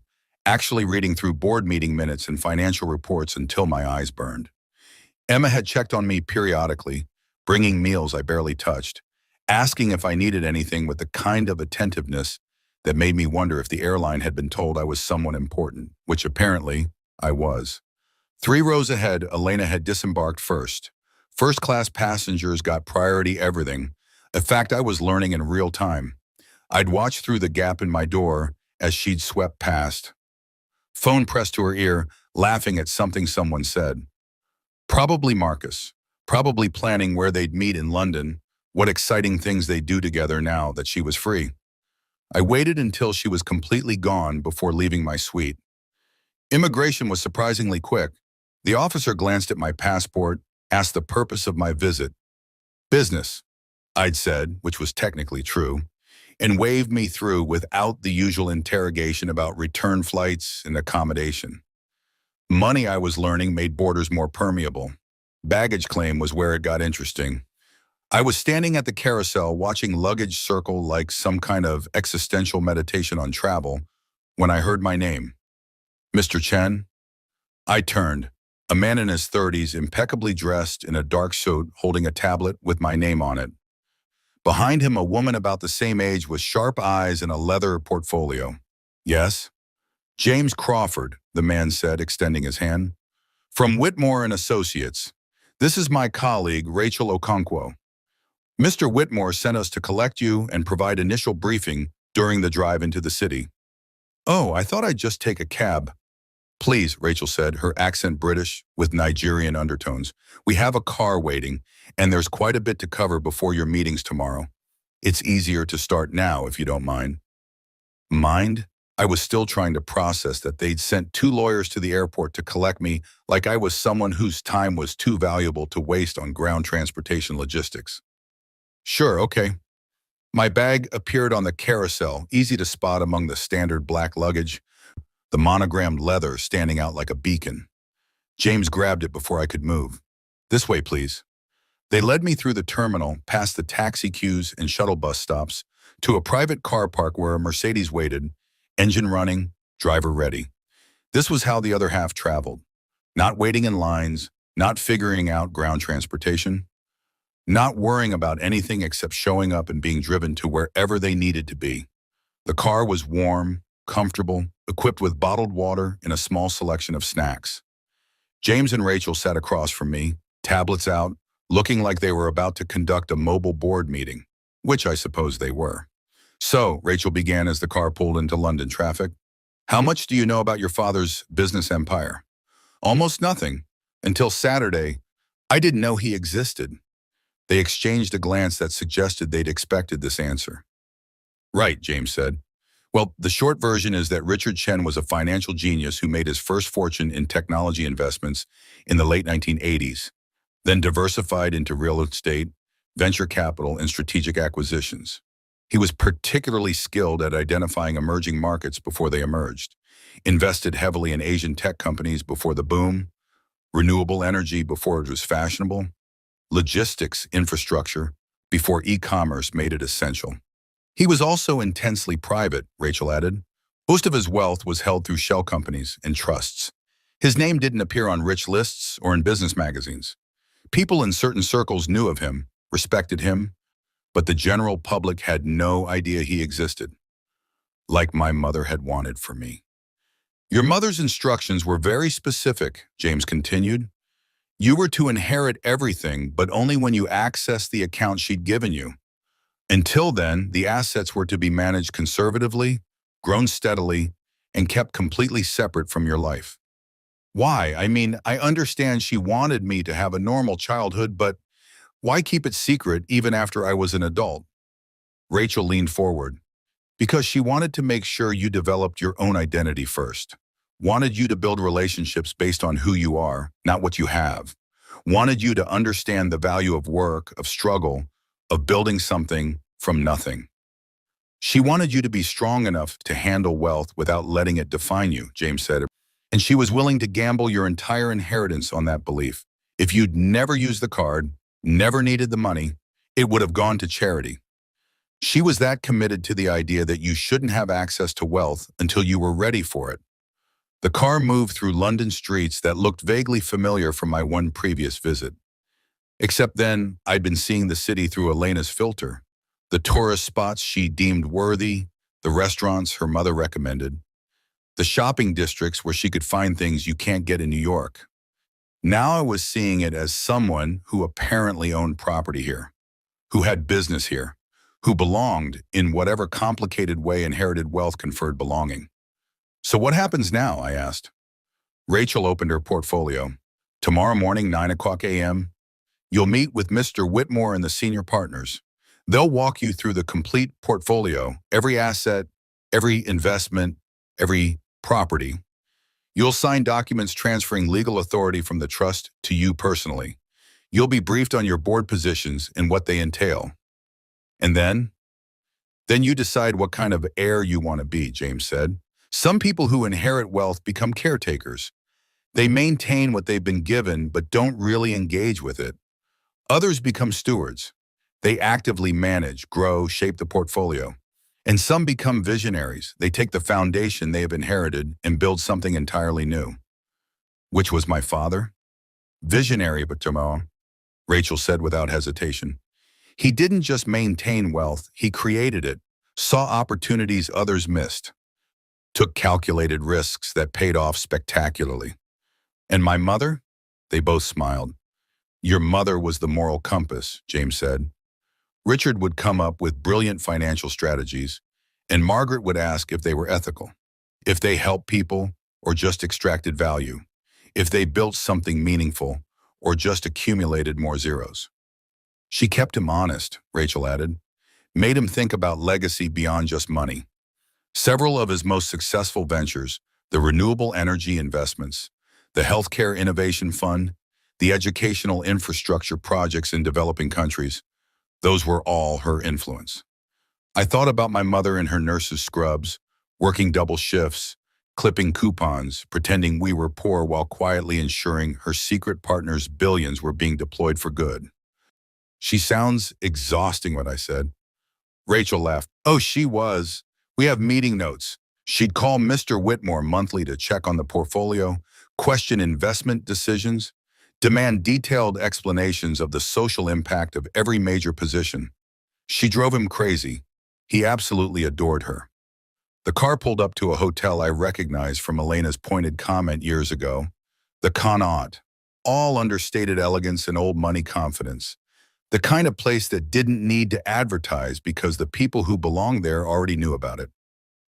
actually reading through board meeting minutes and financial reports until my eyes burned. Emma had checked on me periodically, bringing meals I barely touched, asking if I needed anything with the kind of attentiveness that made me wonder if the airline had been told I was someone important, which apparently I was. 3 rows ahead, Elena had disembarked first. First-class passengers got priority everything. A fact I was learning in real time. I'd watched through the gap in my door as she'd swept past. Phone pressed to her ear, laughing at something someone said. Probably Marcus. Probably planning where they'd meet in London, what exciting things they'd do together now that she was free. I waited until she was completely gone before leaving my suite. Immigration was surprisingly quick. The officer glanced at my passport, asked the purpose of my visit. Business, I'd said, which was technically true, and waved me through without the usual interrogation about return flights and accommodation. Money, I was learning, made borders more permeable. Baggage claim was where it got interesting. I was standing at the carousel watching luggage circle like some kind of existential meditation on travel when I heard my name. Mr. Chen? I turned. A man in his 30s, impeccably dressed in a dark suit, holding a tablet with my name on it. Behind him, a woman about the same age with sharp eyes and a leather portfolio. Yes? James Crawford, the man said, extending his hand. From Whitmore and Associates. This is my colleague, Rachel Okonkwo. Mr. Whitmore sent us to collect you and provide initial briefing during the drive into the city. Oh, I thought I'd just take a cab. Please, Rachel said, her accent British with Nigerian undertones. We have a car waiting, and there's quite a bit to cover before your meetings tomorrow. It's easier to start now, if you don't mind. Mind? I was still trying to process that they'd sent 2 lawyers to the airport to collect me like I was someone whose time was too valuable to waste on ground transportation logistics. Sure, okay. My bag appeared on the carousel, easy to spot among the standard black luggage, the monogrammed leather standing out like a beacon. James grabbed it before I could move. This way, please. They led me through the terminal, past the taxi queues and shuttle bus stops, to a private car park where a Mercedes waited, engine running, driver ready. This was how the other half traveled. Not waiting in lines, not figuring out ground transportation, not worrying about anything except showing up and being driven to wherever they needed to be. The car was warm, comfortable, equipped with bottled water and a small selection of snacks. James and Rachel sat across from me, tablets out, looking like they were about to conduct a mobile board meeting, which I suppose they were. So, Rachel began as the car pulled into London traffic. How much do you know about your father's business empire? Almost nothing. Until Saturday, I didn't know he existed. They exchanged a glance that suggested they'd expected this answer. Right, James said. Well, the short version is that Richard Chen was a financial genius who made his first fortune in technology investments in the late 1980s, then diversified into real estate, venture capital, and strategic acquisitions. He was particularly skilled at identifying emerging markets before they emerged, invested heavily in Asian tech companies before the boom, renewable energy before it was fashionable, logistics infrastructure before e-commerce made it essential. He was also intensely private, Rachel added. Most of his wealth was held through shell companies and trusts. His name didn't appear on rich lists or in business magazines. People in certain circles knew of him, respected him, but the general public had no idea he existed, like my mother had wanted for me. Your mother's instructions were very specific, James continued. You were to inherit everything, but only when you accessed the account she'd given you. Until then, the assets were to be managed conservatively, grown steadily, and kept completely separate from your life. Why? I mean, I understand she wanted me to have a normal childhood, but why keep it secret even after I was an adult? Rachel leaned forward. Because she wanted to make sure you developed your own identity first. Wanted you to build relationships based on who you are, not what you have. Wanted you to understand the value of work, of struggle, of building something from nothing. She wanted you to be strong enough to handle wealth without letting it define you, James said. And she was willing to gamble your entire inheritance on that belief. If you'd never used the card, never needed the money, it would have gone to charity. She was that committed to the idea that you shouldn't have access to wealth until you were ready for it. The car moved through London streets that looked vaguely familiar from my one previous visit. Except then, I'd been seeing the city through Elena's filter. The tourist spots she deemed worthy, the restaurants her mother recommended, the shopping districts where she could find things you can't get in New York. Now I was seeing it as someone who apparently owned property here, who had business here, who belonged in whatever complicated way inherited wealth conferred belonging. So what happens now? I asked. Rachel opened her portfolio. Tomorrow morning, 9 o'clock a.m., you'll meet with Mr. Whitmore and the senior partners. They'll walk you through the complete portfolio, every asset, every investment, every property. You'll sign documents transferring legal authority from the trust to you personally. You'll be briefed on your board positions and what they entail. And then you decide what kind of heir you want to be, James said. Some people who inherit wealth become caretakers. They maintain what they've been given but don't really engage with it. Others become stewards. They actively manage, grow, shape the portfolio. And some become visionaries. They take the foundation they have inherited and build something entirely new. Which was my father? Visionary, but tomorrow, Rachel said without hesitation. He didn't just maintain wealth, he created it, saw opportunities others missed, took calculated risks that paid off spectacularly. And my mother? They both smiled. Your mother was the moral compass, James said. Richard would come up with brilliant financial strategies, and Margaret would ask if they were ethical, if they helped people or just extracted value, if they built something meaningful or just accumulated more zeros. She kept him honest, Rachel added, made him think about legacy beyond just money. Several of his most successful ventures, the renewable energy investments, the healthcare innovation fund, the educational infrastructure projects in developing countries, those were all her influence. I thought about my mother in her nurse's scrubs, working double shifts, clipping coupons, pretending we were poor while quietly ensuring her secret partner's billions were being deployed for good. She sounds exhausting, what I said. Rachel laughed. Oh, she was. We have meeting notes. She'd call Mr. Whitmore monthly to check on the portfolio, question investment decisions, demand detailed explanations of the social impact of every major position. She drove him crazy. He absolutely adored her. The car pulled up to a hotel I recognized from Elena's pointed comment years ago. The Connaught. All understated elegance and old money confidence. The kind of place that didn't need to advertise because the people who belonged there already knew about it.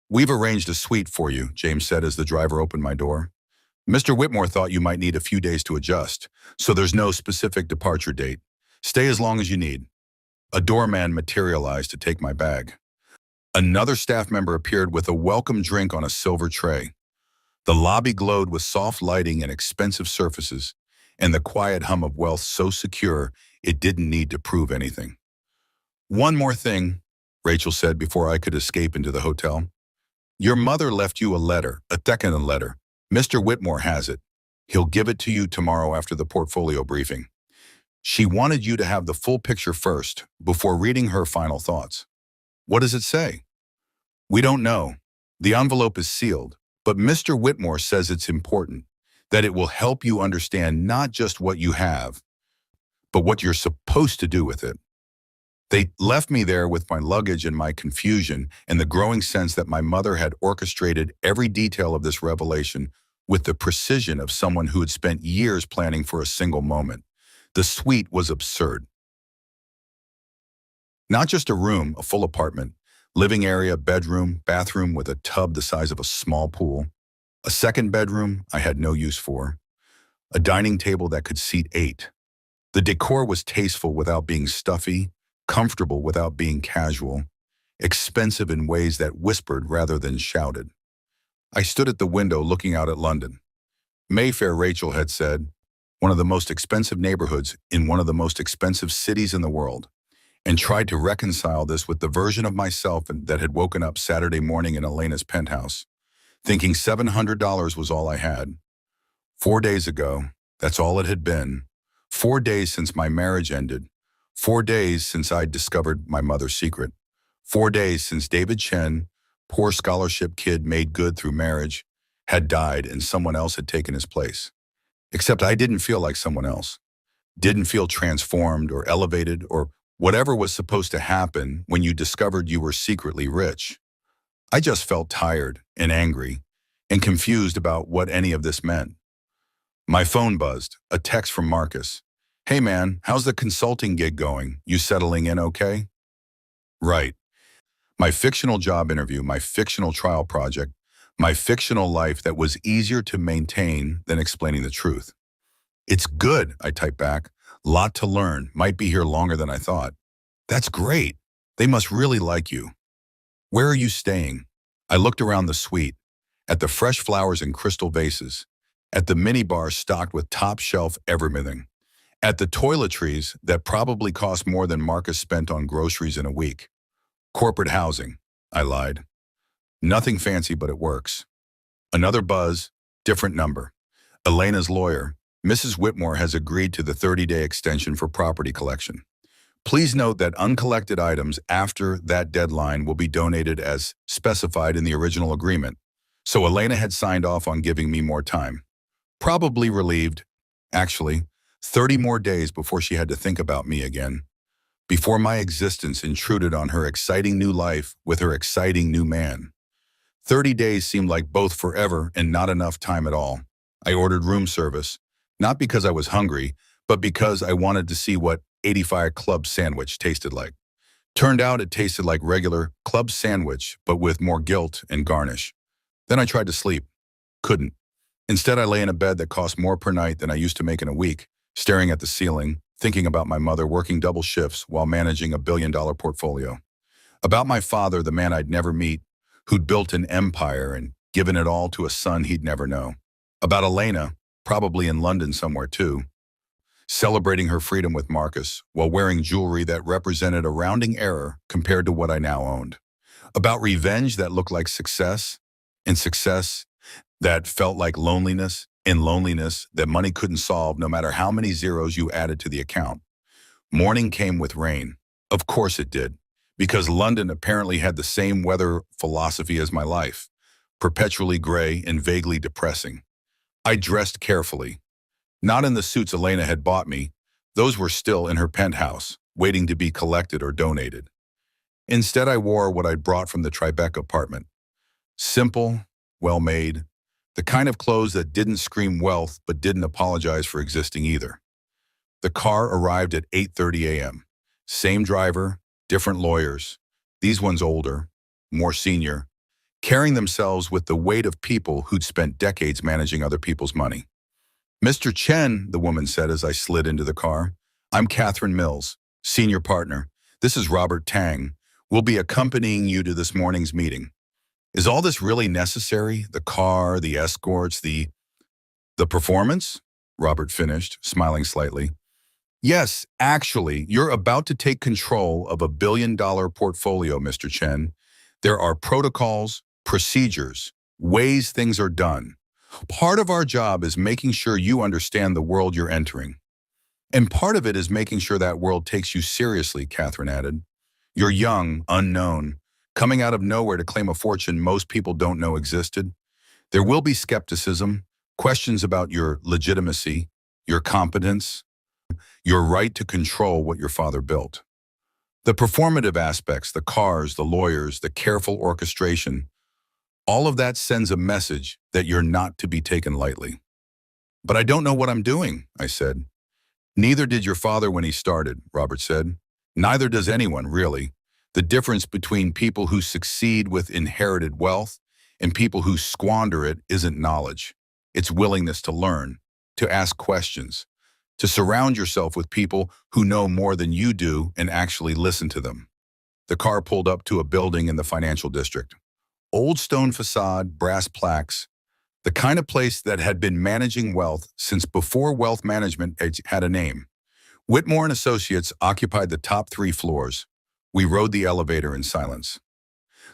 We've arranged a suite for you, James said as the driver opened my door. Mr. Whitmore thought you might need a few days to adjust, so there's no specific departure date. Stay as long as you need. A doorman materialized to take my bag. Another staff member appeared with a welcome drink on a silver tray. The lobby glowed with soft lighting and expensive surfaces, and the quiet hum of wealth so secure it didn't need to prove anything. One more thing, Rachel said before I could escape into the hotel. Your mother left you a letter, a second letter. Mr. Whitmore has it. He'll give it to you tomorrow after the portfolio briefing. She wanted you to have the full picture first, before reading her final thoughts. What does it say? We don't know. The envelope is sealed, but Mr. Whitmore says it's important, that it will help you understand not just what you have, but what you're supposed to do with it. They left me there with my luggage and my confusion and the growing sense that my mother had orchestrated every detail of this revelation with the precision of someone who had spent years planning for a single moment. The suite was absurd. Not just a room, a full apartment, living area, bedroom, bathroom with a tub the size of a small pool, a second bedroom I had no use for, a dining table that could seat 8. The decor was tasteful without being stuffy, comfortable without being casual, expensive in ways that whispered rather than shouted. I stood at the window looking out at London. Mayfair, Rachel had said, one of the most expensive neighborhoods in one of the most expensive cities in the world, and tried to reconcile this with the version of myself that had woken up Saturday morning in Elena's penthouse, thinking $700 was all I had. 4 days ago, that's all it had been. 4 days since my marriage ended. 4 days since I'd discovered my mother's secret. 4 days since David Chen, poor scholarship kid made good through marriage, had died and someone else had taken his place. Except I didn't feel like someone else. Didn't feel transformed or elevated or whatever was supposed to happen when you discovered you were secretly rich. I just felt tired and angry and confused about what any of this meant. My phone buzzed, a text from Marcus. Hey man, how's the consulting gig going? You settling in okay? Right. My fictional job interview, my fictional trial project, my fictional life that was easier to maintain than explaining the truth. It's good, I typed back. Lot to learn, might be here longer than I thought. That's great. They must really like you. Where are you staying? I looked around the suite, at the fresh flowers in crystal vases, at the minibar stocked with top-shelf everything, at the toiletries that probably cost more than Marcus spent on groceries in a week. Corporate housing, I lied. Nothing fancy, but it works. Another buzz, different number. Elena's lawyer, Mrs. Whitmore, has agreed to the 30-day extension for property collection. Please note that uncollected items after that deadline will be donated as specified in the original agreement. So Elena had signed off on giving me more time. Probably relieved. Actually, 30 more days before she had to think about me again. Before my existence intruded on her exciting new life with her exciting new man. 30 days seemed like both forever and not enough time at all. I ordered room service, not because I was hungry, but because I wanted to see what 85 club sandwich tasted like. Turned out it tasted like regular club sandwich, but with more guilt and garnish. Then I tried to sleep. Couldn't. Instead, I lay in a bed that cost more per night than I used to make in a week, staring at the ceiling, thinking about my mother working double shifts while managing $1 billion portfolio. About my father, the man I'd never meet, who'd built an empire and given it all to a son he'd never know. About Elena, probably in London somewhere too, celebrating her freedom with Marcus while wearing jewelry that represented a rounding error compared to what I now owned. About revenge that looked like success, and success that felt like loneliness, and loneliness that money couldn't solve no matter how many zeros you added to the account. Morning came with rain. Of course it did, because London apparently had the same weather philosophy as my life, perpetually gray and vaguely depressing. I dressed carefully. Not in the suits Elena had bought me. Those were still in her penthouse, waiting to be collected or donated. Instead, I wore what I'd brought from the Tribeca apartment. Simple, well-made, the kind of clothes that didn't scream wealth but didn't apologize for existing either. The car arrived at 8:30 a.m. Same driver, different lawyers. These ones older, more senior, carrying themselves with the weight of people who'd spent decades managing other people's money. Mr. Chen, the woman said as I slid into the car. I'm Catherine Mills, senior partner. This is Robert Tang. We'll be accompanying you to this morning's meeting. Is all this really necessary? The car, the escorts, the performance? Robert finished, smiling slightly. Yes, actually, you're about to take control of $1 billion portfolio, Mr. Chen. There are protocols, procedures, ways things are done. Part of our job is making sure you understand the world you're entering. And part of it is making sure that world takes you seriously, Catherine added. You're young, unknown, coming out of nowhere to claim a fortune most people don't know existed. There will be skepticism, questions about your legitimacy, your competence, your right to control what your father built. The performative aspects, the cars, the lawyers, the careful orchestration, all of that sends a message that you're not to be taken lightly. But I don't know what I'm doing, I said. Neither did your father when he started, Robert said. Neither does anyone, really. The difference between people who succeed with inherited wealth and people who squander it isn't knowledge. It's willingness to learn, to ask questions, to surround yourself with people who know more than you do and actually listen to them. The car pulled up to a building in the financial district. Old stone facade, brass plaques, the kind of place that had been managing wealth since before wealth management had a name. Whitmore and Associates occupied the top 3 floors. We rode the elevator in silence.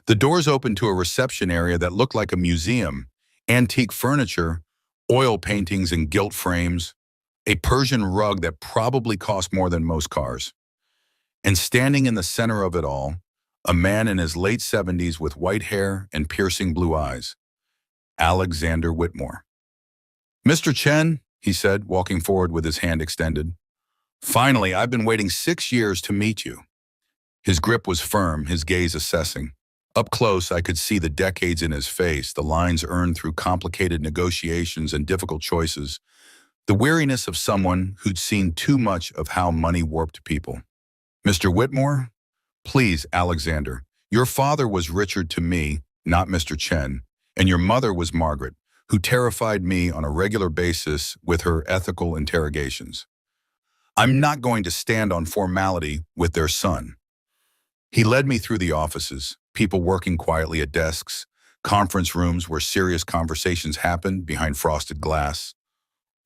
The doors opened to a reception area that looked like a museum, antique furniture, oil paintings and gilt frames, a Persian rug that probably cost more than most cars. And standing in the center of it all, a man in his late 70s with white hair and piercing blue eyes. Alexander Whitmore. Mr. Chen, he said, walking forward with his hand extended. Finally, I've been waiting 6 years to meet you. His grip was firm, his gaze assessing. Up close, I could see the decades in his face, the lines earned through complicated negotiations and difficult choices, the weariness of someone who'd seen too much of how money warped people. Mr. Whitmore? Please, Alexander. Your father was Richard to me, not Mr. Chen, and your mother was Margaret, who terrified me on a regular basis with her ethical interrogations. I'm not going to stand on formality with their son. He led me through the offices, people working quietly at desks, conference rooms where serious conversations happened behind frosted glass,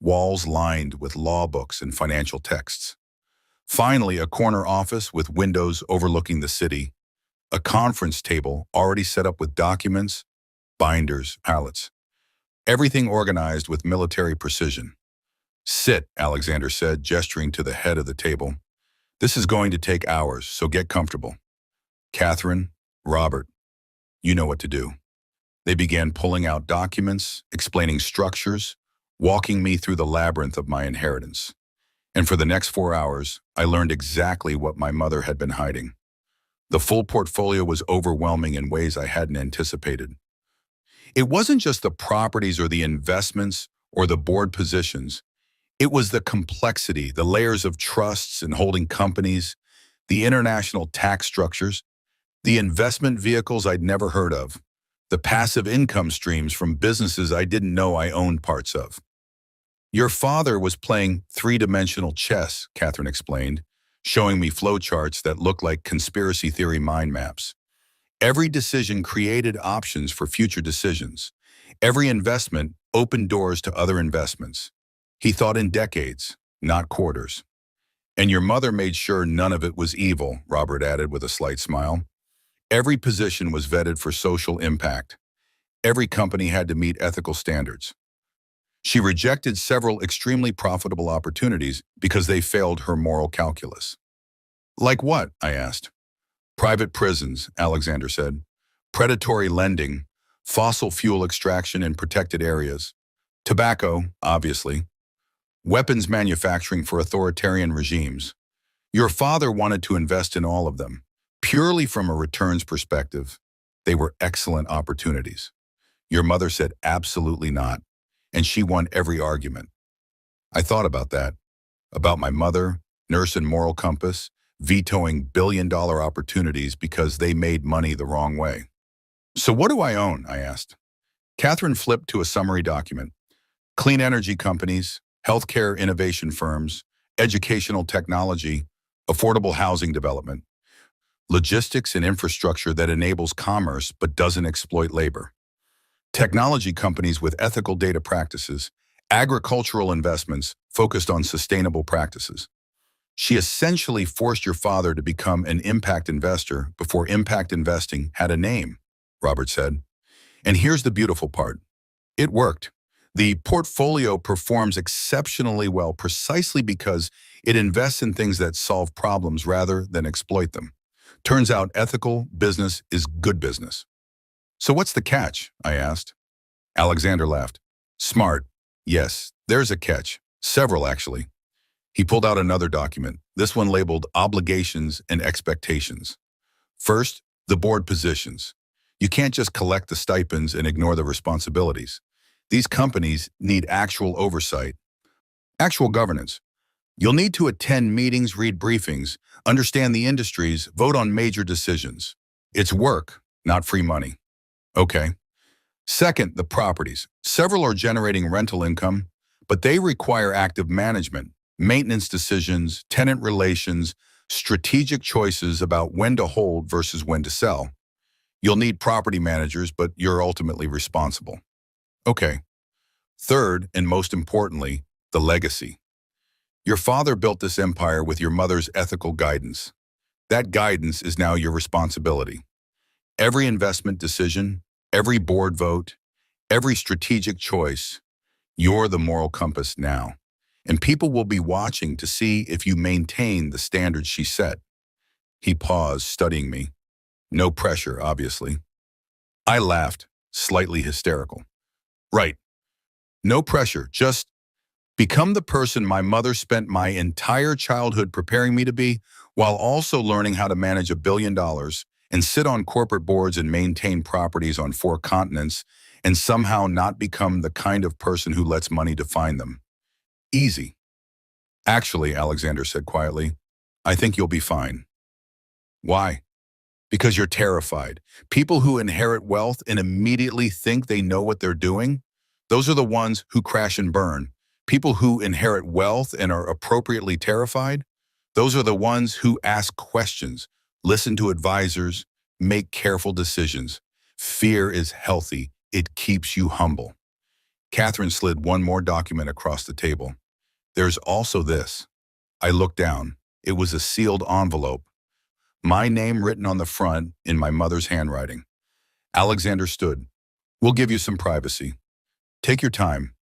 walls lined with law books and financial texts. Finally, a corner office with windows overlooking the city, a conference table already set up with documents, binders, pallets, everything organized with military precision. Sit, Alexander said, gesturing to the head of the table. This is going to take hours, so get comfortable. Catherine, Robert, you know what to do. They began pulling out documents, explaining structures, walking me through the labyrinth of my inheritance. And for the next 4 hours, I learned exactly what my mother had been hiding. The full portfolio was overwhelming in ways I hadn't anticipated. It wasn't just the properties or the investments or the board positions. It was the complexity, the layers of trusts and holding companies, the international tax structures, the investment vehicles I'd never heard of, the passive income streams from businesses I didn't know I owned parts of. Your father was playing three-dimensional chess, Catherine explained, showing me flowcharts that looked like conspiracy theory mind maps. Every decision created options for future decisions. Every investment opened doors to other investments. He thought in decades, not quarters. And your mother made sure none of it was evil, Robert added with a slight smile. Every position was vetted for social impact. Every company had to meet ethical standards. She rejected several extremely profitable opportunities because they failed her moral calculus. Like what? I asked. Private prisons, Alexander said. Predatory lending, fossil fuel extraction in protected areas. Tobacco, obviously. Weapons manufacturing for authoritarian regimes. Your father wanted to invest in all of them. Purely from a returns perspective, they were excellent opportunities. Your mother said absolutely not, and she won every argument. I thought about that, about my mother, nurse and moral compass, vetoing billion-dollar opportunities because they made money the wrong way. So what do I own? I asked. Catherine flipped to a summary document. Clean energy companies, healthcare innovation firms, educational technology, affordable housing development, logistics and infrastructure that enables commerce but doesn't exploit labor, technology companies with ethical data practices, agricultural investments focused on sustainable practices. She essentially forced your father to become an impact investor before impact investing had a name, Robert said. And here's the beautiful part. It worked. The portfolio performs exceptionally well precisely because it invests in things that solve problems rather than exploit them. Turns out ethical business is good business. So what's the catch? I asked. Alexander laughed. Smart. Yes, there's a catch. Several, actually. He pulled out another document, this one labeled Obligations and Expectations. First, the board positions. You can't just collect the stipends and ignore the responsibilities. These companies need actual oversight, actual governance. You'll need to attend meetings, read briefings, understand the industries, vote on major decisions. It's work, not free money. Okay. Second, the properties. Several are generating rental income, but they require active management, maintenance decisions, tenant relations, strategic choices about when to hold versus when to sell. You'll need property managers, but you're ultimately responsible. Okay. Third, and most importantly, the legacy. Your father built this empire with your mother's ethical guidance. That guidance is now your responsibility. Every investment decision, every board vote, every strategic choice, you're the moral compass now. And people will be watching to see if you maintain the standards she set. He paused, studying me. No pressure, obviously. I laughed, slightly hysterical. Right. No pressure, just become the person my mother spent my entire childhood preparing me to be, while also learning how to manage $1 billion and sit on corporate boards and maintain properties on 4 continents and somehow not become the kind of person who lets money define them. Easy. Actually, Alexander said quietly, I think you'll be fine. Why? Because you're terrified. People who inherit wealth and immediately think they know what they're doing, those are the ones who crash and burn. People who inherit wealth and are appropriately terrified, those are the ones who ask questions, listen to advisors, make careful decisions. Fear is healthy. It keeps you humble. Catherine slid one more document across the table. There's also this. I looked down. It was a sealed envelope. My name written on the front in my mother's handwriting. Alexander stood. We'll give you some privacy. Take your time.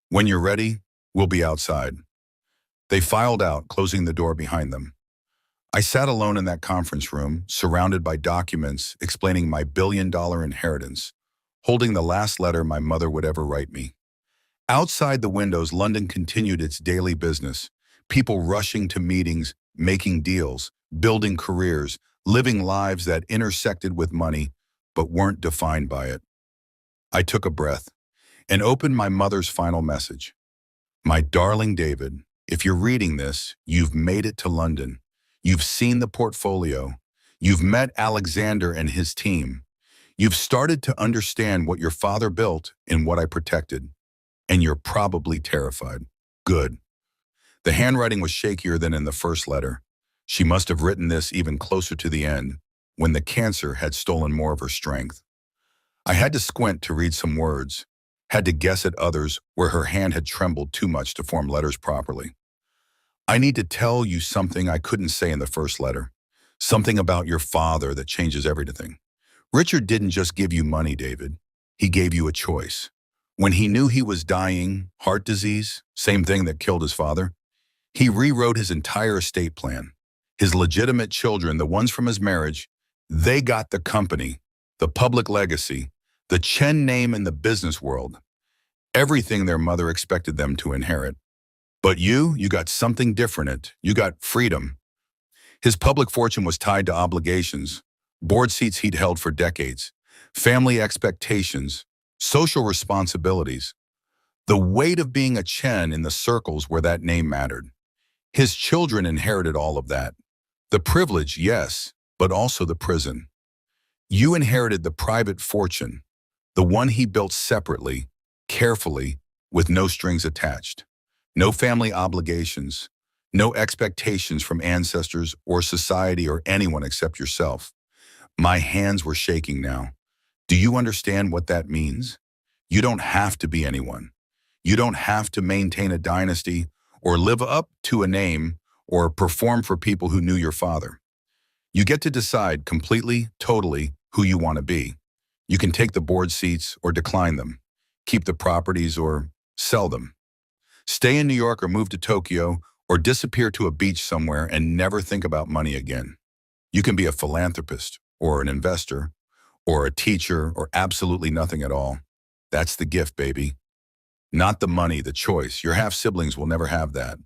When you're ready, we'll be outside. They filed out, closing the door behind them. I sat alone in that conference room, surrounded by documents explaining my billion-dollar inheritance, holding the last letter my mother would ever write me. Outside the windows, London continued its daily business, people rushing to meetings, making deals, building careers, living lives that intersected with money but weren't defined by it. I took a breath and opened my mother's final message. My darling David, if you're reading this, you've made it to London. You've seen the portfolio. You've met Alexander and his team. You've started to understand what your father built and what I protected. And you're probably terrified. Good. The handwriting was shakier than in the first letter. She must have written this even closer to the end, when the cancer had stolen more of her strength. I had to squint to read some words, had to guess at others where her hand had trembled too much to form letters properly. I need to tell you something I couldn't say in the first letter. Something about your father that changes everything. Richard didn't just give you money, David. He gave you a choice. When he knew he was dying, heart disease, same thing that killed his father, he rewrote his entire estate plan. His legitimate children, the ones from his marriage, they got the company, the public legacy, the Chen name in the business world, everything their mother expected them to inherit. But you got something different. You got freedom. His public fortune was tied to obligations, board seats he'd held for decades, family expectations, social responsibilities, the weight of being a Chen in the circles where that name mattered. His children inherited all of that. The privilege, yes, but also the prison. You inherited the private fortune, the one he built separately, carefully, with no strings attached. No family obligations, no expectations from ancestors or society or anyone except yourself. My hands were shaking now. Do you understand what that means? You don't have to be anyone. You don't have to maintain a dynasty or live up to a name or perform for people who knew your father. You get to decide completely, totally who you want to be. You can take the board seats or decline them, keep the properties or sell them. Stay in New York or move to Tokyo or disappear to a beach somewhere and never think about money again. You can be a philanthropist or an investor or a teacher or absolutely nothing at all. That's the gift, baby. Not the money, the choice. Your half-siblings will never have that.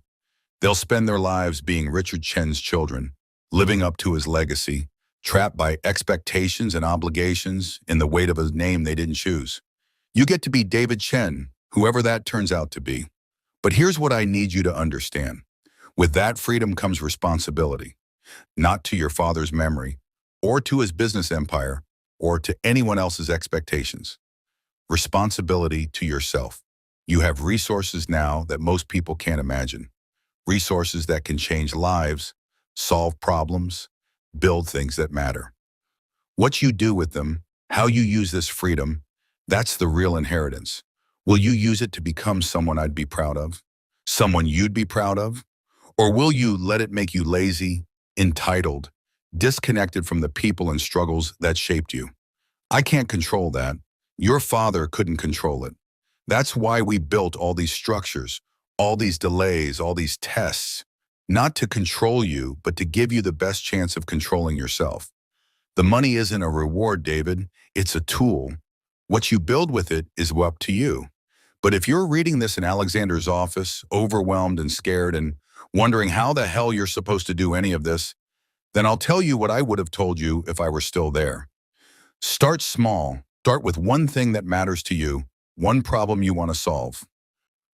They'll spend their lives being Richard Chen's children, living up to his legacy, trapped by expectations and obligations in the weight of a name they didn't choose. You get to be David Chen, whoever that turns out to be. But here's what I need you to understand. With that freedom comes responsibility, not to your father's memory, or to his business empire, or to anyone else's expectations. Responsibility to yourself. You have resources now that most people can't imagine. Resources that can change lives, solve problems, build things that matter. What you do with them, how you use this freedom, that's the real inheritance. Will you use it to become someone I'd be proud of? Someone you'd be proud of? Or will you let it make you lazy, entitled, disconnected from the people and struggles that shaped you? I can't control that. Your father couldn't control it. That's why we built all these structures, all these delays, all these tests, not to control you, but to give you the best chance of controlling yourself. The money isn't a reward, David. It's a tool. What you build with it is up to you. But if you're reading this in Alexander's office, overwhelmed and scared and wondering how the hell you're supposed to do any of this, Then I'll tell you what I would have told you if I were still there. Start small. Start with one thing that matters to you, one problem you want to solve,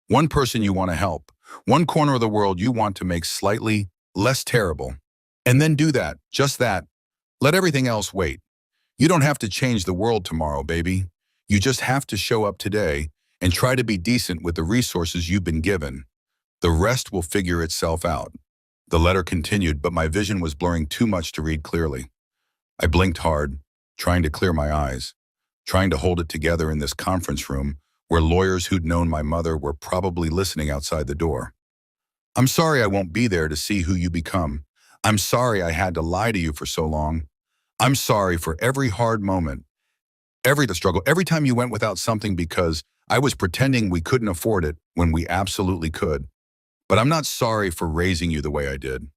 one person you want to help, one corner of the world you want to make slightly less terrible. And then do that, just that. Let everything else wait. You don't have to change the world tomorrow, baby. You just have to show up today and try to be decent with the resources you've been given. The rest will figure itself out. The letter continued, but my vision was blurring too much to read clearly. I blinked hard, trying to clear my eyes, trying to hold it together in this conference room where lawyers who'd known my mother were probably listening outside the door. I'm sorry I won't be there to see who you become. I'm sorry I had to lie to you for so long. I'm sorry for every hard moment, every struggle, every time you went without something because I was pretending we couldn't afford it when we absolutely could. But I'm not sorry for raising you the way I did.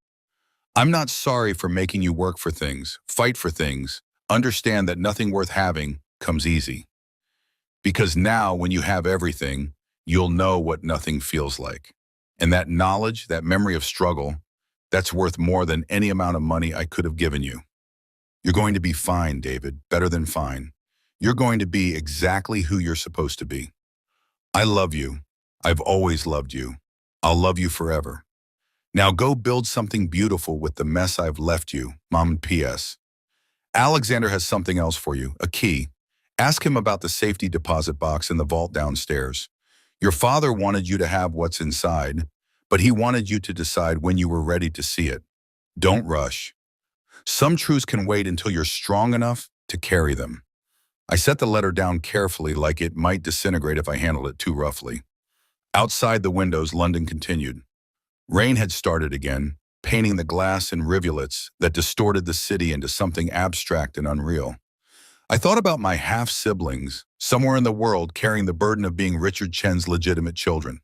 I'm not sorry for making you work for things, fight for things, understand that nothing worth having comes easy. Because now when you have everything, you'll know what nothing feels like. And that knowledge, that memory of struggle, that's worth more than any amount of money I could have given you. You're going to be fine, David, better than fine. You're going to be exactly who you're supposed to be. I love you. I've always loved you. I'll love you forever. Now go build something beautiful with the mess I've left you, Mom. P.S. Alexander has something else for you, a key. Ask him about the safety deposit box in the vault downstairs. Your father wanted you to have what's inside, but he wanted you to decide when you were ready to see it. Don't rush. Some truths can wait until you're strong enough to carry them. I set the letter down carefully, like it might disintegrate if I handled it too roughly. Outside the windows, London continued. Rain had started again, painting the glass in rivulets that distorted the city into something abstract and unreal. I thought about my half-siblings, somewhere in the world carrying the burden of being Richard Chen's legitimate children,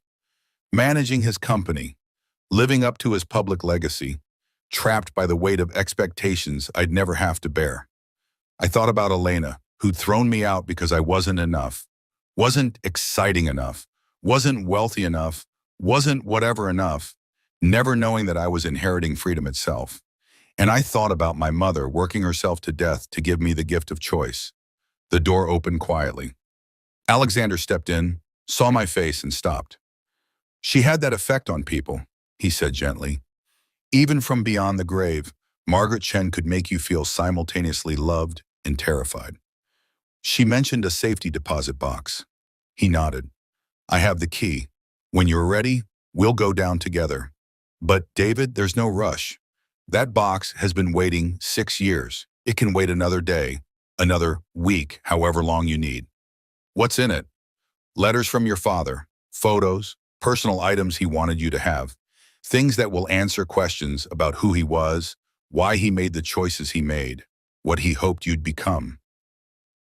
managing his company, living up to his public legacy, trapped by the weight of expectations I'd never have to bear. I thought about Elena, who'd thrown me out because I wasn't enough, wasn't exciting enough, wasn't wealthy enough, wasn't whatever enough, never knowing that I was inheriting freedom itself. And I thought about my mother working herself to death to give me the gift of choice. The door opened quietly. Alexander stepped in, saw my face, and stopped. She had that effect on people, he said gently. Even from beyond the grave, Margaret Chen could make you feel simultaneously loved and terrified. She mentioned a safety deposit box. He nodded. I have the key. When you're ready, we'll go down together. But David, there's no rush. That box has been waiting 6 years. It can wait another day, another week, however long you need. What's in it? Letters from your father, photos, personal items he wanted you to have, things that will answer questions about who he was, why he made the choices he made, what he hoped you'd become.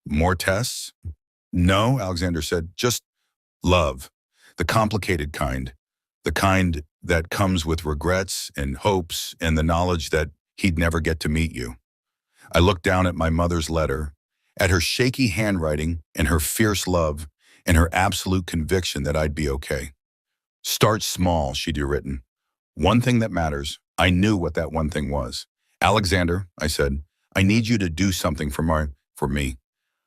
More tests? No, Alexander said, just love, the complicated kind, the kind that comes with regrets and hopes and the knowledge that he'd never get to meet you. I looked down at my mother's letter, at her shaky handwriting and her fierce love and her absolute conviction that I'd be okay. Start small, she'd written. One thing that matters. I knew what that one thing was. Alexander, I said, I need you to do something for me.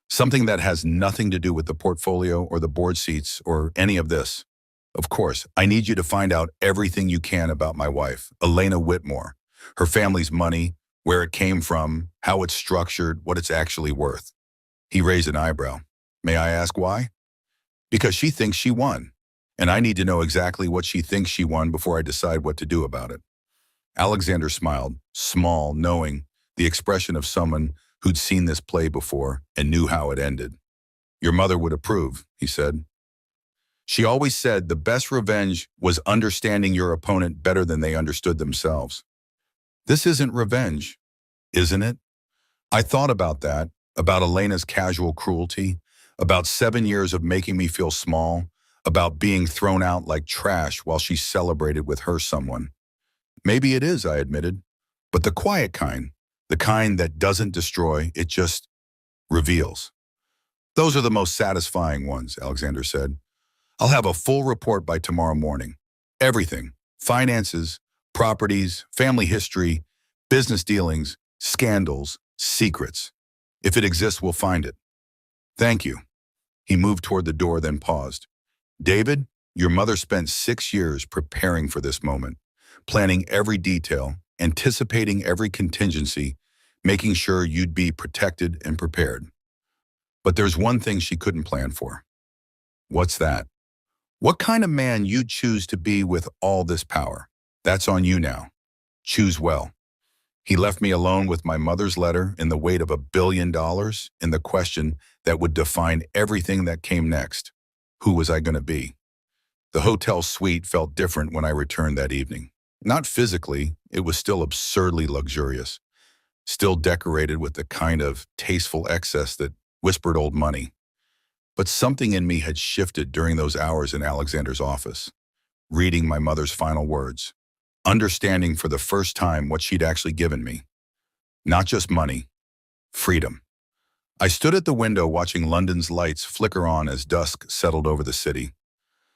Something that has nothing to do with the portfolio or the board seats or any of this. Of course, I need you to find out everything you can about my wife, Elena Whitmore, her family's money, where it came from, how it's structured, what it's actually worth. He raised an eyebrow. May I ask why? Because she thinks she won, and I need to know exactly what she thinks she won before I decide what to do about it. Alexander smiled, small, knowing, the expression of someone who'd seen this play before and knew how it ended. Your mother would approve, he said. She always said the best revenge was understanding your opponent better than they understood themselves. This isn't revenge, isn't it? I thought about that, about Elena's casual cruelty, about 7 years of making me feel small, about being thrown out like trash while she celebrated with her someone. Maybe it is, I admitted, but the quiet kind, the kind that doesn't destroy, it just reveals. Those are the most satisfying ones, Alexander said. I'll have a full report by tomorrow morning. Everything, finances, properties, family history, Business dealings, scandals, secrets. If it exists, we'll find it. Thank you. He moved toward the door, then paused. David, your mother spent 6 years preparing for this moment, planning every detail, anticipating every contingency, making sure you'd be protected and prepared. But there's one thing she couldn't plan for. What's that? What kind of man you'd choose to be with all this power? That's on you now. Choose well. He left me alone with my mother's letter and the weight of $1 billion and the question that would define everything that came next. Who was I going to be? The hotel suite felt different when I returned that evening. Not physically, it was still absurdly luxurious, still decorated with the kind of tasteful excess that whispered old money. But something in me had shifted during those hours in Alexander's office, reading my mother's final words, understanding for the first time what she'd actually given me. Not just money, freedom. I stood at the window watching London's lights flicker on as dusk settled over the city.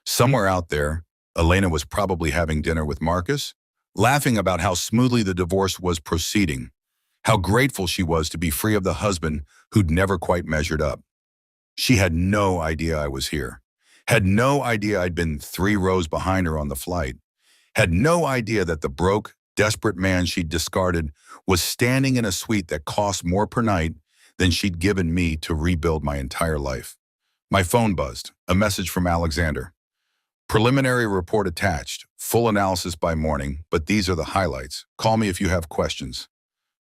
Somewhere out there, Elena was probably having dinner with Marcus, laughing about how smoothly the divorce was proceeding, how grateful she was to be free of the husband who'd never quite measured up. She had no idea I was here, had no idea I'd been 3 rows behind her on the flight, had no idea that the broke, desperate man she'd discarded was standing in a suite that cost more per night than she'd given me to rebuild my entire life. My phone buzzed, a message from Alexander. Preliminary report attached, full analysis by morning, but these are the highlights. Call me if you have questions.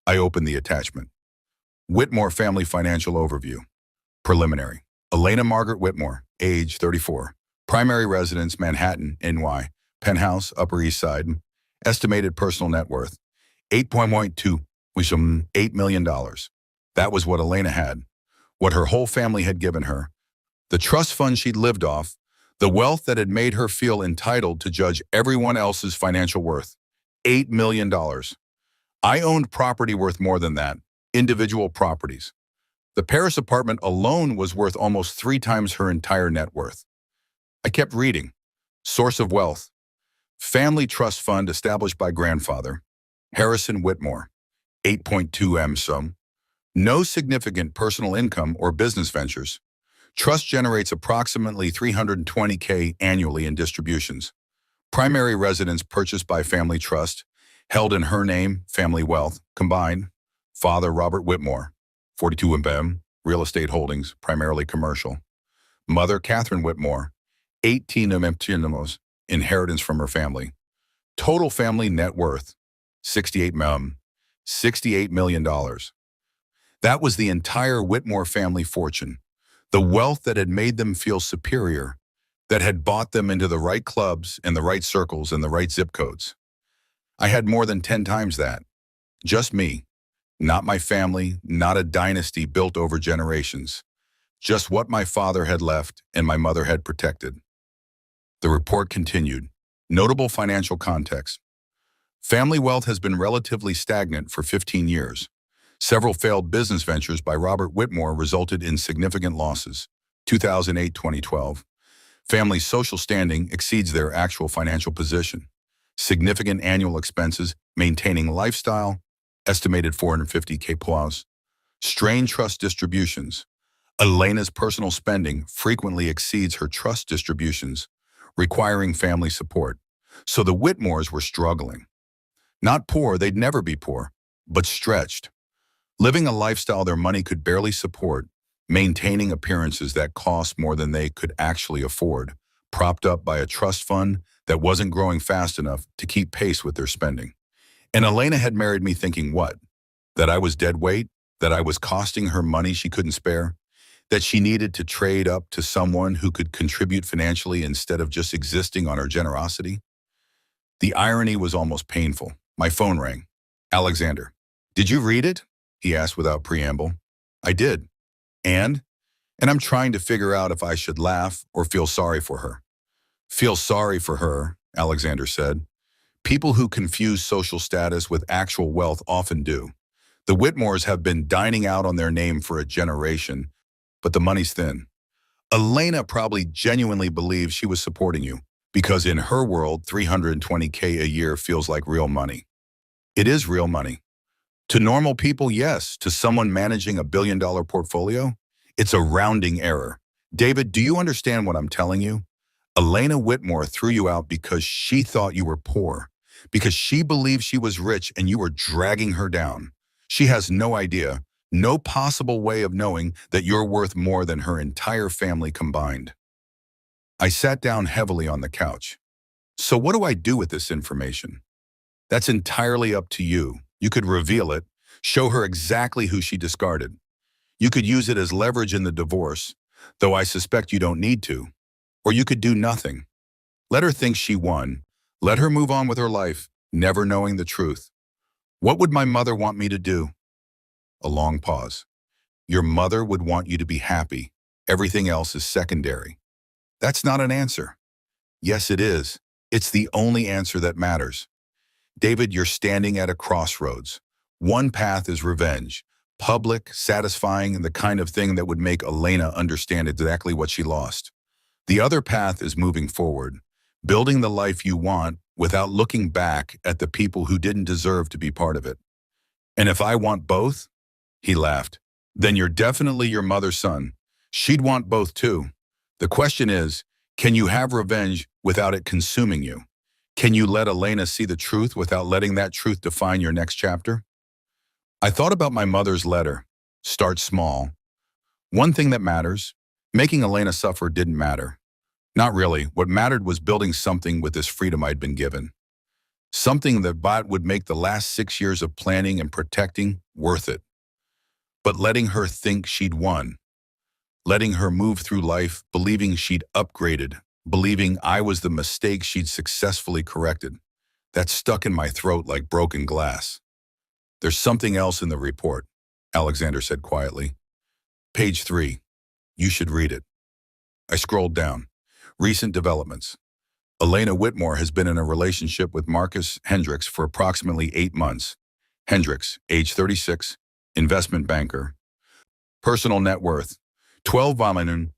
I opened the attachment. Whitmore Family Financial Overview. Preliminary. Elena Margaret Whitmore, age 34. Primary residence, Manhattan, NY. Penthouse, Upper East Side. Estimated personal net worth, 8.2, which is $8 million. That was what Elena had, what her whole family had given her. The trust fund she'd lived off, the wealth that had made her feel entitled to judge everyone else's financial worth. $8 million. I owned property worth more than that, individual properties. The Paris apartment alone was worth almost 3 times her entire net worth. I kept reading. Source of wealth. Family trust fund established by grandfather, Harrison Whitmore, 8.2 M sum. No significant personal income or business ventures. Trust generates approximately $320K annually in distributions. Primary residence purchased by family trust, held in her name, family wealth, combined. Father Robert Whitmore, 42 M, real estate holdings, primarily commercial. Mother Catherine Whitmore, 18 M, inheritance from her family. Total family net worth, 68 M, $68 million. That was the entire Whitmore family fortune. The wealth that had made them feel superior, that had bought them into the right clubs and the right circles and the right zip codes. I had more than 10 times that. Just me. Not my family, not a dynasty built over generations. Just what my father had left and my mother had protected. The report continued. Notable financial context. Family wealth has been relatively stagnant for 15 years. Several failed business ventures by Robert Whitmore resulted in significant losses. 2008-2012. Family social standing exceeds their actual financial position. Significant annual expenses, maintaining lifestyle, estimated $450K plus. Strained trust distributions. Elena's personal spending frequently exceeds her trust distributions, requiring family support. So the Whitmores were struggling. Not poor, they'd never be poor, but stretched. Living a lifestyle their money could barely support, maintaining appearances that cost more than they could actually afford, propped up by a trust fund that wasn't growing fast enough to keep pace with their spending. And Elena had married me thinking what? That I was dead weight? That I was costing her money she couldn't spare? That she needed to trade up to someone who could contribute financially instead of just existing on her generosity? The irony was almost painful. My phone rang. Alexander. Did you read it? He asked without preamble. I did. And I'm trying to figure out if I should laugh or feel sorry for her. Feel sorry for her, Alexander said. People who confuse social status with actual wealth often do. The Whitmores have been dining out on their name for a generation, but the money's thin. Elena probably genuinely believes she was supporting you, because in her world, $320K a year feels like real money. It is real money. To normal people, yes. To someone managing $1 billion portfolio, it's a rounding error. David, do you understand what I'm telling you? Elena Whitmore threw you out because she thought you were poor, because she believed she was rich and you were dragging her down. She has no idea, no possible way of knowing that you're worth more than her entire family combined. I sat down heavily on the couch. So what do I do with this information? That's entirely up to you. You could reveal it, show her exactly who she discarded. You could use it as leverage in the divorce, though I suspect you don't need to. Or you could do nothing. Let her think she won. Let her move on with her life, never knowing the truth. What would my mother want me to do? A long pause. Your mother would want you to be happy. Everything else is secondary. That's not an answer. Yes, it is. It's the only answer that matters. David, you're standing at a crossroads. One path is revenge. Public, satisfying, and the kind of thing that would make Elena understand exactly what she lost. The other path is moving forward, building the life you want without looking back at the people who didn't deserve to be part of it. And if I want both, he laughed, then you're definitely your mother's son. She'd want both too. The question is, can you have revenge without it consuming you? Can you let Elena see the truth without letting that truth define your next chapter? I thought about my mother's letter. Start small. One thing that matters, making Elena suffer didn't matter. Not really. What mattered was building something with this freedom I'd been given. Something that would make the last 6 years of planning and protecting worth it. But letting her think she'd won. Letting her move through life, believing she'd upgraded, believing I was the mistake she'd successfully corrected. That stuck in my throat like broken glass. There's something else in the report, Alexander said quietly. Page 3. You should read it. I scrolled down. Recent developments. Elena Whitmore has been in a relationship with Marcus Hendricks for approximately 8 months. Hendricks, age 36, investment banker. Personal net worth, $12 million.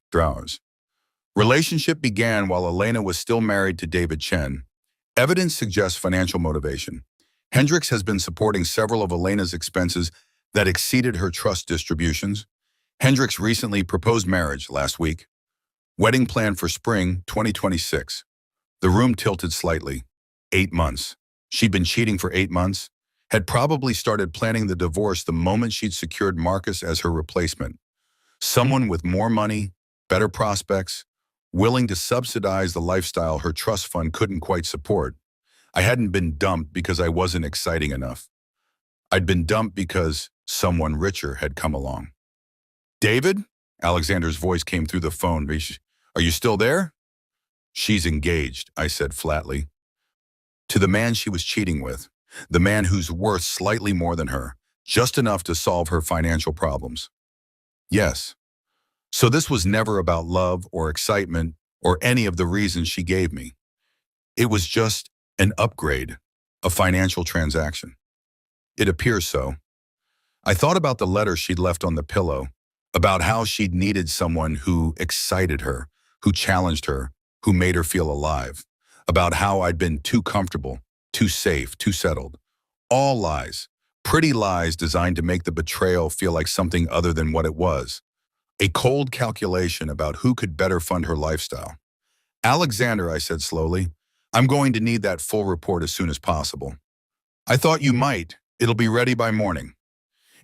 Relationship began while Elena was still married to David Chen. Evidence suggests financial motivation. Hendricks has been supporting several of Elena's expenses that exceeded her trust distributions. Hendricks recently proposed marriage last week. Wedding planned for spring 2026. The room tilted slightly. 8 months. She'd been cheating for 8 months, had probably started planning the divorce the moment she'd secured Marcus as her replacement. Someone with more money, better prospects, willing to subsidize the lifestyle her trust fund couldn't quite support. I hadn't been dumped because I wasn't exciting enough. I'd been dumped because someone richer had come along. David? Alexander's voice came through the phone. Are you still there? She's engaged, I said flatly. To the man she was cheating with, the man who's worth slightly more than her, just enough to solve her financial problems. Yes. So this was never about love or excitement or any of the reasons she gave me. It was just an upgrade, a financial transaction. It appears so. I thought about the letter she'd left on the pillow, about how she'd needed someone who excited her, who challenged her, who made her feel alive, about how I'd been too comfortable, too safe, too settled. All lies, pretty lies designed to make the betrayal feel like something other than what it was. A cold calculation about who could better fund her lifestyle. Alexander, I said slowly, I'm going to need that full report as soon as possible. I thought you might. It'll be ready by morning.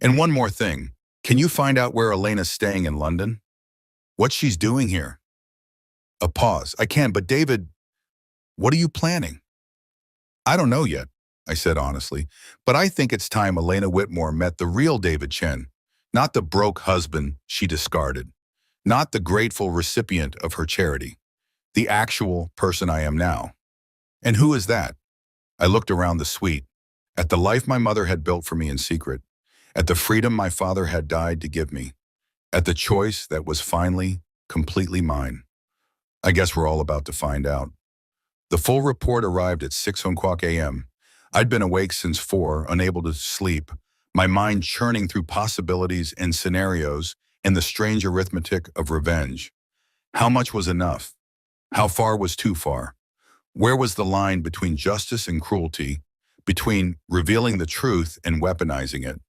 And one more thing. Can you find out where Elena's staying in London? What she's doing here? A pause. I can, but David, what are you planning? I don't know yet, I said honestly, but I think it's time Elena Whitmore met the real David Chen, not the broke husband she discarded, not the grateful recipient of her charity, the actual person I am now. And who is that? I looked around the suite, at the life my mother had built for me in secret, at the freedom my father had died to give me, at the choice that was finally, completely mine. I guess we're all about to find out. The full report arrived at 6:00 a.m. I'd been awake since 4, unable to sleep, my mind churning through possibilities and scenarios and the strange arithmetic of revenge. How much was enough? How far was too far? Where was the line between justice and cruelty, between revealing the truth and weaponizing it.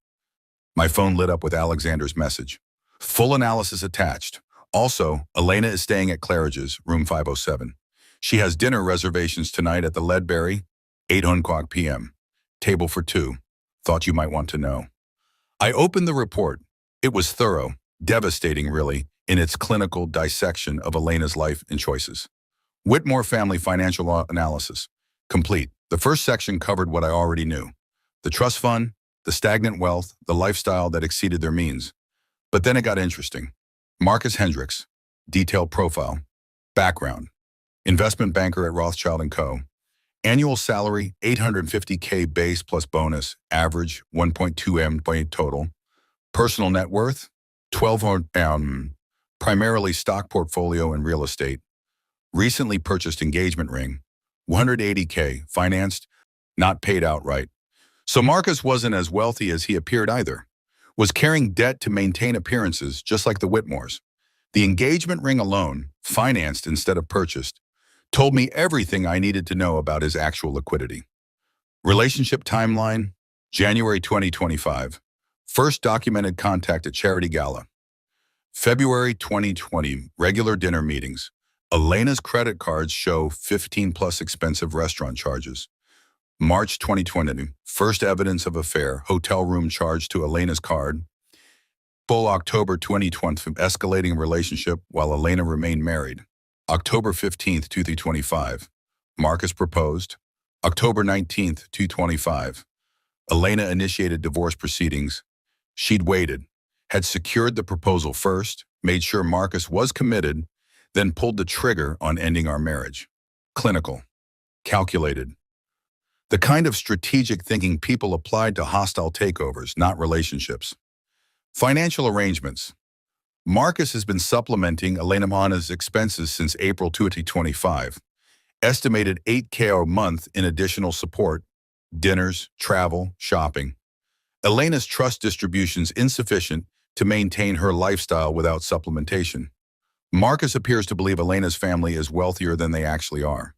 My phone lit up with Alexander's message. Full analysis attached. Also, Elena is staying at Claridge's, room 507. She has dinner reservations tonight at the Ledbury, 8 p.m. Table for two. Thought you might want to know. I opened the report. It was thorough, devastating really, in its clinical dissection of Elena's life and choices. Whitmore Family Financial Analysis. Complete. The first section covered what I already knew. The trust fund, the stagnant wealth, the lifestyle that exceeded their means. But then it got interesting. Marcus Hendricks. Detailed profile. Background. Investment banker at Rothschild & Co. Annual salary, $850K base plus bonus, average 1.2 M total. Personal net worth, 12 primarily stock portfolio and real estate. Recently purchased engagement ring, 180K, financed, not paid outright. So Marcus wasn't as wealthy as he appeared either. Was carrying debt to maintain appearances, just like the Whitmores. The engagement ring alone, financed instead of purchased, told me everything I needed to know about his actual liquidity. Relationship timeline, January 2025. First documented contact at charity gala. February 2020, regular dinner meetings. Elena's credit cards show 15 plus expensive restaurant charges. March 2020, first evidence of affair, hotel room charge to Elena's card. Full October 2020, escalating relationship while Elena remained married. October 15th, 2025, Marcus proposed. October 19th, 2025, Elena initiated divorce proceedings. She'd waited, had secured the proposal first, made sure Marcus was committed, then pulled the trigger on ending our marriage. Clinical. Calculated. The kind of strategic thinking people applied to hostile takeovers, not relationships. Financial arrangements. Marcus has been supplementing Elena's expenses since April 2025. Estimated $8K a month in additional support, dinners, travel, shopping. Elena's trust distributions insufficient to maintain her lifestyle without supplementation. Marcus appears to believe Elena's family is wealthier than they actually are.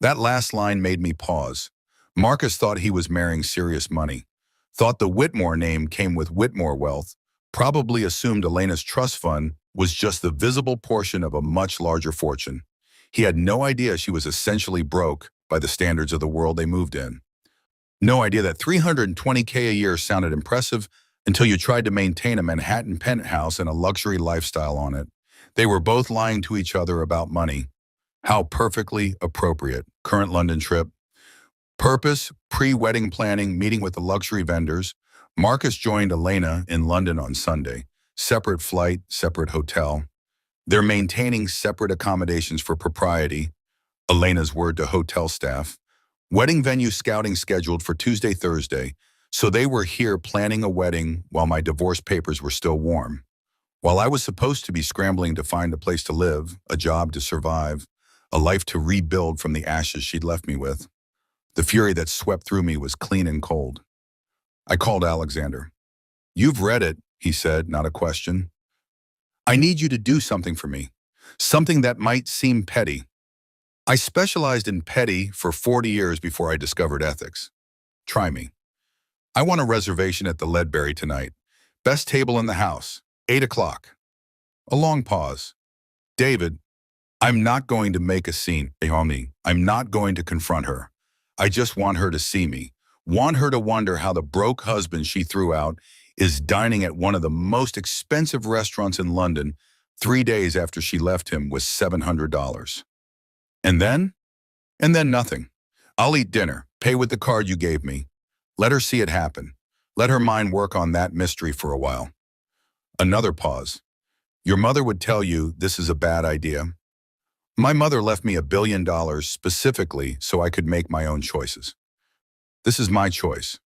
That last line made me pause. Marcus thought he was marrying serious money. Thought the Whitmore name came with Whitmore wealth. Probably assumed Elena's trust fund was just the visible portion of a much larger fortune. He had no idea she was essentially broke by the standards of the world they moved in. No idea that $320K a year sounded impressive until you tried to maintain a Manhattan penthouse and a luxury lifestyle on it. They were both lying to each other about money. How perfectly appropriate. Current London trip. Purpose, pre-wedding planning, meeting with the luxury vendors. Marcus joined Elena in London on Sunday. Separate flight, separate hotel. They're maintaining separate accommodations for propriety. Elena's word to hotel staff. Wedding venue scouting scheduled for Tuesday, Thursday. So they were here planning a wedding while my divorce papers were still warm. While I was supposed to be scrambling to find a place to live, a job to survive, a life to rebuild from the ashes she'd left me with. The fury that swept through me was clean and cold. I called Alexander. You've read it, he said, not a question. I need you to do something for me. Something that might seem petty. I specialized in petty for 40 years before I discovered ethics. Try me. I want a reservation at the Ledbury tonight. Best table in the house. 8 o'clock. A long pause. David, I'm not going to make a scene. I'm not going to confront her. I just want her to see me. Want her to wonder how the broke husband she threw out is dining at one of the most expensive restaurants in London 3 days after she left him with $700. And then nothing. I'll eat dinner, pay with the card you gave me. Let her see it happen. Let her mind work on that mystery for a while. Another pause. Your mother would tell you this is a bad idea. My mother left me $1 billion specifically so I could make my own choices. This is my choice.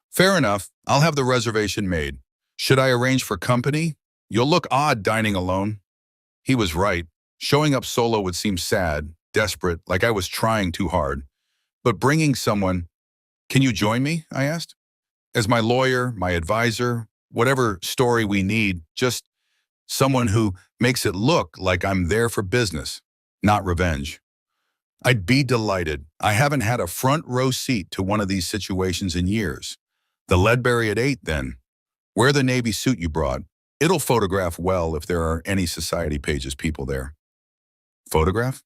Fair enough, I'll have the reservation made. Should I arrange for company? You'll look odd dining alone. He was right. Showing up solo would seem sad, desperate, like I was trying too hard. But bringing someone, can you join me? I asked. As my lawyer, my advisor, whatever story we need, just someone who makes it look like I'm there for business, not revenge. I'd be delighted. I haven't had a front row seat to one of these situations in years. The Ledbury at 8, then. Wear the navy suit you brought. It'll photograph well if there are any society pages people there. Photograph?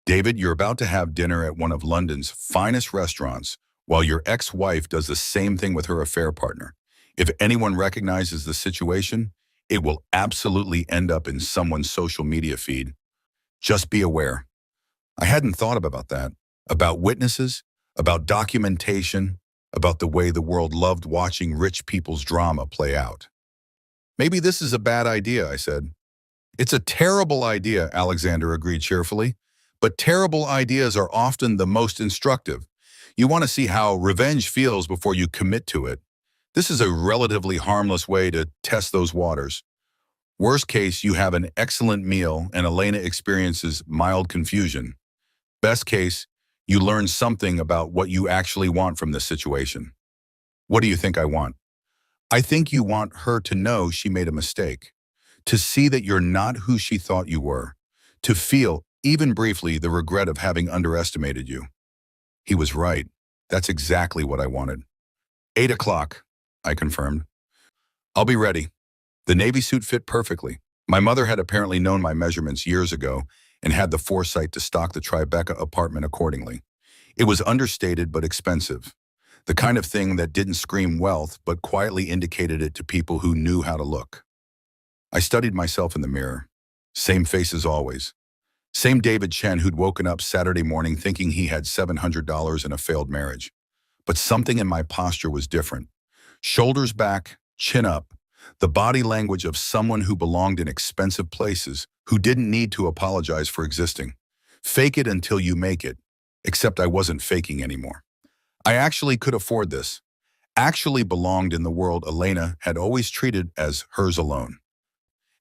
David, you're about to have dinner at one of London's finest restaurants, while your ex-wife does the same thing with her affair partner. If anyone recognizes the situation, it will absolutely end up in someone's social media feed. Just be aware. I hadn't thought about that. About witnesses, about documentation, about the way the world loved watching rich people's drama play out. Maybe this is a bad idea, I said. It's a terrible idea, Alexander agreed cheerfully. But terrible ideas are often the most instructive. You want to see how revenge feels before you commit to it. This is a relatively harmless way to test those waters. Worst case, you have an excellent meal and Elena experiences mild confusion. Best case, you learn something about what you actually want from this situation. What do you think I want? I think you want her to know she made a mistake, to see that you're not who she thought you were, to feel, even briefly, the regret of having underestimated you. He was right. That's exactly what I wanted. 8 o'clock, I confirmed. I'll be ready. The navy suit fit perfectly. My mother had apparently known my measurements years ago and had the foresight to stock the Tribeca apartment accordingly. It was understated but expensive, the kind of thing that didn't scream wealth but quietly indicated it to people who knew how to look. I studied myself in the mirror. Same face as always. Same David Chen who'd woken up Saturday morning thinking he had $700 in a failed marriage. But something in my posture was different. Shoulders back, chin up, the body language of someone who belonged in expensive places, who didn't need to apologize for existing. Fake it until you make it, except I wasn't faking anymore. I actually could afford this, actually belonged in the world Elena had always treated as hers alone.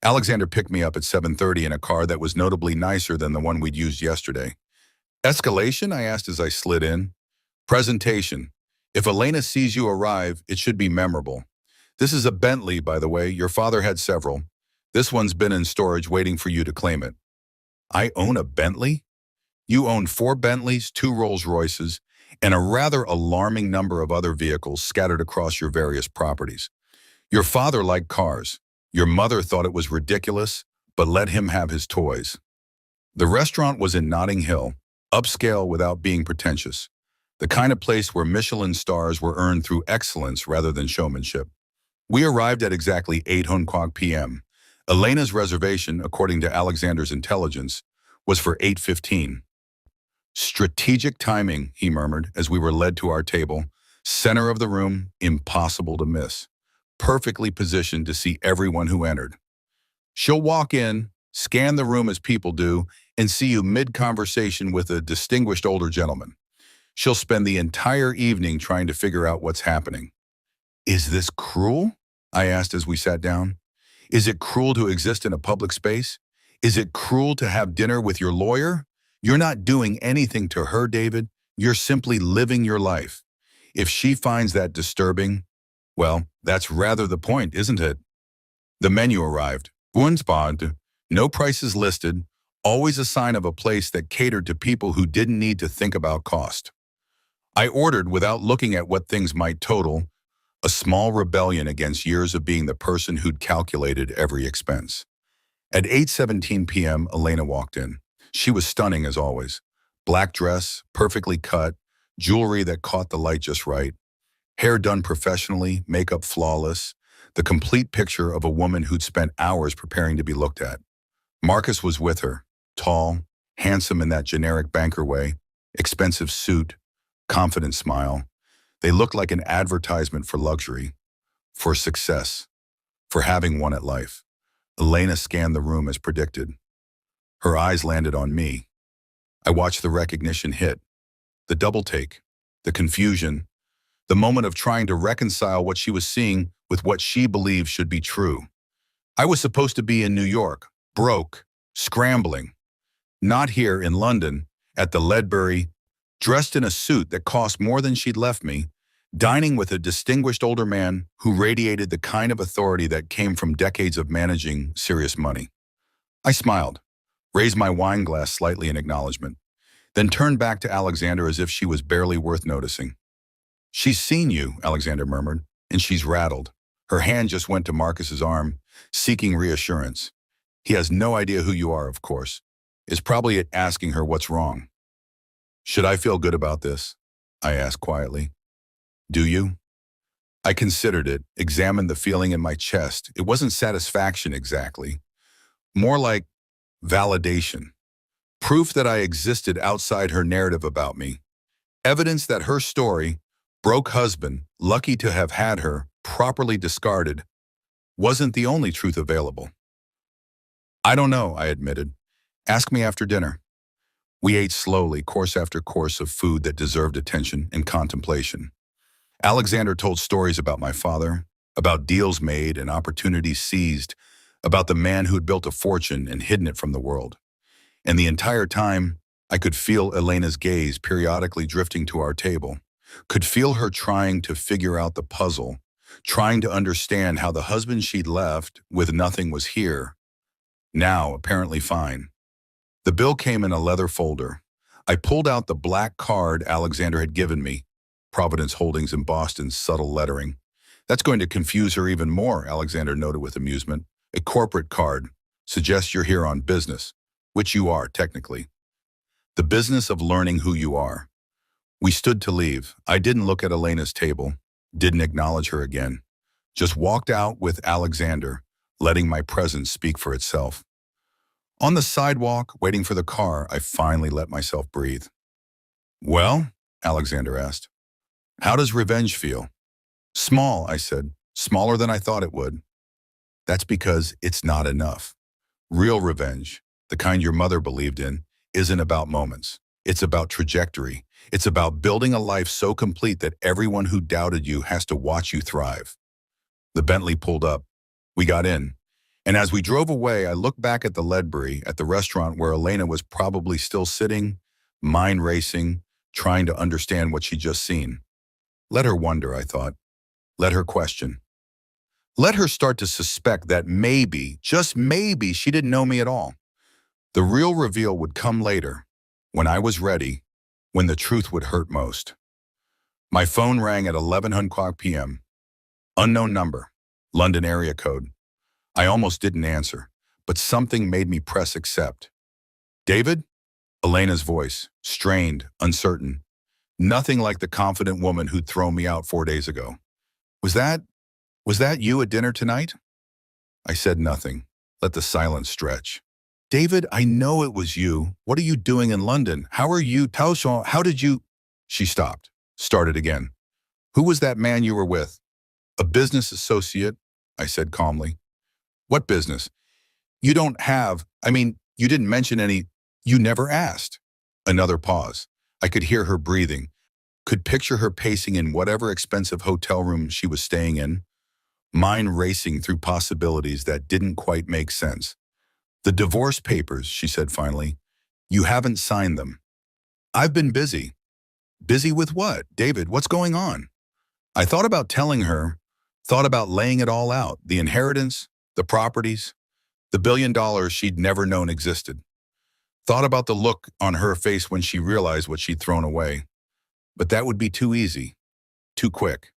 Alexander picked me up at 7:30 in a car that was notably nicer than the one we'd used yesterday. Escalation? I asked as I slid in. Presentation. If Elena sees you arrive, it should be memorable. This is a Bentley, by the way. Your father had several. This one's been in storage waiting for you to claim it. I own a Bentley? You own 4 Bentleys, 2 Rolls Royces, and a rather alarming number of other vehicles scattered across your various properties. Your father liked cars. Your mother thought it was ridiculous, but let him have his toys. The restaurant was in Notting Hill, upscale without being pretentious. The kind of place where Michelin stars were earned through excellence rather than showmanship. We arrived at exactly 8:00 p.m. Elena's reservation, according to Alexander's intelligence, was for 8:15. Strategic timing, he murmured as we were led to our table. Center of the room, impossible to miss. Perfectly positioned to see everyone who entered. She'll walk in, scan the room as people do, and see you mid-conversation with a distinguished older gentleman. She'll spend the entire evening trying to figure out what's happening. Is this cruel? I asked as we sat down. Is it cruel to exist in a public space? Is it cruel to have dinner with your lawyer? You're not doing anything to her, David. You're simply living your life. If she finds that disturbing, well, that's rather the point, isn't it? The menu arrived. Woensbond, no prices listed, always a sign of a place that catered to people who didn't need to think about cost. I ordered without looking at what things might total, a small rebellion against years of being the person who'd calculated every expense. At 8:17 p.m., Elena walked in. She was stunning as always. Black dress, perfectly cut, jewelry that caught the light just right. Hair done professionally, makeup flawless, the complete picture of a woman who'd spent hours preparing to be looked at. Marcus was with her, tall, handsome in that generic banker way, expensive suit, confident smile. They looked like an advertisement for luxury, for success, for having won at life. Elena scanned the room as predicted. Her eyes landed on me. I watched the recognition hit, the double take, the confusion, the moment of trying to reconcile what she was seeing with what she believed should be true. I was supposed to be in New York, broke, scrambling. Not here in London, at the Ledbury, dressed in a suit that cost more than she'd left me, dining with a distinguished older man who radiated the kind of authority that came from decades of managing serious money. I smiled, raised my wine glass slightly in acknowledgement. then turned back to Alexander as if she was barely worth noticing. She's seen you, Alexander murmured, and she's rattled. Her hand just went to Marcus's arm, seeking reassurance. He has no idea who you are, of course. Is probably asking her what's wrong. Should I feel good about this? I asked quietly. Do you? I considered it, examined the feeling in my chest. It wasn't satisfaction exactly. More like validation. Proof that I existed outside her narrative about me. Evidence that her story, broke husband, lucky to have had her, properly discarded, wasn't the only truth available. I don't know, I admitted. Ask me after dinner. We ate slowly, course after course of food that deserved attention and contemplation. Alexander told stories about my father, about deals made and opportunities seized, about the man who had built a fortune and hidden it from the world. And the entire time, I could feel Elena's gaze periodically drifting to our table, could feel her trying to figure out the puzzle, trying to understand how the husband she'd left with nothing was here, now apparently fine. The bill came in a leather folder. I pulled out the black card Alexander had given me, Providence Holdings embossed in subtle lettering. That's going to confuse her even more, Alexander noted with amusement. A corporate card suggests you're here on business, which you are, technically. The business of learning who you are. We stood to leave. I didn't look at Elena's table, didn't acknowledge her again. Just walked out with Alexander, letting my presence speak for itself. On the sidewalk, waiting for the car, I finally let myself breathe. Well, Alexander asked, how does revenge feel? Small, I said, smaller than I thought it would. That's because it's not enough. Real revenge, the kind your mother believed in, isn't about moments. It's about trajectory. It's about building a life so complete that everyone who doubted you has to watch you thrive. The Bentley pulled up. We got in. And as we drove away, I looked back at the Ledbury, at the restaurant where Elena was probably still sitting, mind racing, trying to understand what she'd just seen. Let her wonder, I thought. Let her question. Let her start to suspect that maybe, just maybe, she didn't know me at all. The real reveal would come later, when I was ready, when the truth would hurt most. My phone rang at 11:00 p.m. Unknown number, London area code. I almost didn't answer, but something made me press accept. David? Elena's voice, strained, uncertain. Nothing like the confident woman who'd thrown me out 4 days ago. Was that you at dinner tonight? I said nothing, let the silence stretch. David, I know it was you. What are you doing in London? How are you? How did you? She stopped, started again. Who was that man you were with? A business associate, I said calmly. What business? You didn't mention any. You never asked. Another pause. I could hear her breathing, could picture her pacing in whatever expensive hotel room she was staying in, mind racing through possibilities that didn't quite make sense. The divorce papers, she said finally. You haven't signed them. I've been busy. Busy with what? David, what's going on? I thought about telling her, thought about laying it all out, the inheritance, the properties, the $1 billion she'd never known existed. Thought about the look on her face when she realized what she'd thrown away. But that would be too easy, too quick.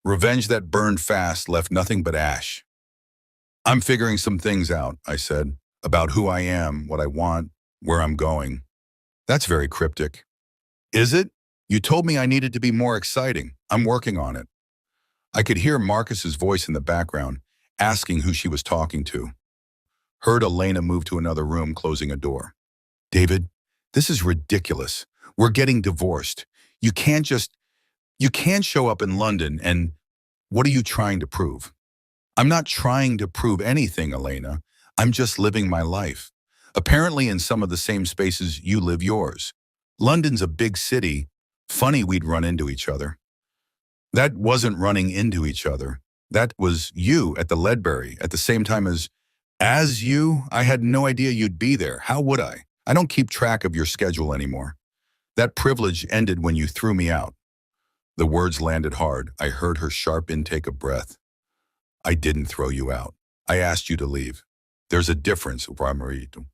Revenge that burned fast left nothing but ash. I'm figuring some things out, I said, about who I am, what I want, where I'm going. That's very cryptic. Is it? You told me I needed to be more exciting. I'm working on it. I could hear Marcus's voice in the background, asking who she was talking to. Heard Elena move to another room, closing a door. David, this is ridiculous. We're getting divorced. You can't show up in London and what are you trying to prove? I'm not trying to prove anything, Elena. I'm just living my life. Apparently in some of the same spaces you live yours. London's a big city. Funny we'd run into each other. That wasn't running into each other. That was you at the Ledbury at the same time as you. I had no idea you'd be there. How would I? I don't keep track of your schedule anymore. That privilege ended when you threw me out. The words landed hard. I heard her sharp intake of breath. I didn't throw you out. I asked you to leave. There's a difference, Ramarito.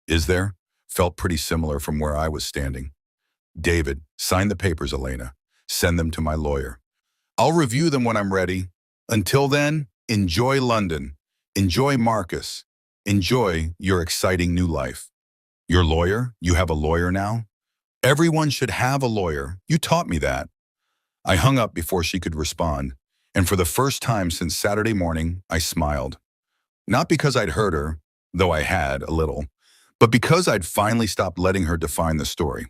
Is there? felt pretty similar from where I was standing. David, sign the papers, Elena. Send them to my lawyer. I'll review them when I'm ready. Until then, enjoy London. Enjoy Marcus. Enjoy your exciting new life. Your lawyer? You have a lawyer now? Everyone should have a lawyer. You taught me that. I hung up before she could respond, and for the first time since Saturday morning, I smiled. Not because I'd hurt her, though I had a little, but because I'd finally stopped letting her define the story.